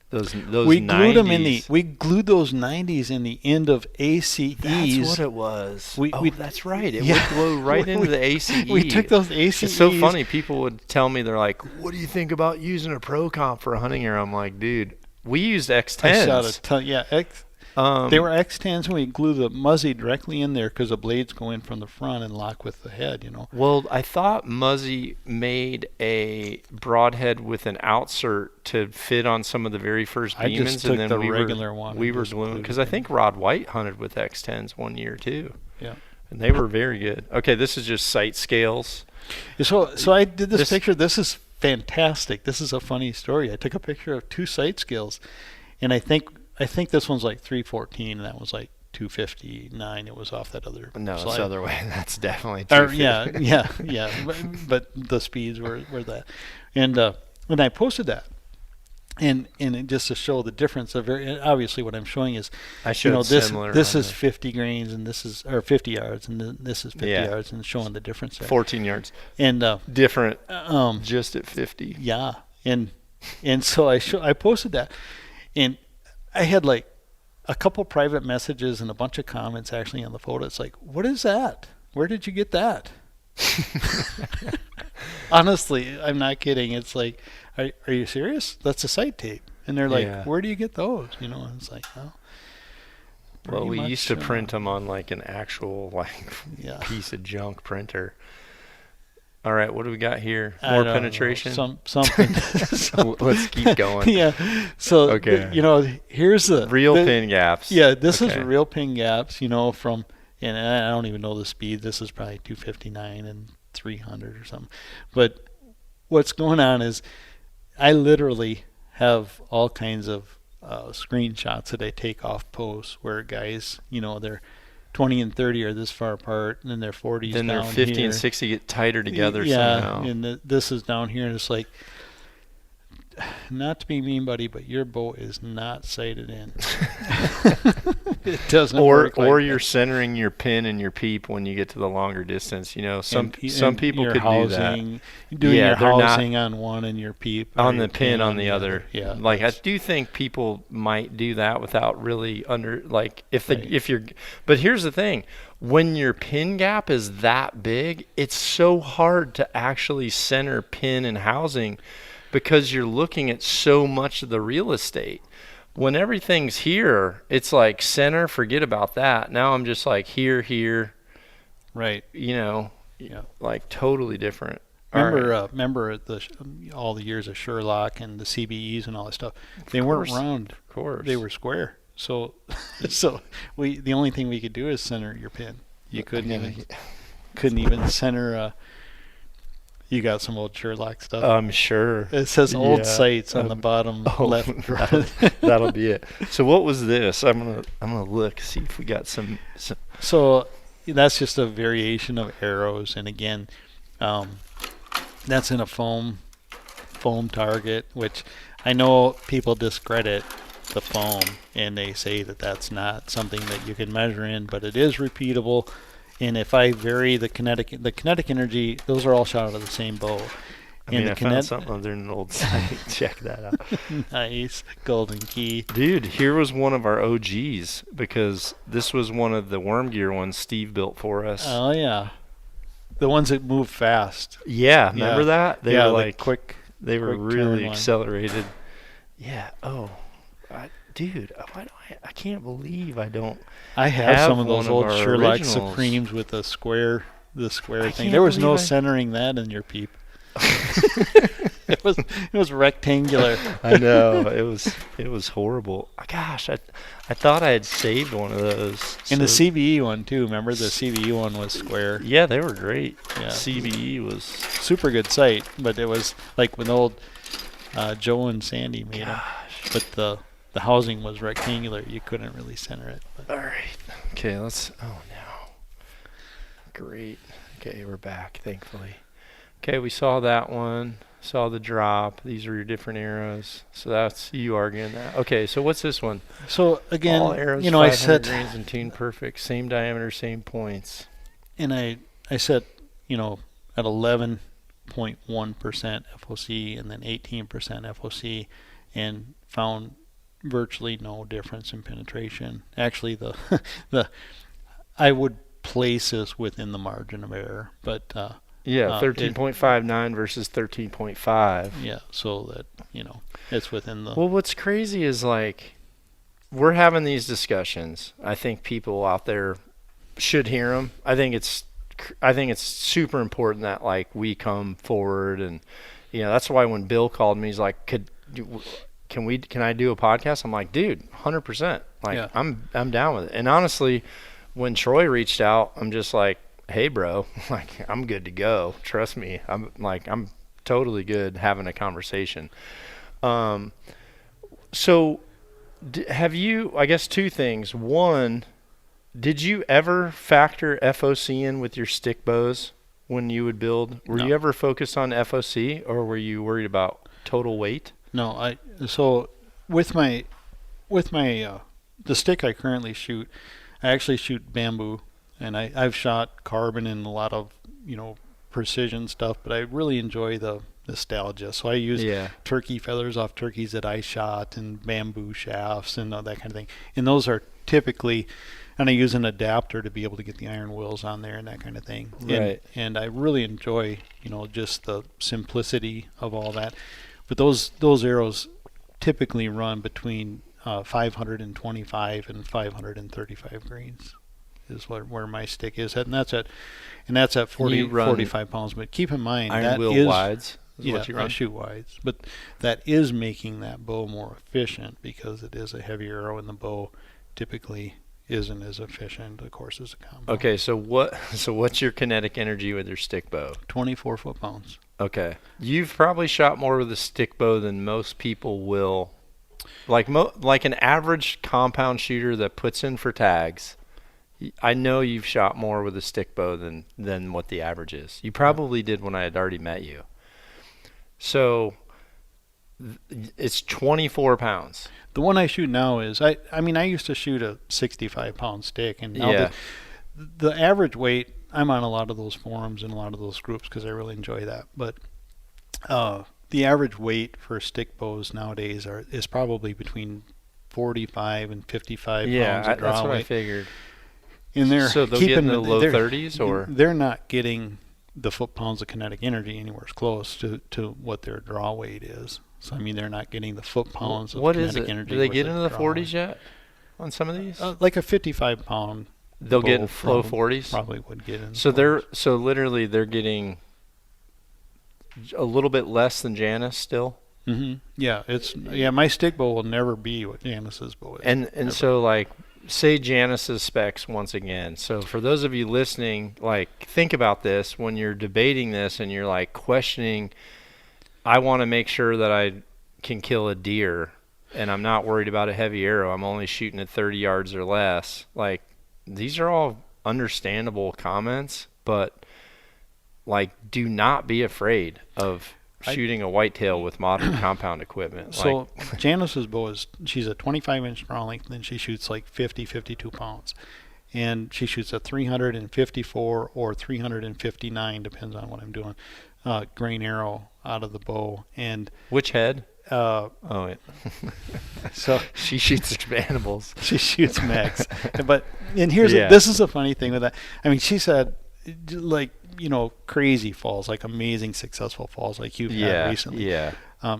Those we 90s. Glued them we glued those 90s in the end of ACEs. That's what it was. That's right. It would glue right into the ACE. We took those ACEs. It's so funny. People would tell me, they're like, "What do you think about using a pro comp for a hunting arrow?" I'm like, dude, we used X10s. I shot a ton. Yeah, they were X10s, and we glue the muzzy directly in there because the blades go in from the front and lock with the head. Well, I thought Muzzy made a broadhead with an outsert to fit on some of the very first demons. I just took the regular one. We were gluing, because I think Rod White hunted with X10s one year too. Yeah, and they were very good. Okay, this is just sight scales. So I did this picture. This is fantastic. This is a funny story. I took a picture of 2 sight scales, and I think this one's like 314, and that was like 259. It was off that other. No, slide. It's the other way. That's definitely 250. Yeah. But the speeds were that, and I posted that, and it just to show the difference. Obviously, what I'm showing is, I showed similar. This is 50 grains, and this is 50 yards, and this is 50 yards, and showing the difference there. 14 yards. And different. Just at 50. Yeah, and so I posted that, and I had like a couple private messages and a bunch of comments actually on the photo. It's like, what is that? Where did you get that? Honestly, I'm not kidding. It's like, are you serious? That's a sight tape. And they're like, where do you get those? And it's like, well, we used to print them on like an actual piece of junk printer. All right, what do we got here? More penetration? Something. Let's keep going. Yeah. So, okay. Here's the real pin gaps. Yeah, this is real pin gaps, from, and I don't even know the speed. This is probably 259 and 300 or something. But what's going on is I literally have all kinds of screenshots that I take off posts where guys, they're 20 and 30 are this far apart, and then their 40s then down their 50 here. and 60 get tighter together somehow. And this is down here, and it's like, not to be mean, buddy, but your bow is not sighted in. It doesn't work like or you're centering your pin and your peep when you get to the longer distance. Some people could do that. Doing your housing on one and your peep on the pin on the other. Yeah, like I do think people might do that without really But here's the thing: when your pin gap is that big, it's so hard to actually center pin and housing, because you're looking at so much of the real estate. When everything's here, it's like center, forget about that. Now I'm just like here. Right. Like totally different. Remember all the years of Sherlock and the CBEs and all that stuff. They weren't round. Of course. They were square. So the only thing we could do is center your pin. You couldn't even center You got some old Sherlock stuff. I'm sure. It says old sights on the bottom left. That'll be it. So what was this? I'm gonna look, see if we got some. So that's just a variation of arrows, and again, that's in a foam target, which I know people discredit the foam and they say that that's not something that you can measure in, but it is repeatable. And if I vary the kinetic energy, those are all shot out of the same bow. I found something under an old site. Check that out. Nice. Golden key. Dude, here was one of our OGs, because this was one of the worm gear ones Steve built for us. Oh, yeah. The ones that move fast. Yeah, remember that? They were like quick. They were really accelerated. Yeah. Oh, dude, I can't believe I don't. I have some of those old Sherlock originals. Supremes with the square thing. There was no centering that in your peep. It was rectangular. I know, it was horrible. Gosh, I thought I had saved one of those. And the CBE one too. Remember, the CBE one was square. Yeah, they were great. Yeah. CBE was super good sight, but it was like when old Joe and Sandy made them. But the housing was rectangular. You couldn't really center it. But. All right. Okay, let's. Oh no. Great. Okay, we're back, thankfully. Okay, we saw that one. Saw the drop. These are your different arrows. So that's you arguing that. Okay, so what's this one? So again, all arrows, I set grains and tuned perfect, same diameter, same points. And I set, at 11.1% FOC and then 18% FOC, and found virtually no difference in penetration. Actually, I would place this within the margin of error, but 13.59 versus 13.5. Yeah, so that it's within the. Well, what's crazy is like we're having these discussions. I think people out there should hear them. I think it's super important that like we come forward, and that's why when Bill called me, he's like, can I do a podcast? I'm like, dude, 100%. Like, yeah. I'm down with it. And honestly, when Troy reached out, I'm just like, hey, bro, like, I'm good to go. Trust me. I'm totally good having a conversation. So have you, I guess, two things. One, did you ever factor FOC in with your stick bows when you would build? Were you ever focused on FOC, or were you worried about total weight? No, so with my the stick I currently shoot, I actually shoot bamboo, and I've shot carbon and a lot of precision stuff, but I really enjoy the nostalgia. So I use turkey feathers off turkeys that I shot, and bamboo shafts and all that kind of thing. And those are typically, and I use an adapter to be able to get the iron wheels on there and that kind of thing. Right. And I really enjoy just the simplicity of all that. But those arrows typically run between 525 and 535 grains is where my stick is at, and that's at 45 pounds. But keep in mind iron that wheel is wides. Is what you run? I shoot wides, but that is making that bow more efficient because it is a heavier arrow, and the bow typically isn't as efficient, of course, as a combo. Okay, so what's your kinetic energy with your stick bow? 24 foot-pounds. Okay. You've probably shot more with a stick bow than most people will. Like an average compound shooter that puts in for tags, I know you've shot more with a stick bow than what the average is. You probably did when I had already met you. So it's 24 pounds. The one I shoot now is, I used to shoot a 65-pound stick, and now the average weight, I'm on a lot of those forums and a lot of those groups because I really enjoy that. But the average weight for stick bows nowadays is probably between 45 and 55 pounds of draw weight. That's what I figured. And they're so they'll get in the low 30s, or they're not getting the foot-pounds of kinetic energy anywhere close to what their draw weight is. So they're not getting the foot-pounds of kinetic energy. Do they get into the 40s yet on some of these? Like a 55-pound. They'll get in low 40s. Probably would get in. So literally they're getting a little bit less than Janice still. Mm-hmm. Yeah, my stick bow will never be what Janice's bow is. And so like say Janice's specs once again. So for those of you listening, like, think about this when you're debating this and you're like questioning, I want to make sure that I can kill a deer and I'm not worried about a heavy arrow. I'm only shooting at 30 yards or less. Like, these are all understandable comments, but like, do not be afraid of shooting a whitetail with modern compound equipment. So Janice's bow she's a 25-inch draw length, and she shoots like 52 pounds. And she shoots a 354 or 359, depends on what I'm doing, grain arrow out of the bow. And which head? Oh, yeah. So she shoots expandables. She shoots max. And here's this is a funny thing with that. I mean, she said, like, crazy falls, like amazing successful falls like you've had recently. Yeah.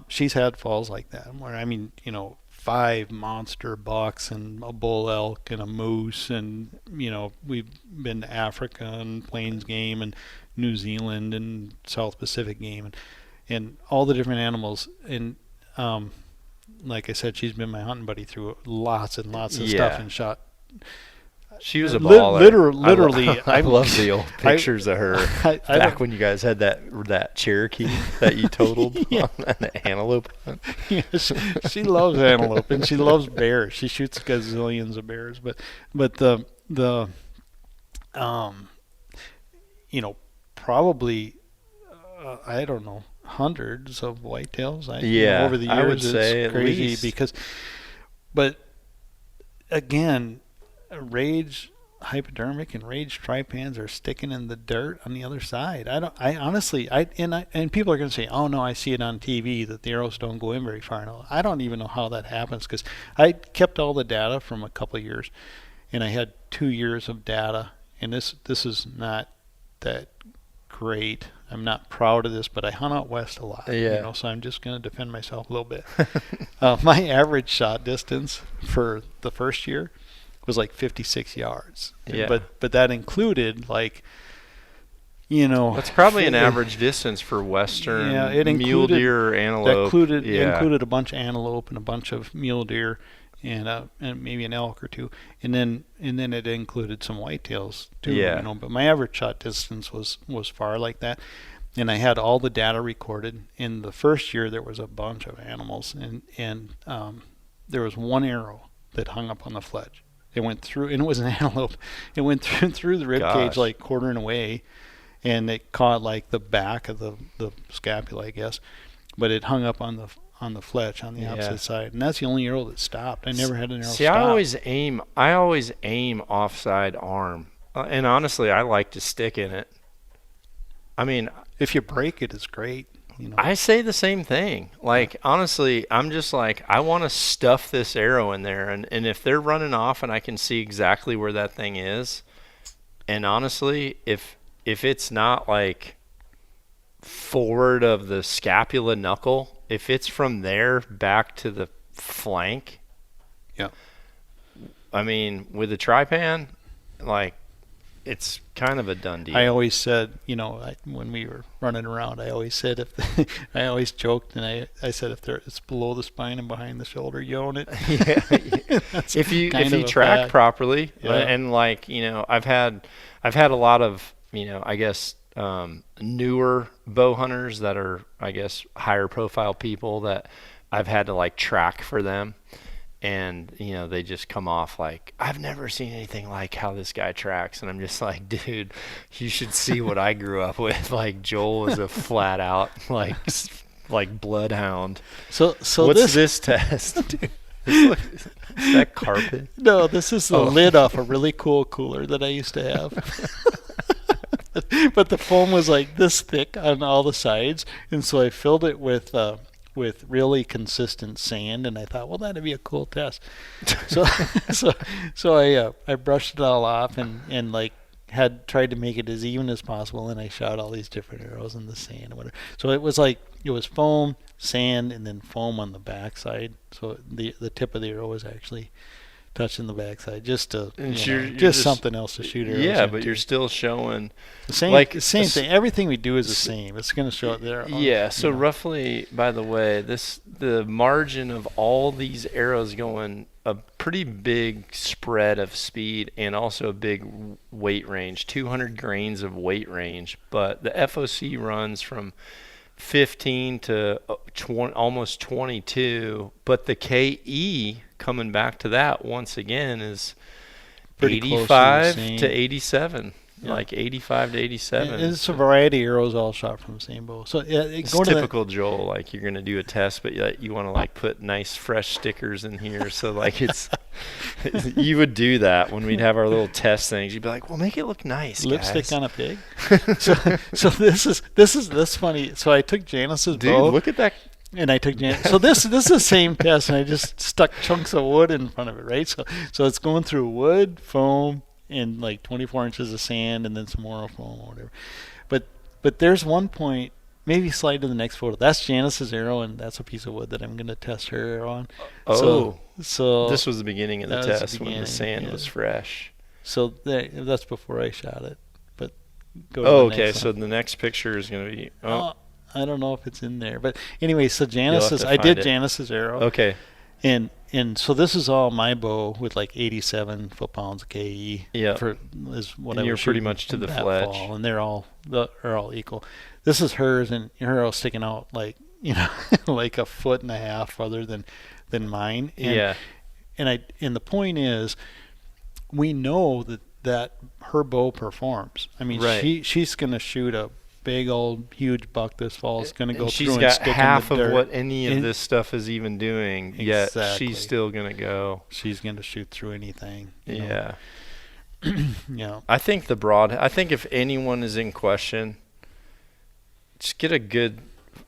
She's had falls like that where, I mean, 5 monster bucks and a bull elk and a moose, and we've been to Africa and plains game and New Zealand and South Pacific game and all the different animals. And like I said, she's been my hunting buddy through lots and lots of stuff and shot. She was a baller. Literally, I love the old pictures of her back when you guys had that Cherokee that you totaled on the antelope hunt. Yeah, she loves antelope and she loves bears. She shoots gazillions of bears, but the probably I don't know, hundreds of whitetails. Over the years, I would say it's crazy at least. but again, rage hypodermic and rage tripans are sticking in the dirt on the other side. And people are going to say, oh no, I see it on TV that the arrows don't go in very far. No, I don't even know how that happens, because I kept all the data from a couple of years, and I had 2 years of data, and this is not that great. I'm not proud of this, but I hunt out west a lot. So I'm just going to defend myself a little bit. My average shot distance for the first year was like 56 yards. Yeah. But that included that's probably an average distance for western mule deer or antelope. It included a bunch of antelope and a bunch of mule deer and maybe an elk or two, and then it included some whitetails too. But my average shot distance was far like that. And I had all the data recorded. In the first year, there was a bunch of animals, and there was one arrow that hung up on the fledge. It went through, and it was an antelope. It went through the rib cage, like quartering away, and it caught like the back of the scapula, I guess. But it hung up on the fletch on the opposite side, and that's the only arrow that stopped. I never had an arrow stop. I always aim offside arm, and honestly, I like to stick in it. I mean, if you break it, it's great. I say the same thing. Like, honestly, I'm just like, I want to stuff this arrow in there. And if they're running off and I can see exactly where that thing is, and honestly, if it's not like forward of the scapula knuckle, if it's from there back to the flank, I mean, with a tripan, like, it's kind of a done deal. I always said, when we were running around, I always said I always joked, and I said if it's below the spine and behind the shoulder, you own it. If you track properly, and like I've had a lot of I guess newer bow hunters that are, I guess, higher profile people that I've had to like track for them. And, they just come off like, I've never seen anything like how this guy tracks. And I'm just like, dude, you should see what I grew up with. Like, Joel is a flat out, like bloodhound. So what's this test? Is that carpet? No, this is the lid off a really cool cooler that I used to have. But the foam was like this thick on all the sides. And so I filled it with really consistent sand, and I thought, well, that'd be a cool test. So I brushed it all off and like had tried to make it as even as possible, and I shot all these different arrows in the sand and whatever. So it was foam, sand, and then foam on the backside. So the tip of the arrow was actually touching the backside, just to you're just something else to shoot arrows Yeah, into. but you're still showing the same thing. Everything we do is the same. It's going to show it there. Yeah. So roughly, by the way, the margin of all these arrows going a pretty big spread of speed and also a big weight range, 200 grains of weight range. But the FOC runs from 15 to 20, almost 22, but the KE, coming back to that once again, is pretty 85 to, to 87. Like 85 to 87. It's a variety of arrows all shot from the same bow. So it's typical Joel. Like you're gonna do a test, but you want to like put nice fresh stickers in here. So like it's you would do that when we'd have our little test things. You'd be like, well, make it look nice. Lipstick guys. on a pig. so this is funny. So I took Janice's bow. Dude, look at that. And I took Janice. So this is the same test, and I just stuck chunks of wood in front of it, right? So it's going through wood, foam, and like 24 inches of sand, and then some more foam or whatever. But there's one point. Maybe slide to the next photo. That's Janice's arrow, and that's a piece of wood that I'm going to test her arrow on. Oh, so this was the beginning of the test when the sand was fresh. So that's before I shot it. But go to the okay. next So one. the next picture is going to be. I don't know if it's in there, but anyway. So Janice's, I did Janice's arrow. Okay. And so this is all my bow with like 87 foot-pounds of KE. Yeah. Is what and I you're was pretty much to the fletch. Fall, and they're all equal. This is hers, and her arrow's sticking out like like a foot and a half farther than mine. And, And the point is, we know that her bow performs. I mean, she's going to shoot a big old huge buck this fall. It's going to go through and stick in the dirt. She's got half of what any of this stuff is even doing, yet she's still going to go. She's going to shoot through anything. Yeah. Yeah. I think if anyone is in question, just get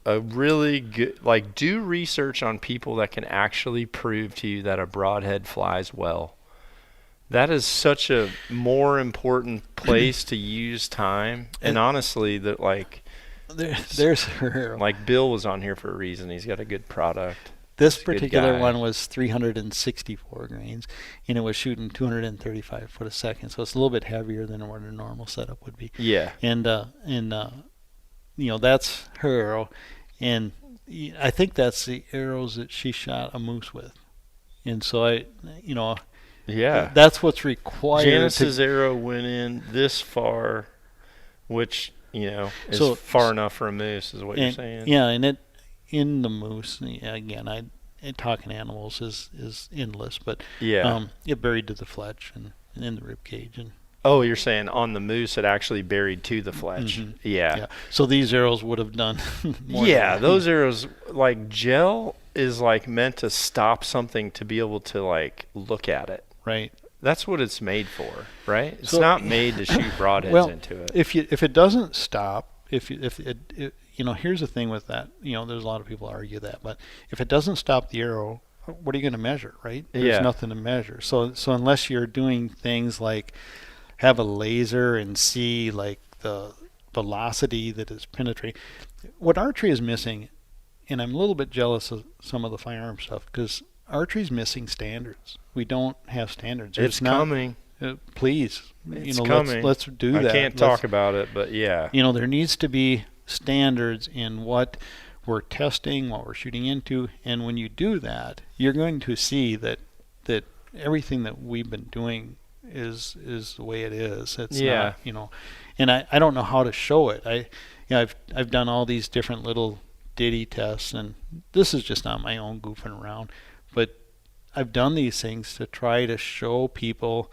a really good, like, do research on people that can actually prove to you that a broadhead flies well. That is such a more important place to use time. And honestly, that like there's her. Like Bill was on here for a reason. He's got a good product. This particular one was 364 grains, and it was shooting 235 foot a second. So it's a little bit heavier than what a normal setup would be. Yeah. And that's her arrow, and I think that's the arrows that she shot a moose with. And so yeah, that's what's required. Janice's arrow went in this far, which is far enough for a moose, is what you're saying. Yeah, and in the moose, again, talking animals is endless, but it buried to the fletch and in the rib cage. And you're saying on the moose it actually buried to the fletch. Mm-hmm. Yeah. So these arrows would have done more. Yeah, those arrows, like, gel is like meant to stop something to be able to like look at it. Right. That's what it's made for, right? It's not made to shoot broadheads into it. If it doesn't stop, if it here's the thing with that. There's a lot of people argue that, but if it doesn't stop the arrow, what are you going to measure, right? There's nothing to measure. So unless you're doing things like have a laser and see like the velocity that is penetrating, what archery is missing, and I'm a little bit jealous of some of the firearm stuff because archery's missing standards. We don't have standards. It's coming. Please, it's coming. Let's do that. I can't talk about it, but yeah. There needs to be standards in what we're testing, what we're shooting into, and when you do that, you're going to see that everything that we've been doing is the way it is. It's not, and I don't know how to show it. I've done all these different little ditty tests, and this is just on my own goofing around, but I've done these things to try to show people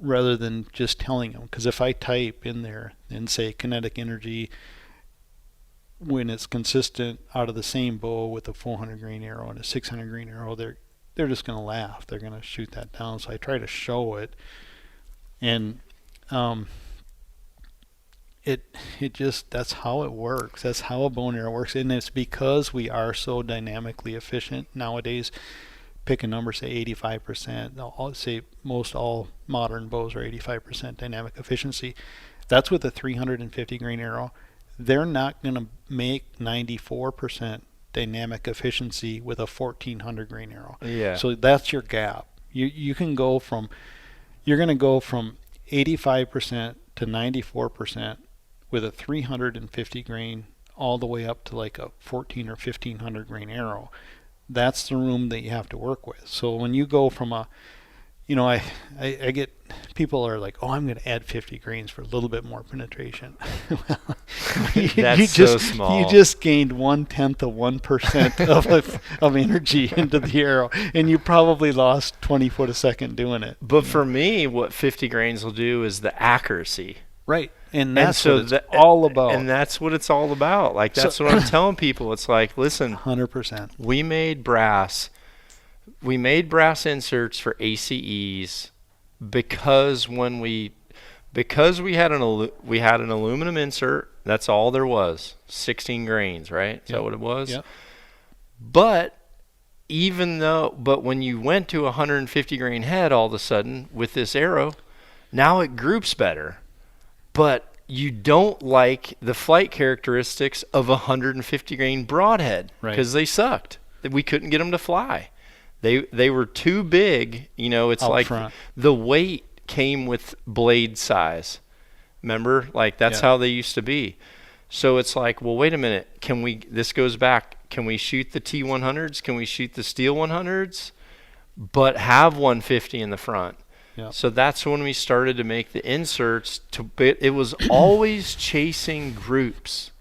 rather than just telling them. Because if I type in there and say kinetic energy when it's consistent out of the same bow with a 400 grain arrow and a 600 grain arrow, they're just going to laugh. They're going to shoot that down. So I try to show it, and it just, that's how it works. That's how a bow and arrow works, and it's because we are so dynamically efficient nowadays. Pick a number, say 85%. I'll say most all modern bows are 85% dynamic efficiency. That's with a 350 grain arrow. They're not going to make 94% dynamic efficiency with a 1400 grain arrow. Yeah. So that's your gap. You can go from, you're going to go from 85% to 94% with a 350 grain all the way up to like a 14 or 1500 grain arrow. That's the room that you have to work with. So when you go from a, I get people are like, oh, I'm going to add 50 grains for a little bit more penetration. That's so small. You just gained 0.1% of energy into the arrow, and you probably lost 20 foot a second doing it. But for me, what 50 grains will do is the accuracy. Right. And that's what it's all about. And that's what it's all about. Like, that's what I'm telling people. It's like, listen, 100%. We made brass inserts for ACEs because we had an aluminum insert. That's all there was. 16 grains, right? Is that what it was? Yep. But when you went to a 150 grain head all of a sudden with this arrow, now it groups better. But you don't like the flight characteristics of a 150 grain broadhead because they sucked. We couldn't get them to fly. They were too big. It's Out like front. The weight came with blade size. Remember? Like, that's how they used to be. So it's like, well, wait a minute. This goes back. Can we shoot the T100s? Can we shoot the Steel 100s? But have 150 in the front. Yep. So that's when we started to make the inserts. It was always chasing groups.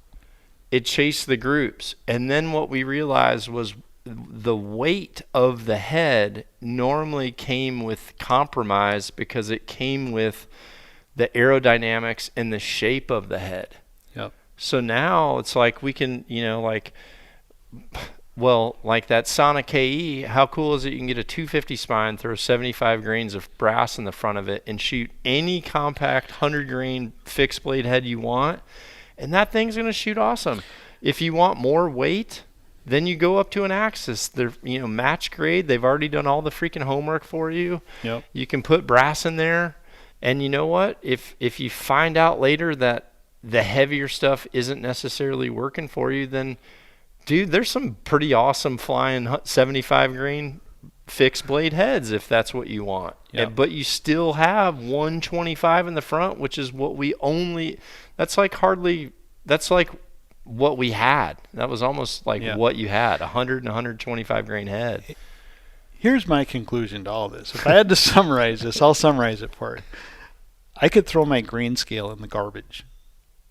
It chased the groups. And then what we realized was the weight of the head normally came with compromise because it came with the aerodynamics and the shape of the head. Yep. So now it's like we can, like that Sonic KE, how cool is it? You can get a 250 spine, throw 75 grains of brass in the front of it, and shoot any compact 100 grain fixed blade head you want, and that thing's going to shoot awesome. If you want more weight, then you go up to an Axis. They're match grade. They've already done all the freaking homework for you. Yep. You can put brass in there, and you know what? If you find out later that the heavier stuff isn't necessarily working for you, then dude, there's some pretty awesome flying 75 grain fixed blade heads if that's what you want. Yep. But you still have 125 in the front, which is what that's like what we had. That was almost like what you had, 100 and 125 grain head. Here's my conclusion to all this. If I had to summarize this, I'll summarize it for you. I could throw my grain scale in the garbage.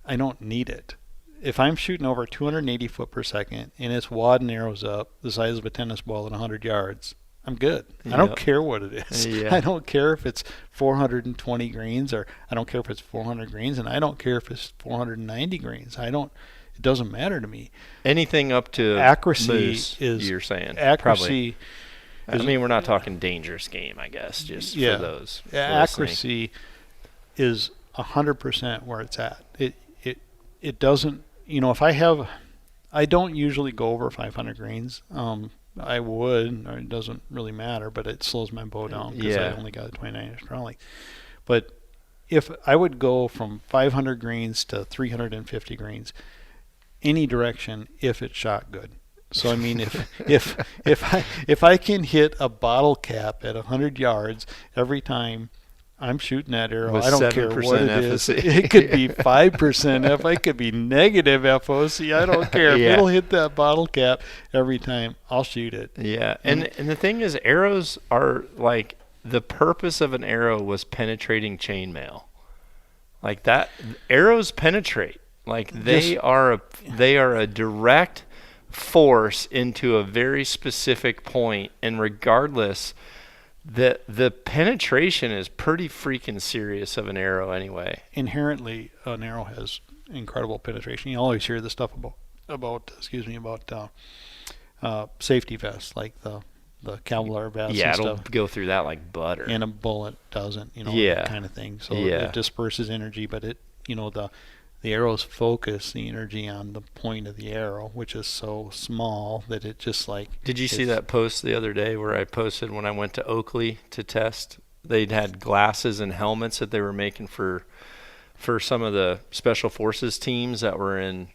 I don't need it. If I'm shooting over 280 foot per second and it's wad and arrows up the size of a tennis ball at 100 yards, I'm good. I don't care what it is. Yeah. I don't care if it's 420 grains, or I don't care if it's 400 grains, and I don't care if it's 490 grains. It doesn't matter to me. Anything up to accuracy moose, is you're saying. Accuracy. Probably. We're not talking dangerous game, I guess, just for those. Accuracy is 100% where it's at. It doesn't, if I don't usually go over 500 grains. I would, or it doesn't really matter, but it slows my bow down because I only got a 29-inch trolley. But if I would go from 500 grains to 350 grains, any direction, if it's shot good. So I mean, if I can hit a bottle cap at 100 yards every time I'm shooting that arrow, with I don't care what it FOC. is. It could be 5% it could be negative FOC. I don't care. If it'll hit that bottle cap every time, I'll shoot it. Yeah, and the thing is, arrows are like, the purpose of an arrow was penetrating chainmail. Like that, arrows penetrate. Like they are a direct force into a very specific point, and regardless, the penetration is pretty freaking serious of an arrow anyway. Inherently, an arrow has incredible penetration. You always hear the stuff about safety vests, like the Kevlar vests. Yeah, and it'll stuff. go through that like butter. And a bullet doesn't, that kind of thing. So it disperses energy, but the arrows focus the energy on the point of the arrow, which is so small that it just like... Did you see that post the other day where I posted when I went to Oakley to test? They'd had glasses and helmets that they were making for some of the special forces teams that were in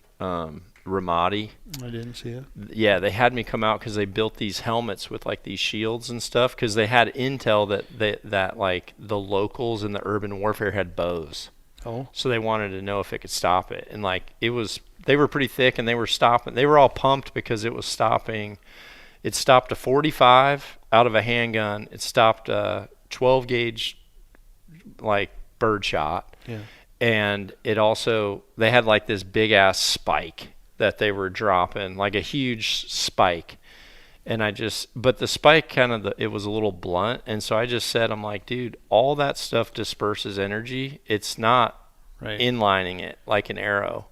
Ramadi. I didn't see it. Yeah, they had me come out because they built these helmets with like these shields and stuff because they had intel that like the locals in the urban warfare had bows. Oh. So they wanted to know if it could stop it. And like they were pretty thick and they were stopping. They were all pumped because it was stopping. It stopped a 45 out of a handgun. It stopped a 12 gauge like bird shot. Yeah. And it also, they had like this big ass spike that they were dropping, like a huge spike. And but the spike it was a little blunt. And so I just said, I'm like, dude, all that stuff disperses energy. It's not inlining it like an arrow.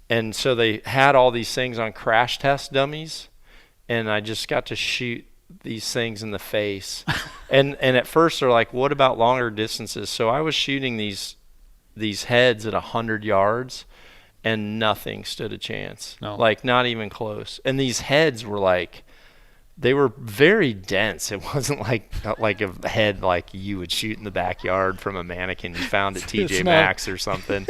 And so they had all these things on crash test dummies. And I just got to shoot these things in the face. and at first they're like, what about longer distances? So I was shooting these heads at 100 yards. And nothing stood a chance. No. Like, not even close. And these heads were like, they were very dense. It wasn't like a head like you would shoot in the backyard from a mannequin you found at TJ Maxx or something.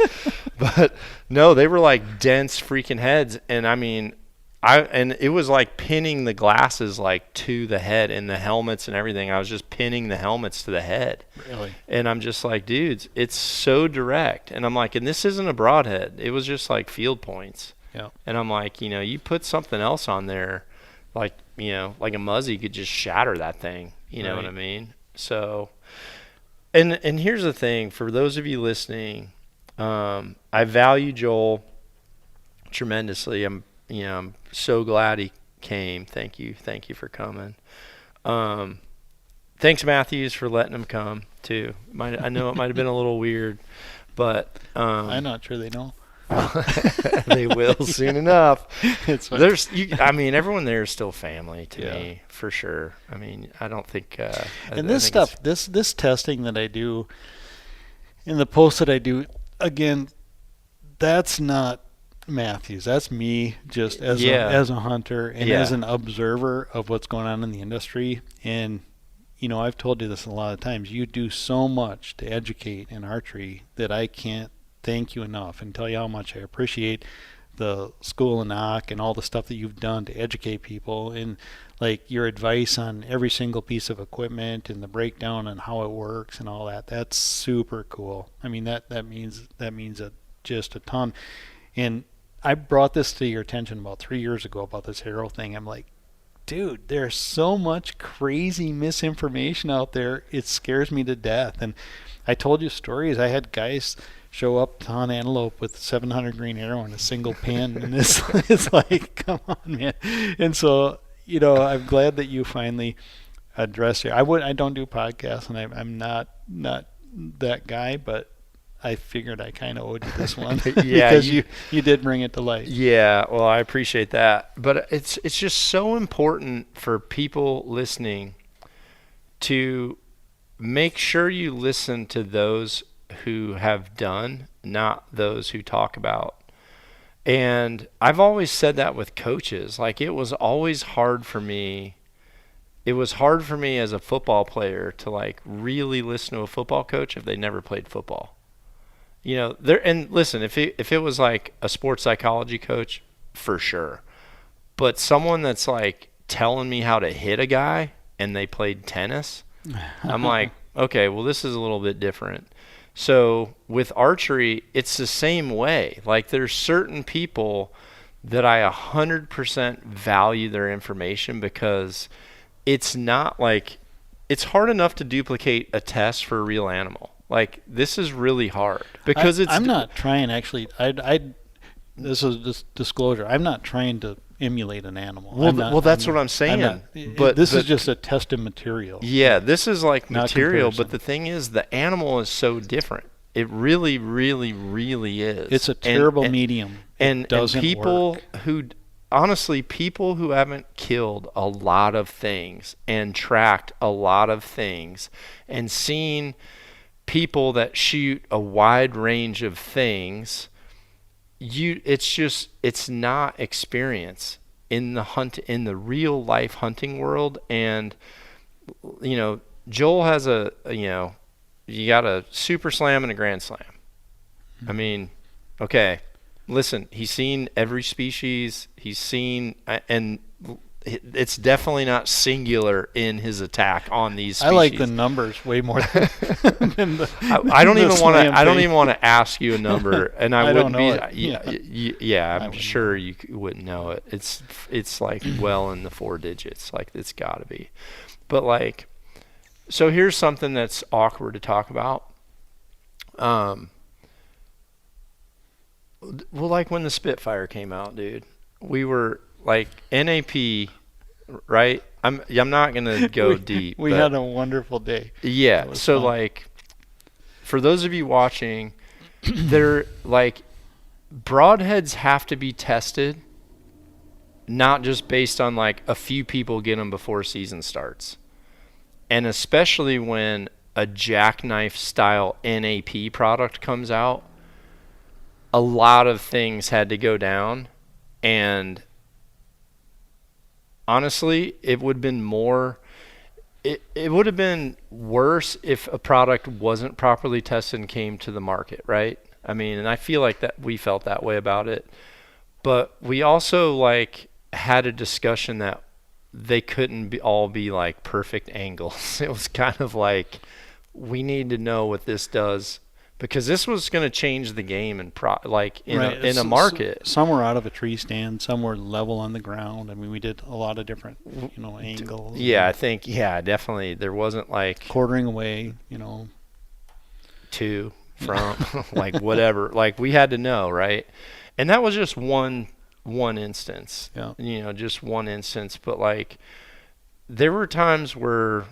But no, they were like dense freaking heads. And I mean, and it was like pinning the glasses like to the head and the helmets and everything. I was just pinning the helmets to the head. Really? And I'm just like, dudes, it's so direct. And I'm like, and this isn't a broadhead. It was just like field points. Yeah. And I'm like, you put something else on there, like, like a Muzzy could just shatter that thing. You know what I mean? So, and here's the thing for those of you listening, I value Joel tremendously. I'm so glad he came. Thank you for coming. Thanks Mathews for letting him come too. I know it might have been a little weird, but I'm not sure they know. They will soon enough. It's fine. Everyone there is still family to me for sure. I mean, I don't think. This testing that I do, and the posts that I do, again, that's not Mathews. That's me just as a hunter and as an observer of what's going on in the industry. And I've told you this a lot of times. You do so much to educate in archery that I can't thank you enough and tell you how much I appreciate the school and knock and all the stuff that you've done to educate people, and like your advice on every single piece of equipment and the breakdown and how it works and all that. That's super cool. I mean, that means just a ton. And I brought this to your attention about 3 years ago about this arrow thing. I'm like, dude, there's so much crazy misinformation out there. It scares me to death. And I told you stories. I had guys show up on antelope with 700 grain arrow and a single pin, and it's like, come on, man. And so, I'm glad that you finally addressed it. I don't do podcasts, and I'm not that guy, but I figured I kind of owed you this one. Because you did bring it to light. Yeah, well, I appreciate that. But it's just so important for people listening to make sure you listen to those who have done, not those who talk about. And I've always said that with coaches. Like, it was always hard for me. It was hard for me as a football player to like really listen to a football coach if they never played football. And listen, if it was like a sports psychology coach, for sure. But someone that's like telling me how to hit a guy and they played tennis, I'm like, okay, well, this is a little bit different. So with archery, it's the same way. Like, there's certain people that I 100% value their information, because it's not like, it's hard enough to duplicate a test for a real animal. Like, this is really hard because I'm not trying, actually. This is just disclosure. I'm not trying to emulate an animal. Well, that's what I'm saying. But this is just a tested material. Yeah, this is like material. But the thing is, the animal is so different. It really, really, really is. It's a terrible medium. And people who, honestly, people who haven't killed a lot of things and tracked a lot of things and seen people that shoot a wide range of things, it's not experience in the real life hunting world. And Joel has you got a super slam and a grand slam. I mean, okay, listen, he's seen every species. He's seen, and it's definitely not singular in his attack on these species. I like the numbers way more than I don't even want to. I don't even want to ask you a number, and I wouldn't don't be. know Yeah, I'm sure you wouldn't know it. It's like well in the 4 digits. Like it's got to be. But like, so here's something that's awkward to talk about. Well, like when the Spitfire came out, dude, we were like NAP, right? I'm not gonna go deep. We had a wonderful day. Yeah. So fun. Like, for those of you watching, they're like, broadheads have to be tested, not just based on like a few people get them before season starts, and especially when a jackknife style NAP product comes out. A lot of things had to go down, and honestly, it would have been more. It would have been worse if a product wasn't properly tested and came to the market, right? I mean, and I feel like that we felt that way about it, but we also like had a discussion that they couldn't all be like perfect angles. It was kind of like we need to know what this does. Because this was going to change the game in a market. Some were out of a tree stand, some were level on the ground. I mean, we did a lot of different, angles. Yeah, I think, definitely. There wasn't like quartering away, to, from, like whatever. Like we had to know, right? And that was just one instance. Yeah. Just one instance. But like, there were times where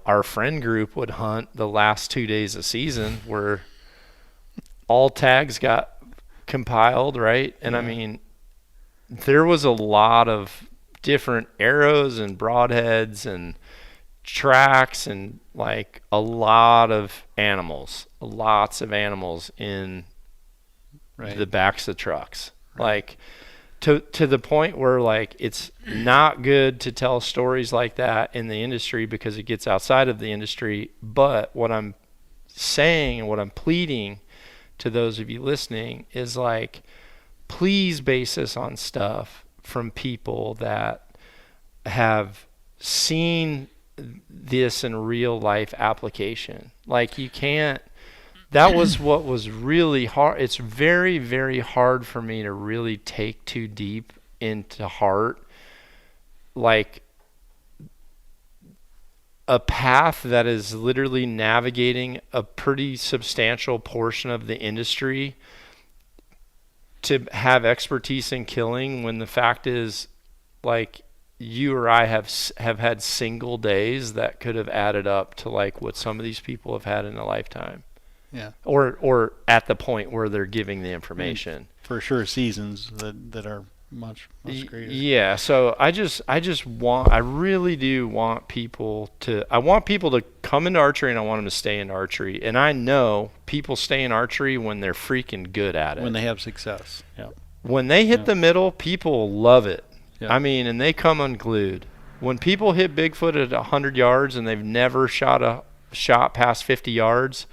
our friend group would hunt the last 2 days of season where all tags got compiled, right? And I mean, there was a lot of different arrows and broadheads and tracks and like lots of animals in the backs of trucks. Right. Like to the point where like it's not good to tell stories like that in the industry because it gets outside of the industry. But what I'm saying and what I'm pleading to those of you listening is like, please base this on stuff from people that have seen this in real life application. Like you can't. That was what was really hard. It's very, very hard for me to really take too deep into heart, like a path that is literally navigating a pretty substantial portion of the industry to have expertise in killing when the fact is like you or I have had single days that could have added up to like what some of these people have had in a lifetime. Yeah. Or at the point where they're giving the information. For sure, seasons that are much greater. Yeah. So I really do want people to. I want people to come into archery, and I want them to stay in archery. And I know people stay in archery when they're freaking good at it. When they have success. Yeah. When they hit the middle, people love it. Yeah. I mean, and they come unglued. When people hit Bigfoot at 100 yards and they've never shot past 50 yards.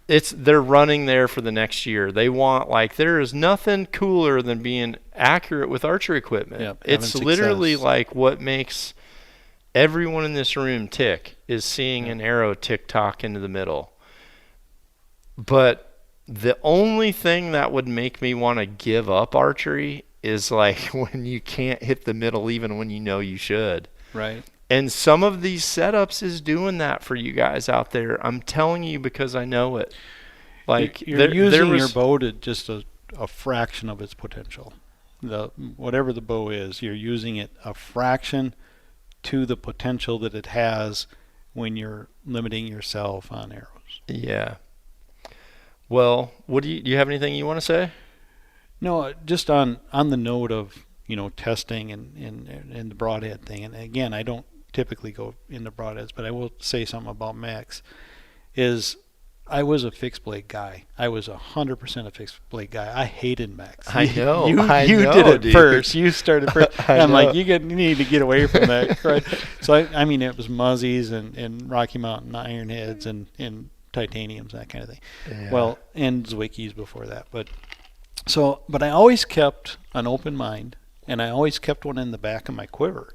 They're running there for the next year. They want, like, there is nothing cooler than being accurate with archery equipment. Yep, it's literally like what makes everyone in this room tick is seeing an arrow tick-tock into the middle. But the only thing that would make me want to give up archery is like when you can't hit the middle even when you know you should. Right. And some of these setups is doing that for you guys out there. I'm telling you because I know it. Like you're using your bow to just a fraction of its potential. Whatever the bow is, you're using it a fraction to the potential that it has when you're limiting yourself on arrows. Yeah. Well, do you have anything you want to say? No, just on the note of testing and the broadhead thing. And again, I don't typically go into broadheads, but I will say something about mechs. I was a fixed blade guy. I was 100% a fixed blade guy. I hated mechs. I know. You did it dude. first. You started first. I'm know. like, you need to get away from that. Right? So I mean, it was Muzzies and Rocky Mountain Ironheads and titaniums, that kind of thing. Yeah. Well, and Zwicky's before that. But I always kept an open mind, and I always kept one in the back of my quiver.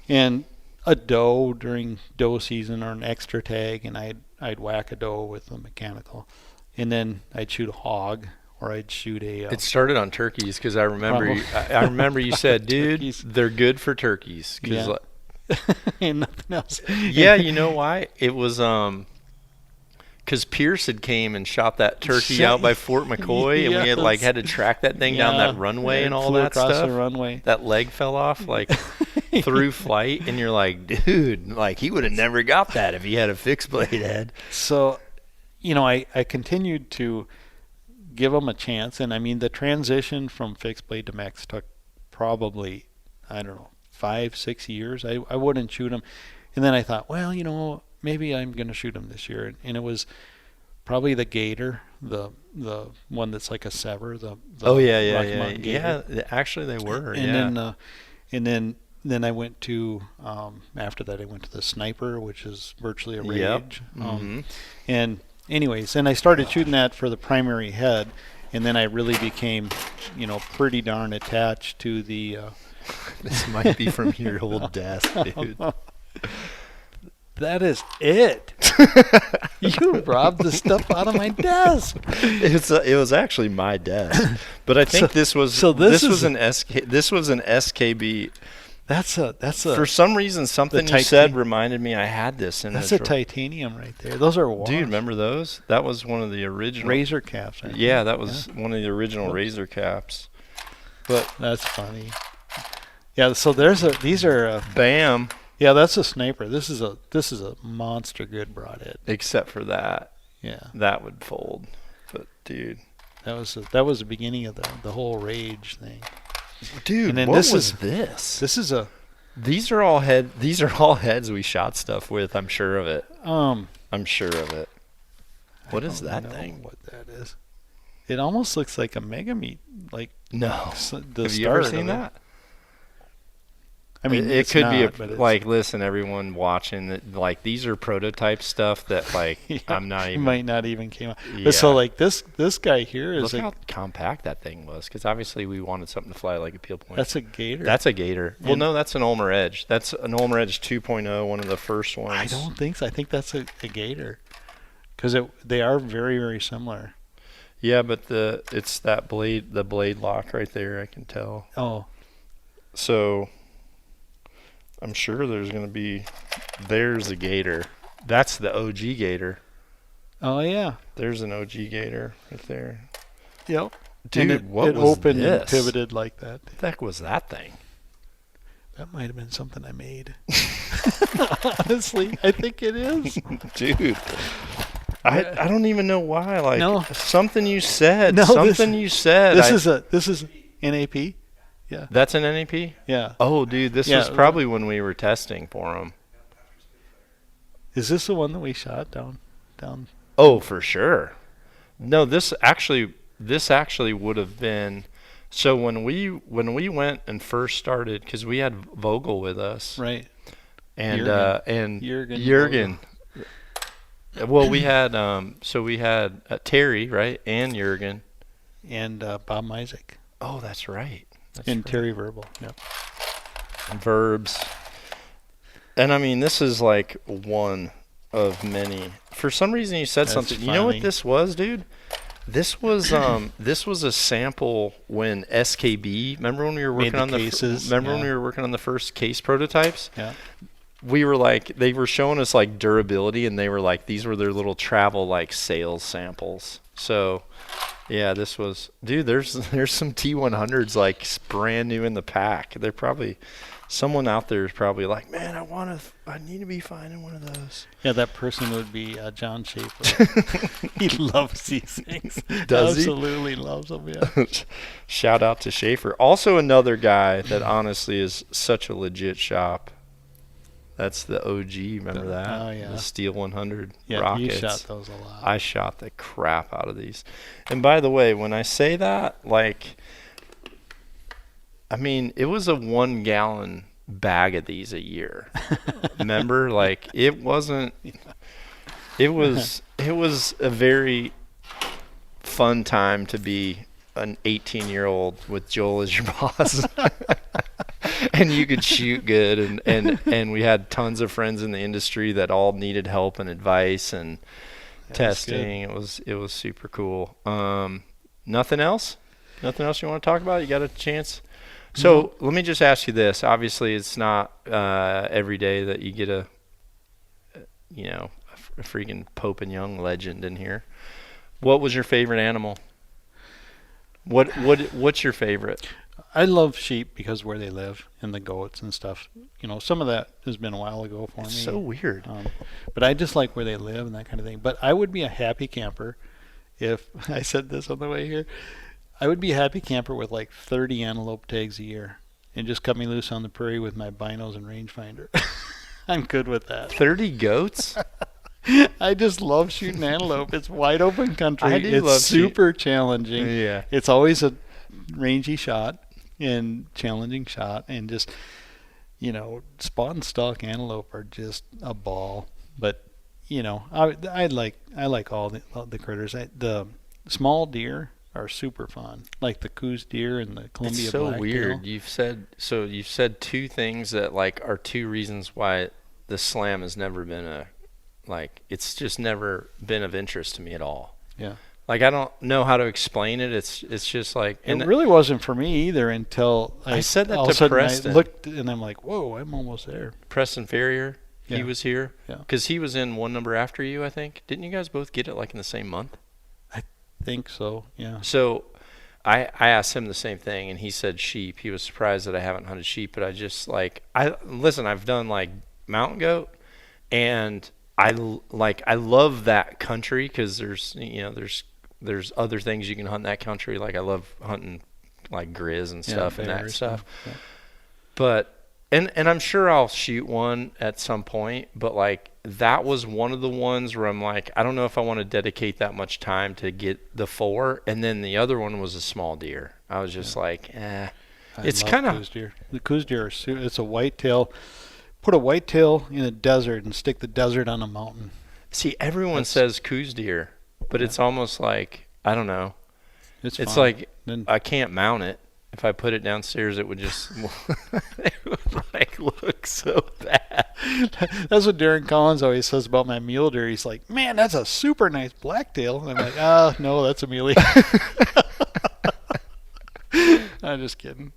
And a doe during doe season, or an extra tag, and I'd whack a doe with a mechanical, and then I'd shoot a hog, or I'd shoot a. It started on turkeys because I remember I remember you said, dude, they're good for turkeys. Yeah. And nothing else. Yeah, you know why? It was because Pierce had came and shot that turkey out by Fort McCoy, and we had to track that thing down that runway and all that across stuff. The runway. That leg fell off through flight, and you're like, dude, he would have never got that if he had a fixed blade head. So, I continued to give him a chance, and I mean the transition from fixed blade to mechs took probably, I don't know, 5-6 years. I wouldn't shoot him, and then I thought, well, maybe I'm going to shoot him this year, and it was probably the gator, the one that's like a sever. The Rocky Mountain gator. Yeah. Actually, they were. And then I went to after that I went to the sniper, which is virtually a rage. Yep. And anyways, and I started shooting that for the primary head, and then I really became, pretty darn attached to the. This might be from your old desk, dude. That is it. You robbed the stuff out of my desk. It was actually my desk, but I think this was an SKB. That's a. For some reason, something you said reminded me I had this in. That's a titanium right there. Those are washed. Dude, remember those? That was one of the original razor caps. Right? Yeah, that was one of the original razor caps. But that's funny. Yeah, so these are bam. Yeah, that's a sniper. This is a monster good broadhead. Except for that. Yeah. That would fold. But dude, that was the beginning of the whole rage thing. Dude, and then what this was this? This is a. These are all heads we shot stuff with. I'm sure of it. I'm sure of it. What is that thing? What that is? It almost looks like a Mega Meat. No. Have you ever seen that? I mean, it could be listen, everyone watching that, these are prototype stuff that I'm not even might not even came out. Yeah. But so this guy here is look how compact that thing was, because obviously we wanted something to fly like a peel point. That's a gator. That's a gator. Well, no, that's an Ulmer Edge. That's an Ulmer Edge 2.0, one of the first ones. I don't think so. I think that's a gator, because they are very, very similar. Yeah, but it's the blade lock right there. I can tell. Oh. So I'm sure there's a gator. That's the OG gator. Oh yeah. There's an OG gator right there. Yep. Dude, what was opened this? And pivoted like that. What the heck was that thing? That might have been something I made. Honestly, I think it is. Dude. I don't even know why. No. Something you said. You said. This is NAP. Yeah. That's an NAP? Yeah. Oh, dude, this was probably when we were testing for them. Is this the one that we shot down? Oh, for sure. No, this actually would have been. So when we went and first started, because we had Vogel with us, right? And Jürgen. Well, we had Terry, right, and Jürgen, and Bob Isaac. Oh, that's right. Terry Verbal. Yep. Verbs. And I mean, this is one of many. For some reason, you said something. Funny. You know what this was, dude? This was a sample when SKB. Remember when we were working on the cases? When we were working on the first case prototypes? Yeah. We were they were showing us durability, and they were these were their little travel sales samples. So. Yeah, this was, dude. There's some T100s brand new in the pack. They're probably someone out there is probably man, I need to be finding one of those. Yeah, that person would be John Schaefer. He loves these things. Does Absolutely loves them. Yeah. Shout out to Schaefer. Also another guy that honestly is such a legit shop. That's the OG, remember that? Oh, yeah. The Steel 100 yeah, rockets. You shot those a lot. I shot the crap out of these. And by the way, when I say that, I mean, it was a 1 gallon bag of these a year. Remember? It wasn't... It was a very fun time to be an 18-year-old with Joel as your boss. And you could shoot good, and we had tons of friends in the industry that all needed help and advice and testing. It was super cool. Nothing else? Nothing else you want to talk about? You got a chance? So let me just ask you this. Obviously, it's not every day that you get a freaking Pope and Young legend in here. What was your favorite animal? What's your favorite? I love sheep because where they live and the goats and stuff. Some of that has been a while ago for me. It's so weird. But I just like where they live and that kind of thing. But I would be a happy camper if I said this on the way here. I would be a happy camper with like 30 antelope tags a year and just cut me loose on the prairie with my binos and rangefinder. I'm good with that. 30 goats? I just love shooting antelope. It's wide open country. I do it's super challenging. Yeah. It's always a rangy shot and challenging shot, and just spot and stalk antelope are just a ball. But I like all the critters. The small deer are super fun, like the Coues deer and the Columbia It's so blacktail. weird. You've said two things that are two reasons why the slam has never been it's just never been of interest to me at all. Yeah. I don't know how to explain it. It's just it really wasn't for me either until I said that all to of a sudden Preston. I looked and I'm like, whoa, I'm almost there. Preston Ferrier, he was here. Yeah. Because he was in one number after you, I think. Didn't you guys both get it in the same month? I think so, yeah. So I asked him the same thing, and he said sheep. He was surprised that I haven't hunted sheep, but I just I've done mountain goat, and I love that country because there's other things you can hunt in that country. I love hunting grizz and stuff and that stuff. Yeah. But and I'm sure I'll shoot one at some point, but that was one of the ones where I'm I don't know if I want to dedicate that much time to get the 4. And then the other one was a small deer. I was just it's kind of Coues deer. The Coues deer it's a whitetail. Put a whitetail in a desert and stick the desert on a mountain. See, everyone says Coues deer, but it's almost I don't know. It's Then, I can't mount it. If I put it downstairs, it would just it would look so bad. That's what Darren Collins always says about my mule deer. He's like, man, that's a super nice blacktail. And I'm like, no, that's a muley. I'm just kidding.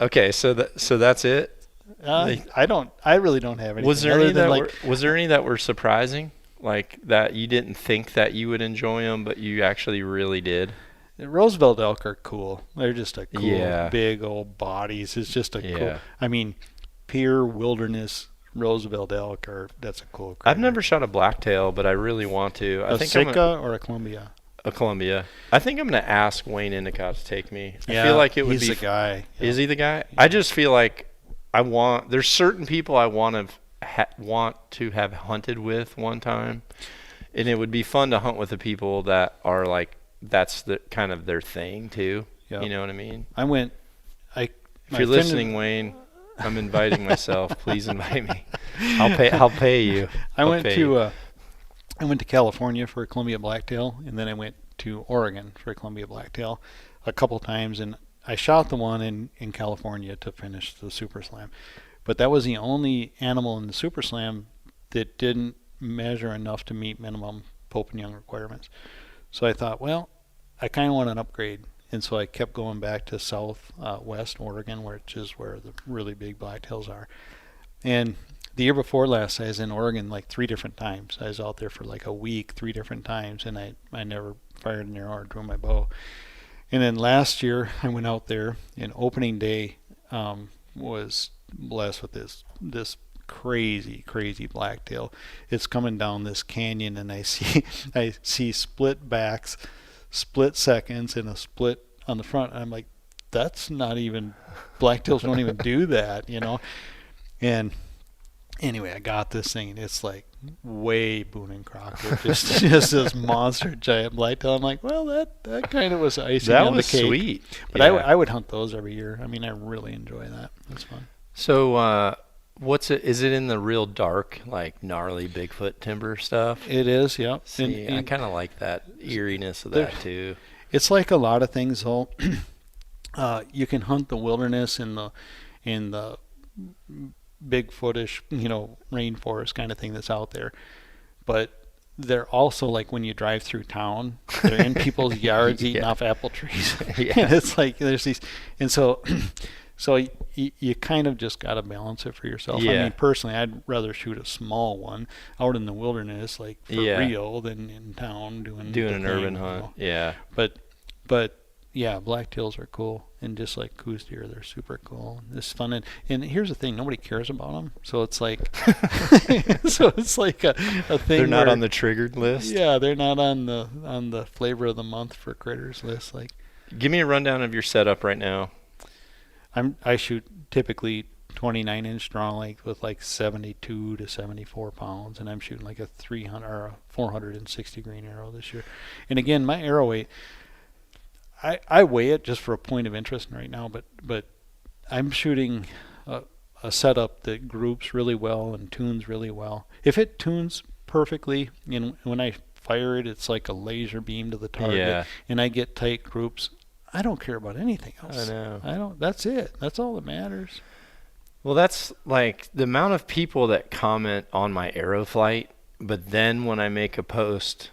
Okay, so that's it. I really don't have anything. Was there any that were surprising, that you didn't think that you would enjoy them, but you actually really did? The Roosevelt elk are cool. They're just a cool, big old bodies. It's just a cool. I mean, pure wilderness Roosevelt elk that's a cool critter. I've never shot a blacktail, but I really want to. A Sitka or a Columbia? A Columbia. I think I'm going to ask Wayne Endicott to take me. Yeah, I feel like it would be. He's the guy. Is he the guy? Yeah. I just feel like there's certain people I want to have hunted with one time, and it would be fun to hunt with the people that are that's the kind of their thing too. Yep. You know what I mean? If you're listening, Wayne, I'm inviting myself. Please invite me. I'll pay you. I went to California for a Columbia blacktail, and then I went to Oregon for a Columbia blacktail a couple times, and I shot the one in California to finish the Super Slam. But that was the only animal in the Super Slam that didn't measure enough to meet minimum Pope and Young requirements. So I thought, well, I kind of want an upgrade. And so I kept going back to southwest Oregon, which is where the really big blacktails are. And the year before last, I was in Oregon 3 different times. I was out there for a week, 3 different times, and I never fired an arrow or drew my bow. And then last year, I went out there, and opening day was blessed with this crazy blacktail. It's coming down this canyon, and I see split backs, split seconds, and a split on the front. And I'm like, that's not even, blacktails don't even do that, And anyway, I got this thing, and it's way Boone and Crocker, just this monster giant blacktail. I'm like, well, that kind of was icing on the cake. That was sweet. But yeah. I would hunt those every year. I mean, I really enjoy that. It's fun. So What's it? Is it in the real dark, like gnarly Bigfoot timber stuff? It is, yeah. See, I kind of like that eeriness of that too. It's like a lot of things, though. You can hunt the wilderness in the Bigfootish, rainforest kind of thing that's out there, but they're also like when you drive through town, they're in people's yards eating off apple trees. And it's like there's these, and so you kind of just got to balance it for yourself. I mean, personally, I'd rather shoot a small one out in the wilderness, like for real, than in town doing an urban hunt. Yeah. But yeah, blacktails are cool, and just like goose deer, they're super cool. It's fun, and here's the thing: nobody cares about them, so it's like, a thing. They're not on the triggered list. Yeah, they're not on the flavor of the month for critters list. Like, give me a rundown of your setup right now. I shoot typically 29-inch draw length with like 72 to 74 pounds, and I'm shooting like a 300 or a 460 grain arrow this year. And again, my arrow weight, I weigh it just for a point of interest right now, but I'm shooting a setup that groups really well and tunes really well. If it tunes perfectly, when I fire it, it's like a laser beam to the target, and I get tight groups. I don't care about anything else. I know. That's it. That's all that matters. Well, that's like the amount of people that comment on my arrow flight, but then when I make a post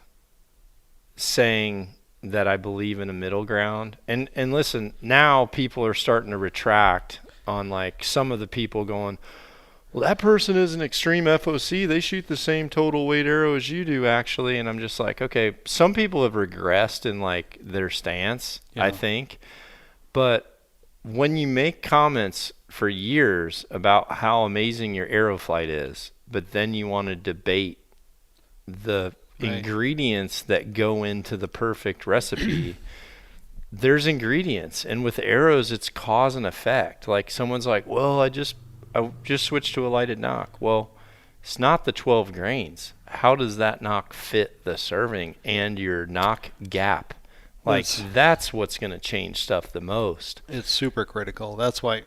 saying that I believe in a middle ground, and listen, now people are starting to retract on like some of the people going, well, that person is an extreme FOC. They shoot the same total weight arrow as you do, actually. And I'm just like, okay, some people have regressed in like their stance, I think. But when you make comments for years about how amazing your arrow flight is, but then you want to debate the ingredients that go into the perfect recipe, there's ingredients. And with arrows, it's cause and effect. Like someone's like, well, I just switched to a lighted knock. Well, it's not the 12 grains. How does that knock fit the serving and your knock gap? Like, that's what's going to change stuff the most. It's super critical. That's why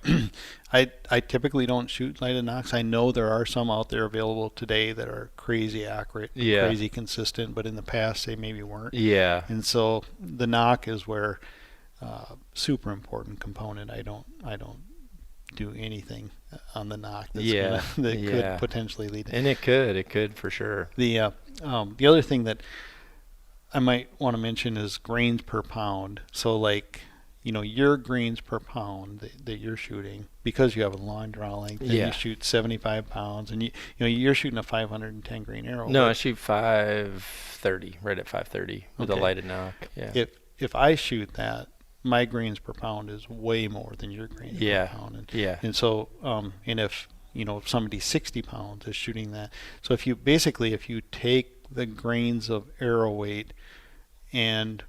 I typically don't shoot lighted knocks. I know there are some out there available today that are crazy accurate, crazy consistent, but in the past they maybe weren't. Yeah. And so the knock is where super important component. I don't do anything on the knock that could potentially lead. And it could for sure. The other thing that I might want to mention is grains per pound. So like, your grains per pound that you're shooting, because you have a long draw length, and you shoot 75 pounds, and you're shooting a 510 grain arrow. No, I shoot 530, right at 530 with a lighted knock. Yeah. If I shoot that, my grains per pound is way more than your grains per pound. And so, and if somebody 60 pounds is shooting that, so if you take the grains of arrow weight and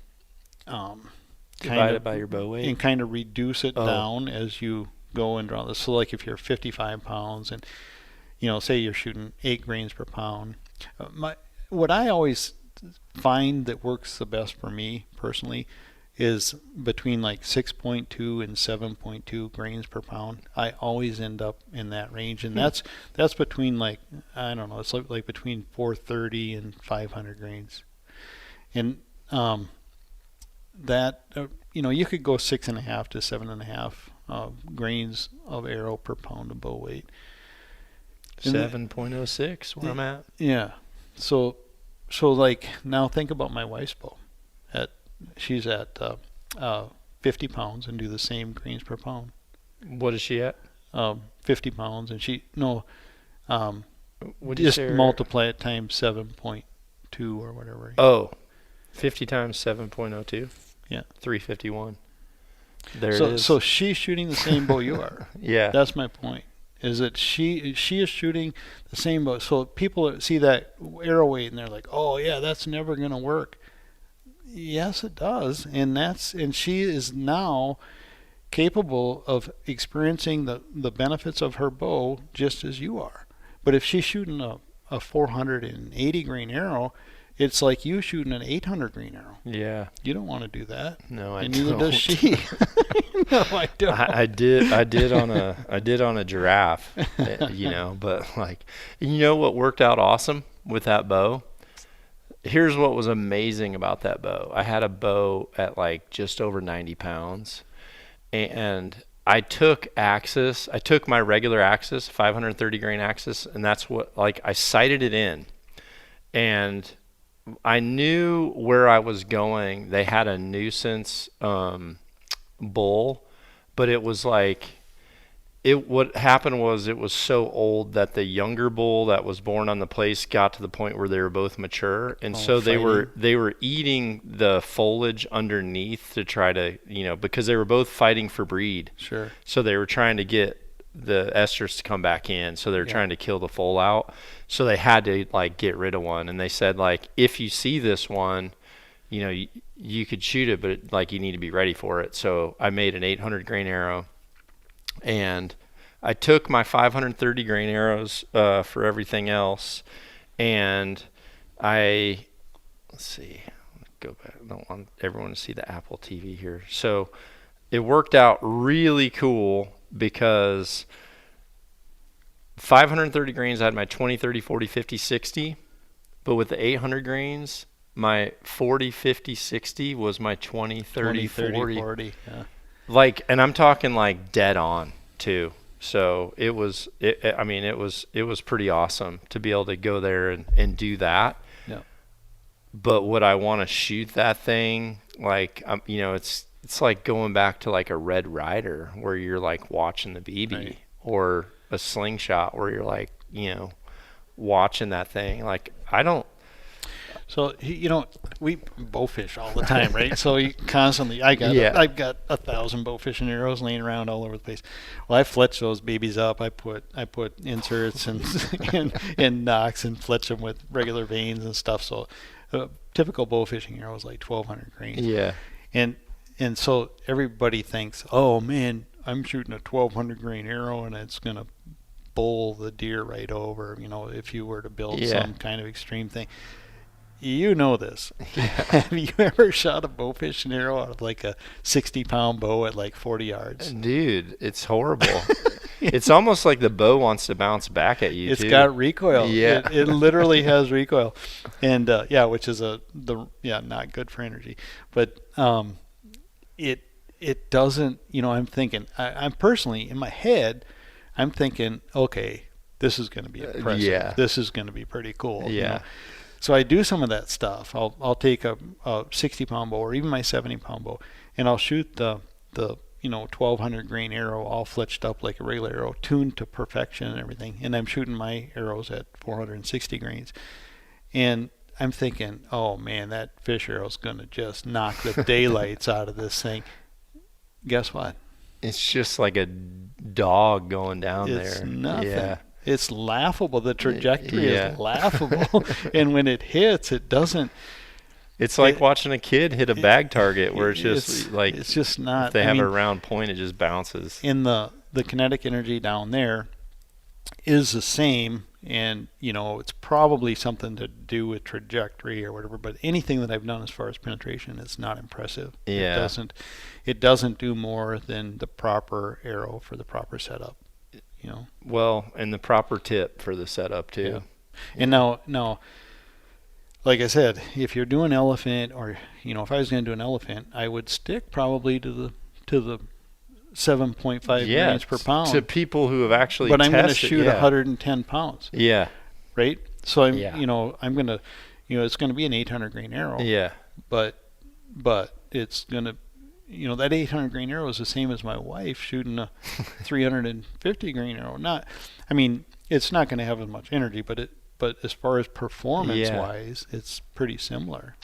divided by your bow weight and kind of reduce it down as you go and draw this. So like if you're 55 pounds and say you're shooting 8 grains per pound, what I always find that works the best for me personally is between like 6.2 and 7.2 grains per pound. I always end up in that range, and that's between like, I don't know, it's like between 430 and 500 grains. And that you could go 6.5 to 7.5 grains of arrow per pound of bow weight. 7.06 where I'm at. Yeah. So like now think about my wife's bow. She's at 50 pounds and do the same grains per pound. What is she at? 50 pounds, and just multiply it times 7.2 or whatever. 50 times 7.02. Yeah. 351. There it is. So she's shooting the same bow you are. Yeah. That's my point. Is that she is shooting the same bow. So people see that arrow weight and they're like, oh yeah, that's never gonna work. Yes, it does, and she is now capable of experiencing the benefits of her bow just as you are. But if she's shooting a 480 grain arrow It's like you shooting an 800 grain arrow. Yeah. You don't want to do that. No, I and don't. neither does she. No, I don't. I did on a giraffe, but like, what worked out awesome with that bow? Here's what was amazing about that bow. I had a bow at like just over 90 pounds, and I took my regular axis, 530 grain axis, and that's what, like, I sighted it in, and I knew where I was going. They had a nuisance bull, but it was like, what happened was it was so old that the younger bull that was born on the place got to the point where they were both mature, and so they were eating the foliage underneath to try to, because they were both fighting for breed. Sure. So they were trying to get the estrus to come back in, so they're trying to kill the foal out. So they had to like get rid of one, and they said, like, if you see this one, you could shoot it, but like you need to be ready for it. So I made an 800 grain arrow, and I took my 530 grain arrows for everything else, and let's see, go back. I don't want everyone to see the Apple TV here. So it worked out really cool because 530 grains, I had my 20, 30, 40, 50, 60, but with the 800 grains, my 40, 50, 60 was my 20, 30, 40. Yeah. Like, and I'm talking like dead on too. So it was pretty awesome to be able to go there and do that. Yeah. But would I want to shoot that thing? Like, it's like going back to like a Red Ryder where you're like watching the BB, right, or a slingshot where you're like, watching that thing. Like, I don't. So, we bow fish all the time, right? So you constantly, I've got 1,000 bow fishing arrows laying around all over the place. Well, I fletch those babies up. I put inserts and nocks and fletch them with regular vanes and stuff. So a typical bow fishing arrow is like 1,200 grains. Yeah. And so everybody thinks, oh man, I'm shooting a 1,200 grain arrow and it's going to bowl the deer right over, if you were to build some kind of extreme thing. You know this. Yeah. Have you ever shot a bow fishing arrow out of like a 60-pound bow at like 40 yards? Dude, it's horrible. It's almost like the bow wants to bounce back at you. It's got recoil. Yeah. It literally has recoil. And which is not good for energy. But it doesn't, I'm thinking, I'm personally in my head, I'm thinking, okay, this is going to be impressive. Yeah. This is going to be pretty cool. Yeah. So I do some of that stuff. I'll take a 60-pound bow or even my 70-pound bow, and I'll shoot the 1,200 grain arrow all fletched up like a regular arrow, tuned to perfection and everything. And I'm shooting my arrows at 460 grains, and I'm thinking, oh man, that fish arrow's gonna just knock the daylights out of this thing. Guess what? It's just like a dog going down there. It's nothing. Yeah. It's laughable. The trajectory is laughable. And when it hits, it doesn't. It's like watching a kid hit a bag target where it's just like. It's just not. If they have a round point, it just bounces. In the kinetic energy down there is the same. And, it's probably something to do with trajectory or whatever. But anything that I've done as far as penetration is not impressive. Yeah. It doesn't do more than the proper arrow for the proper setup. Well, and the proper tip for the setup too. Yeah. And now, like I said, if you're doing elephant, or if I was going to do an elephant, I would stick probably to the 7.5 grains per pound. To people who have actually. But I'm going to shoot 110 pounds. Yeah. Right. So I'm I'm going to it's going to be an 800 grain arrow. Yeah. But it's going to. That 800 grain arrow is the same as my wife shooting a 350 grain arrow. It's not going to have as much energy, but as far as performance wise, it's pretty similar,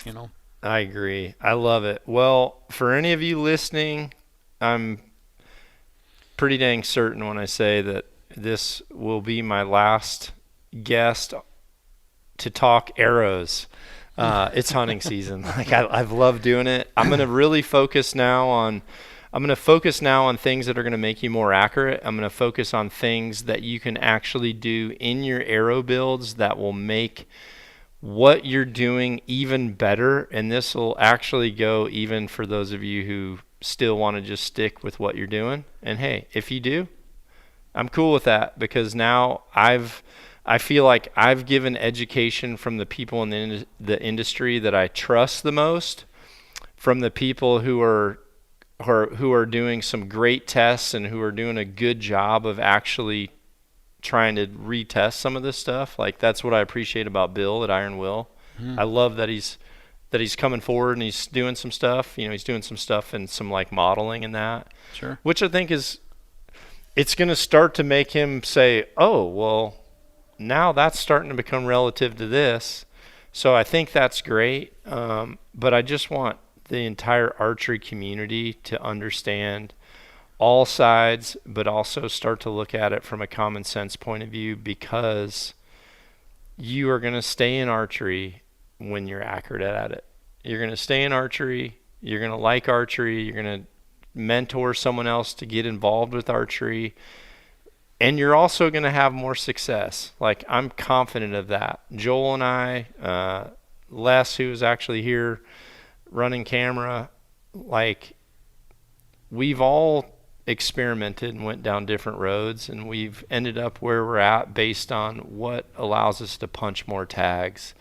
I agree. I love it. Well, for any of you listening, I'm pretty dang certain when I say that this will be my last guest to talk arrows. It's hunting season. Like I've loved doing it. I'm going to really focus now on things that are going to make you more accurate. I'm going to focus on things that you can actually do in your arrow builds that will make what you're doing even better, and this will actually go even for those of you who still want to just stick with what you're doing. And hey, if you do, I'm cool with that, because now I feel like I've given education from the people in the industry that I trust the most, from the people who are doing some great tests and who are doing a good job of actually trying to retest some of this stuff. Like, that's what I appreciate about Bill at Iron Will. I love that he's coming forward and he's doing some stuff. You know, he's doing some stuff and some like modeling and that. Sure. Which I think it's going to start to make him say, oh, well, now that's starting to become relative to this. So I think that's great. But I just want the entire archery community to understand all sides, but also start to look at it from a common sense point of view, because you are going to stay in archery when you're accurate at it. You're going to stay in archery. You're going to like archery. You're going to mentor someone else to get involved with archery. And you're also going to have more success. Like, I'm confident of that. Joel and I, Les, who is actually here running camera, like, we've all experimented and went down different roads, and we've ended up where we're at based on what allows us to punch more tags.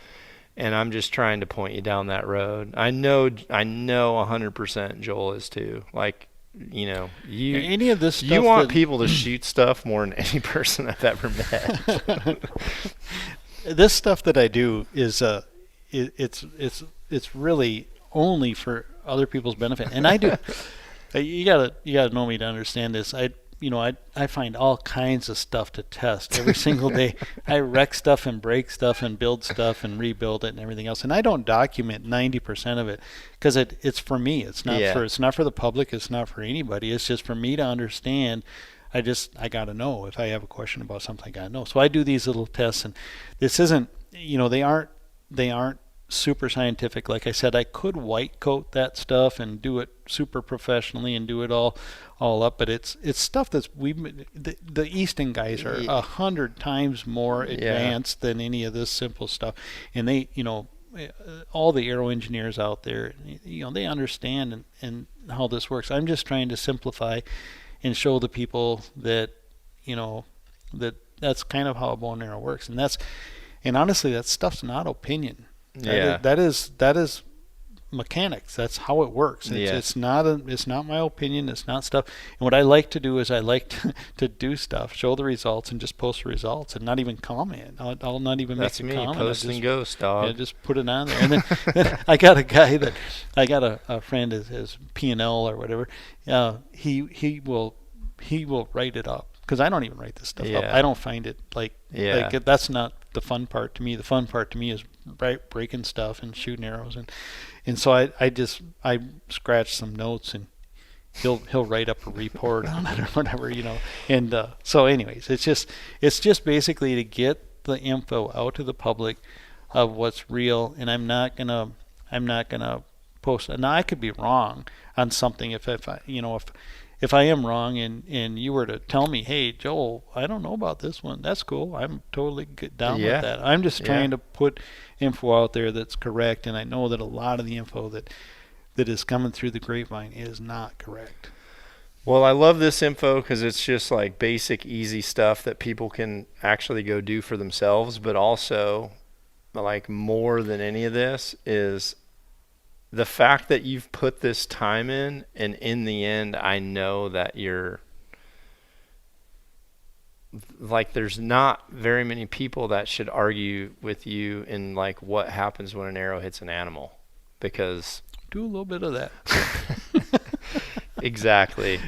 And I'm just trying to point you down that road. I know 100% Joel is too. Like, you know, any of this stuff, you want people to shoot stuff more than any person I've ever met. This stuff that I do is it's really only for other people's benefit, and I do. You gotta know me to understand this. I find all kinds of stuff to test every single day. I wreck stuff and break stuff and build stuff and rebuild it and everything else. And I don't document 90% of it because it's for me. It's not for the public. It's not for anybody. It's just for me to understand. I gotta know. If I have a question about something, I gotta know. So I do these little tests, and this isn't, they aren't super scientific. Like I said, I could white coat that stuff and do it super professionally and do it all up, but it's stuff that's the Easton guys are 100 times more advanced than any of this simple stuff, and they, all the aero engineers out there, they understand and how this works. I'm just trying to simplify and show the people that that's kind of how a bow and arrow works, and honestly, that stuff's not opinion. That is mechanics. That's how it works. It's not my opinion. It's not stuff. And what I like to do is I like to do stuff, show the results, and just post the results and not even comment. I'll not even make a comment. Post and ghost, dog. Yeah, just put it on there. And then I got a friend as P&L or whatever. He will write it up, because I don't even write this stuff up. I don't find it like that's not the fun part to me. The fun part to me is breaking stuff and shooting arrows, and so I scratch some notes, and he'll write up a report on it or whatever, And so anyways, it's just basically to get the info out to the public of what's real. And I'm not gonna post. Now, I could be wrong on something. If I am wrong and you were to tell me, hey, Joel, I don't know about this one, that's cool. I'm totally down with that. I'm just trying to put info out there that's correct, and I know that a lot of the info that is coming through the grapevine is not correct. Well, I love this info because it's just like basic, easy stuff that people can actually go do for themselves, but also, like, more than any of this is the fact that you've put this time in, and in the end, I know that you're like, there's not very many people that should argue with you in like what happens when an arrow hits an animal, because do a little bit of that. Exactly.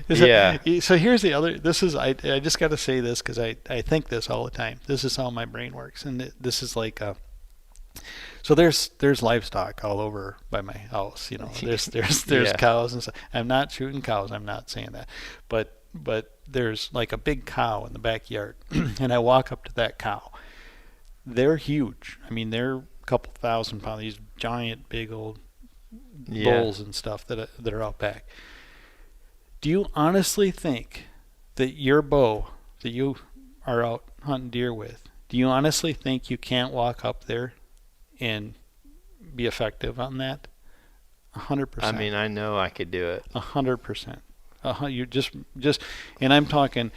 So here's the other. This is I just got to say this because I think this all the time. This is how my brain works, and this is like so there's livestock all over by my house. There's cows and stuff. I'm not shooting cows. I'm not saying that, but there's like a big cow in the backyard, and I walk up to that cow. They're huge. I mean, they're a couple thousand pounds. These giant, big old bulls and stuff that are out back. Do you honestly think that your bow that you are out hunting deer with, do you honestly think you can't walk up there and be effective on that? 100%. I mean, I know I could do it. 100%. You just, and I'm talking,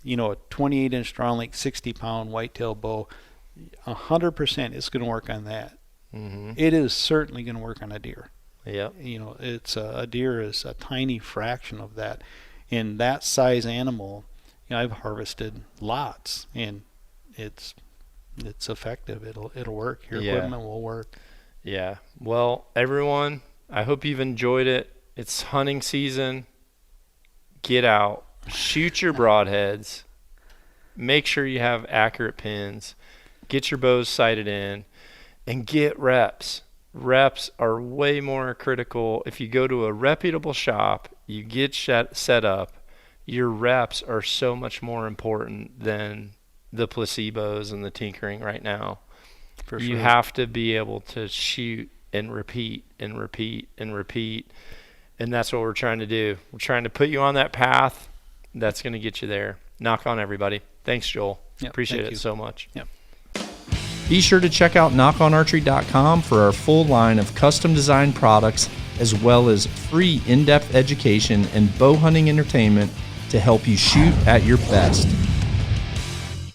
a 28-inch strong, like 60-pound whitetail bow. 100% it's going to work on that. Mm-hmm. It is certainly going to work on a deer. Yep. It's a deer is a tiny fraction of that. In that size animal, I've harvested lots, and it's effective. It'll work. Your equipment will work. Yeah. Well, everyone, I hope you've enjoyed it. It's hunting season. Get out, shoot your broadheads. Make sure you have accurate pins. Get your bows sighted in, and get reps. Reps are way more critical. If you go to a reputable shop, you get set up, your reps are so much more important than the placebos and the tinkering right now. For you sure. have to be able to shoot and repeat and repeat and repeat. And that's what we're trying to do. We're trying to put you on that path that's going to get you there. Knock on everybody. Thanks, Joel. Yep, Appreciate thank it you. so much. Yep. Be sure to check out knockonarchery.com for our full line of custom designed products, as well as free in-depth education and bow hunting entertainment to help you shoot at your best.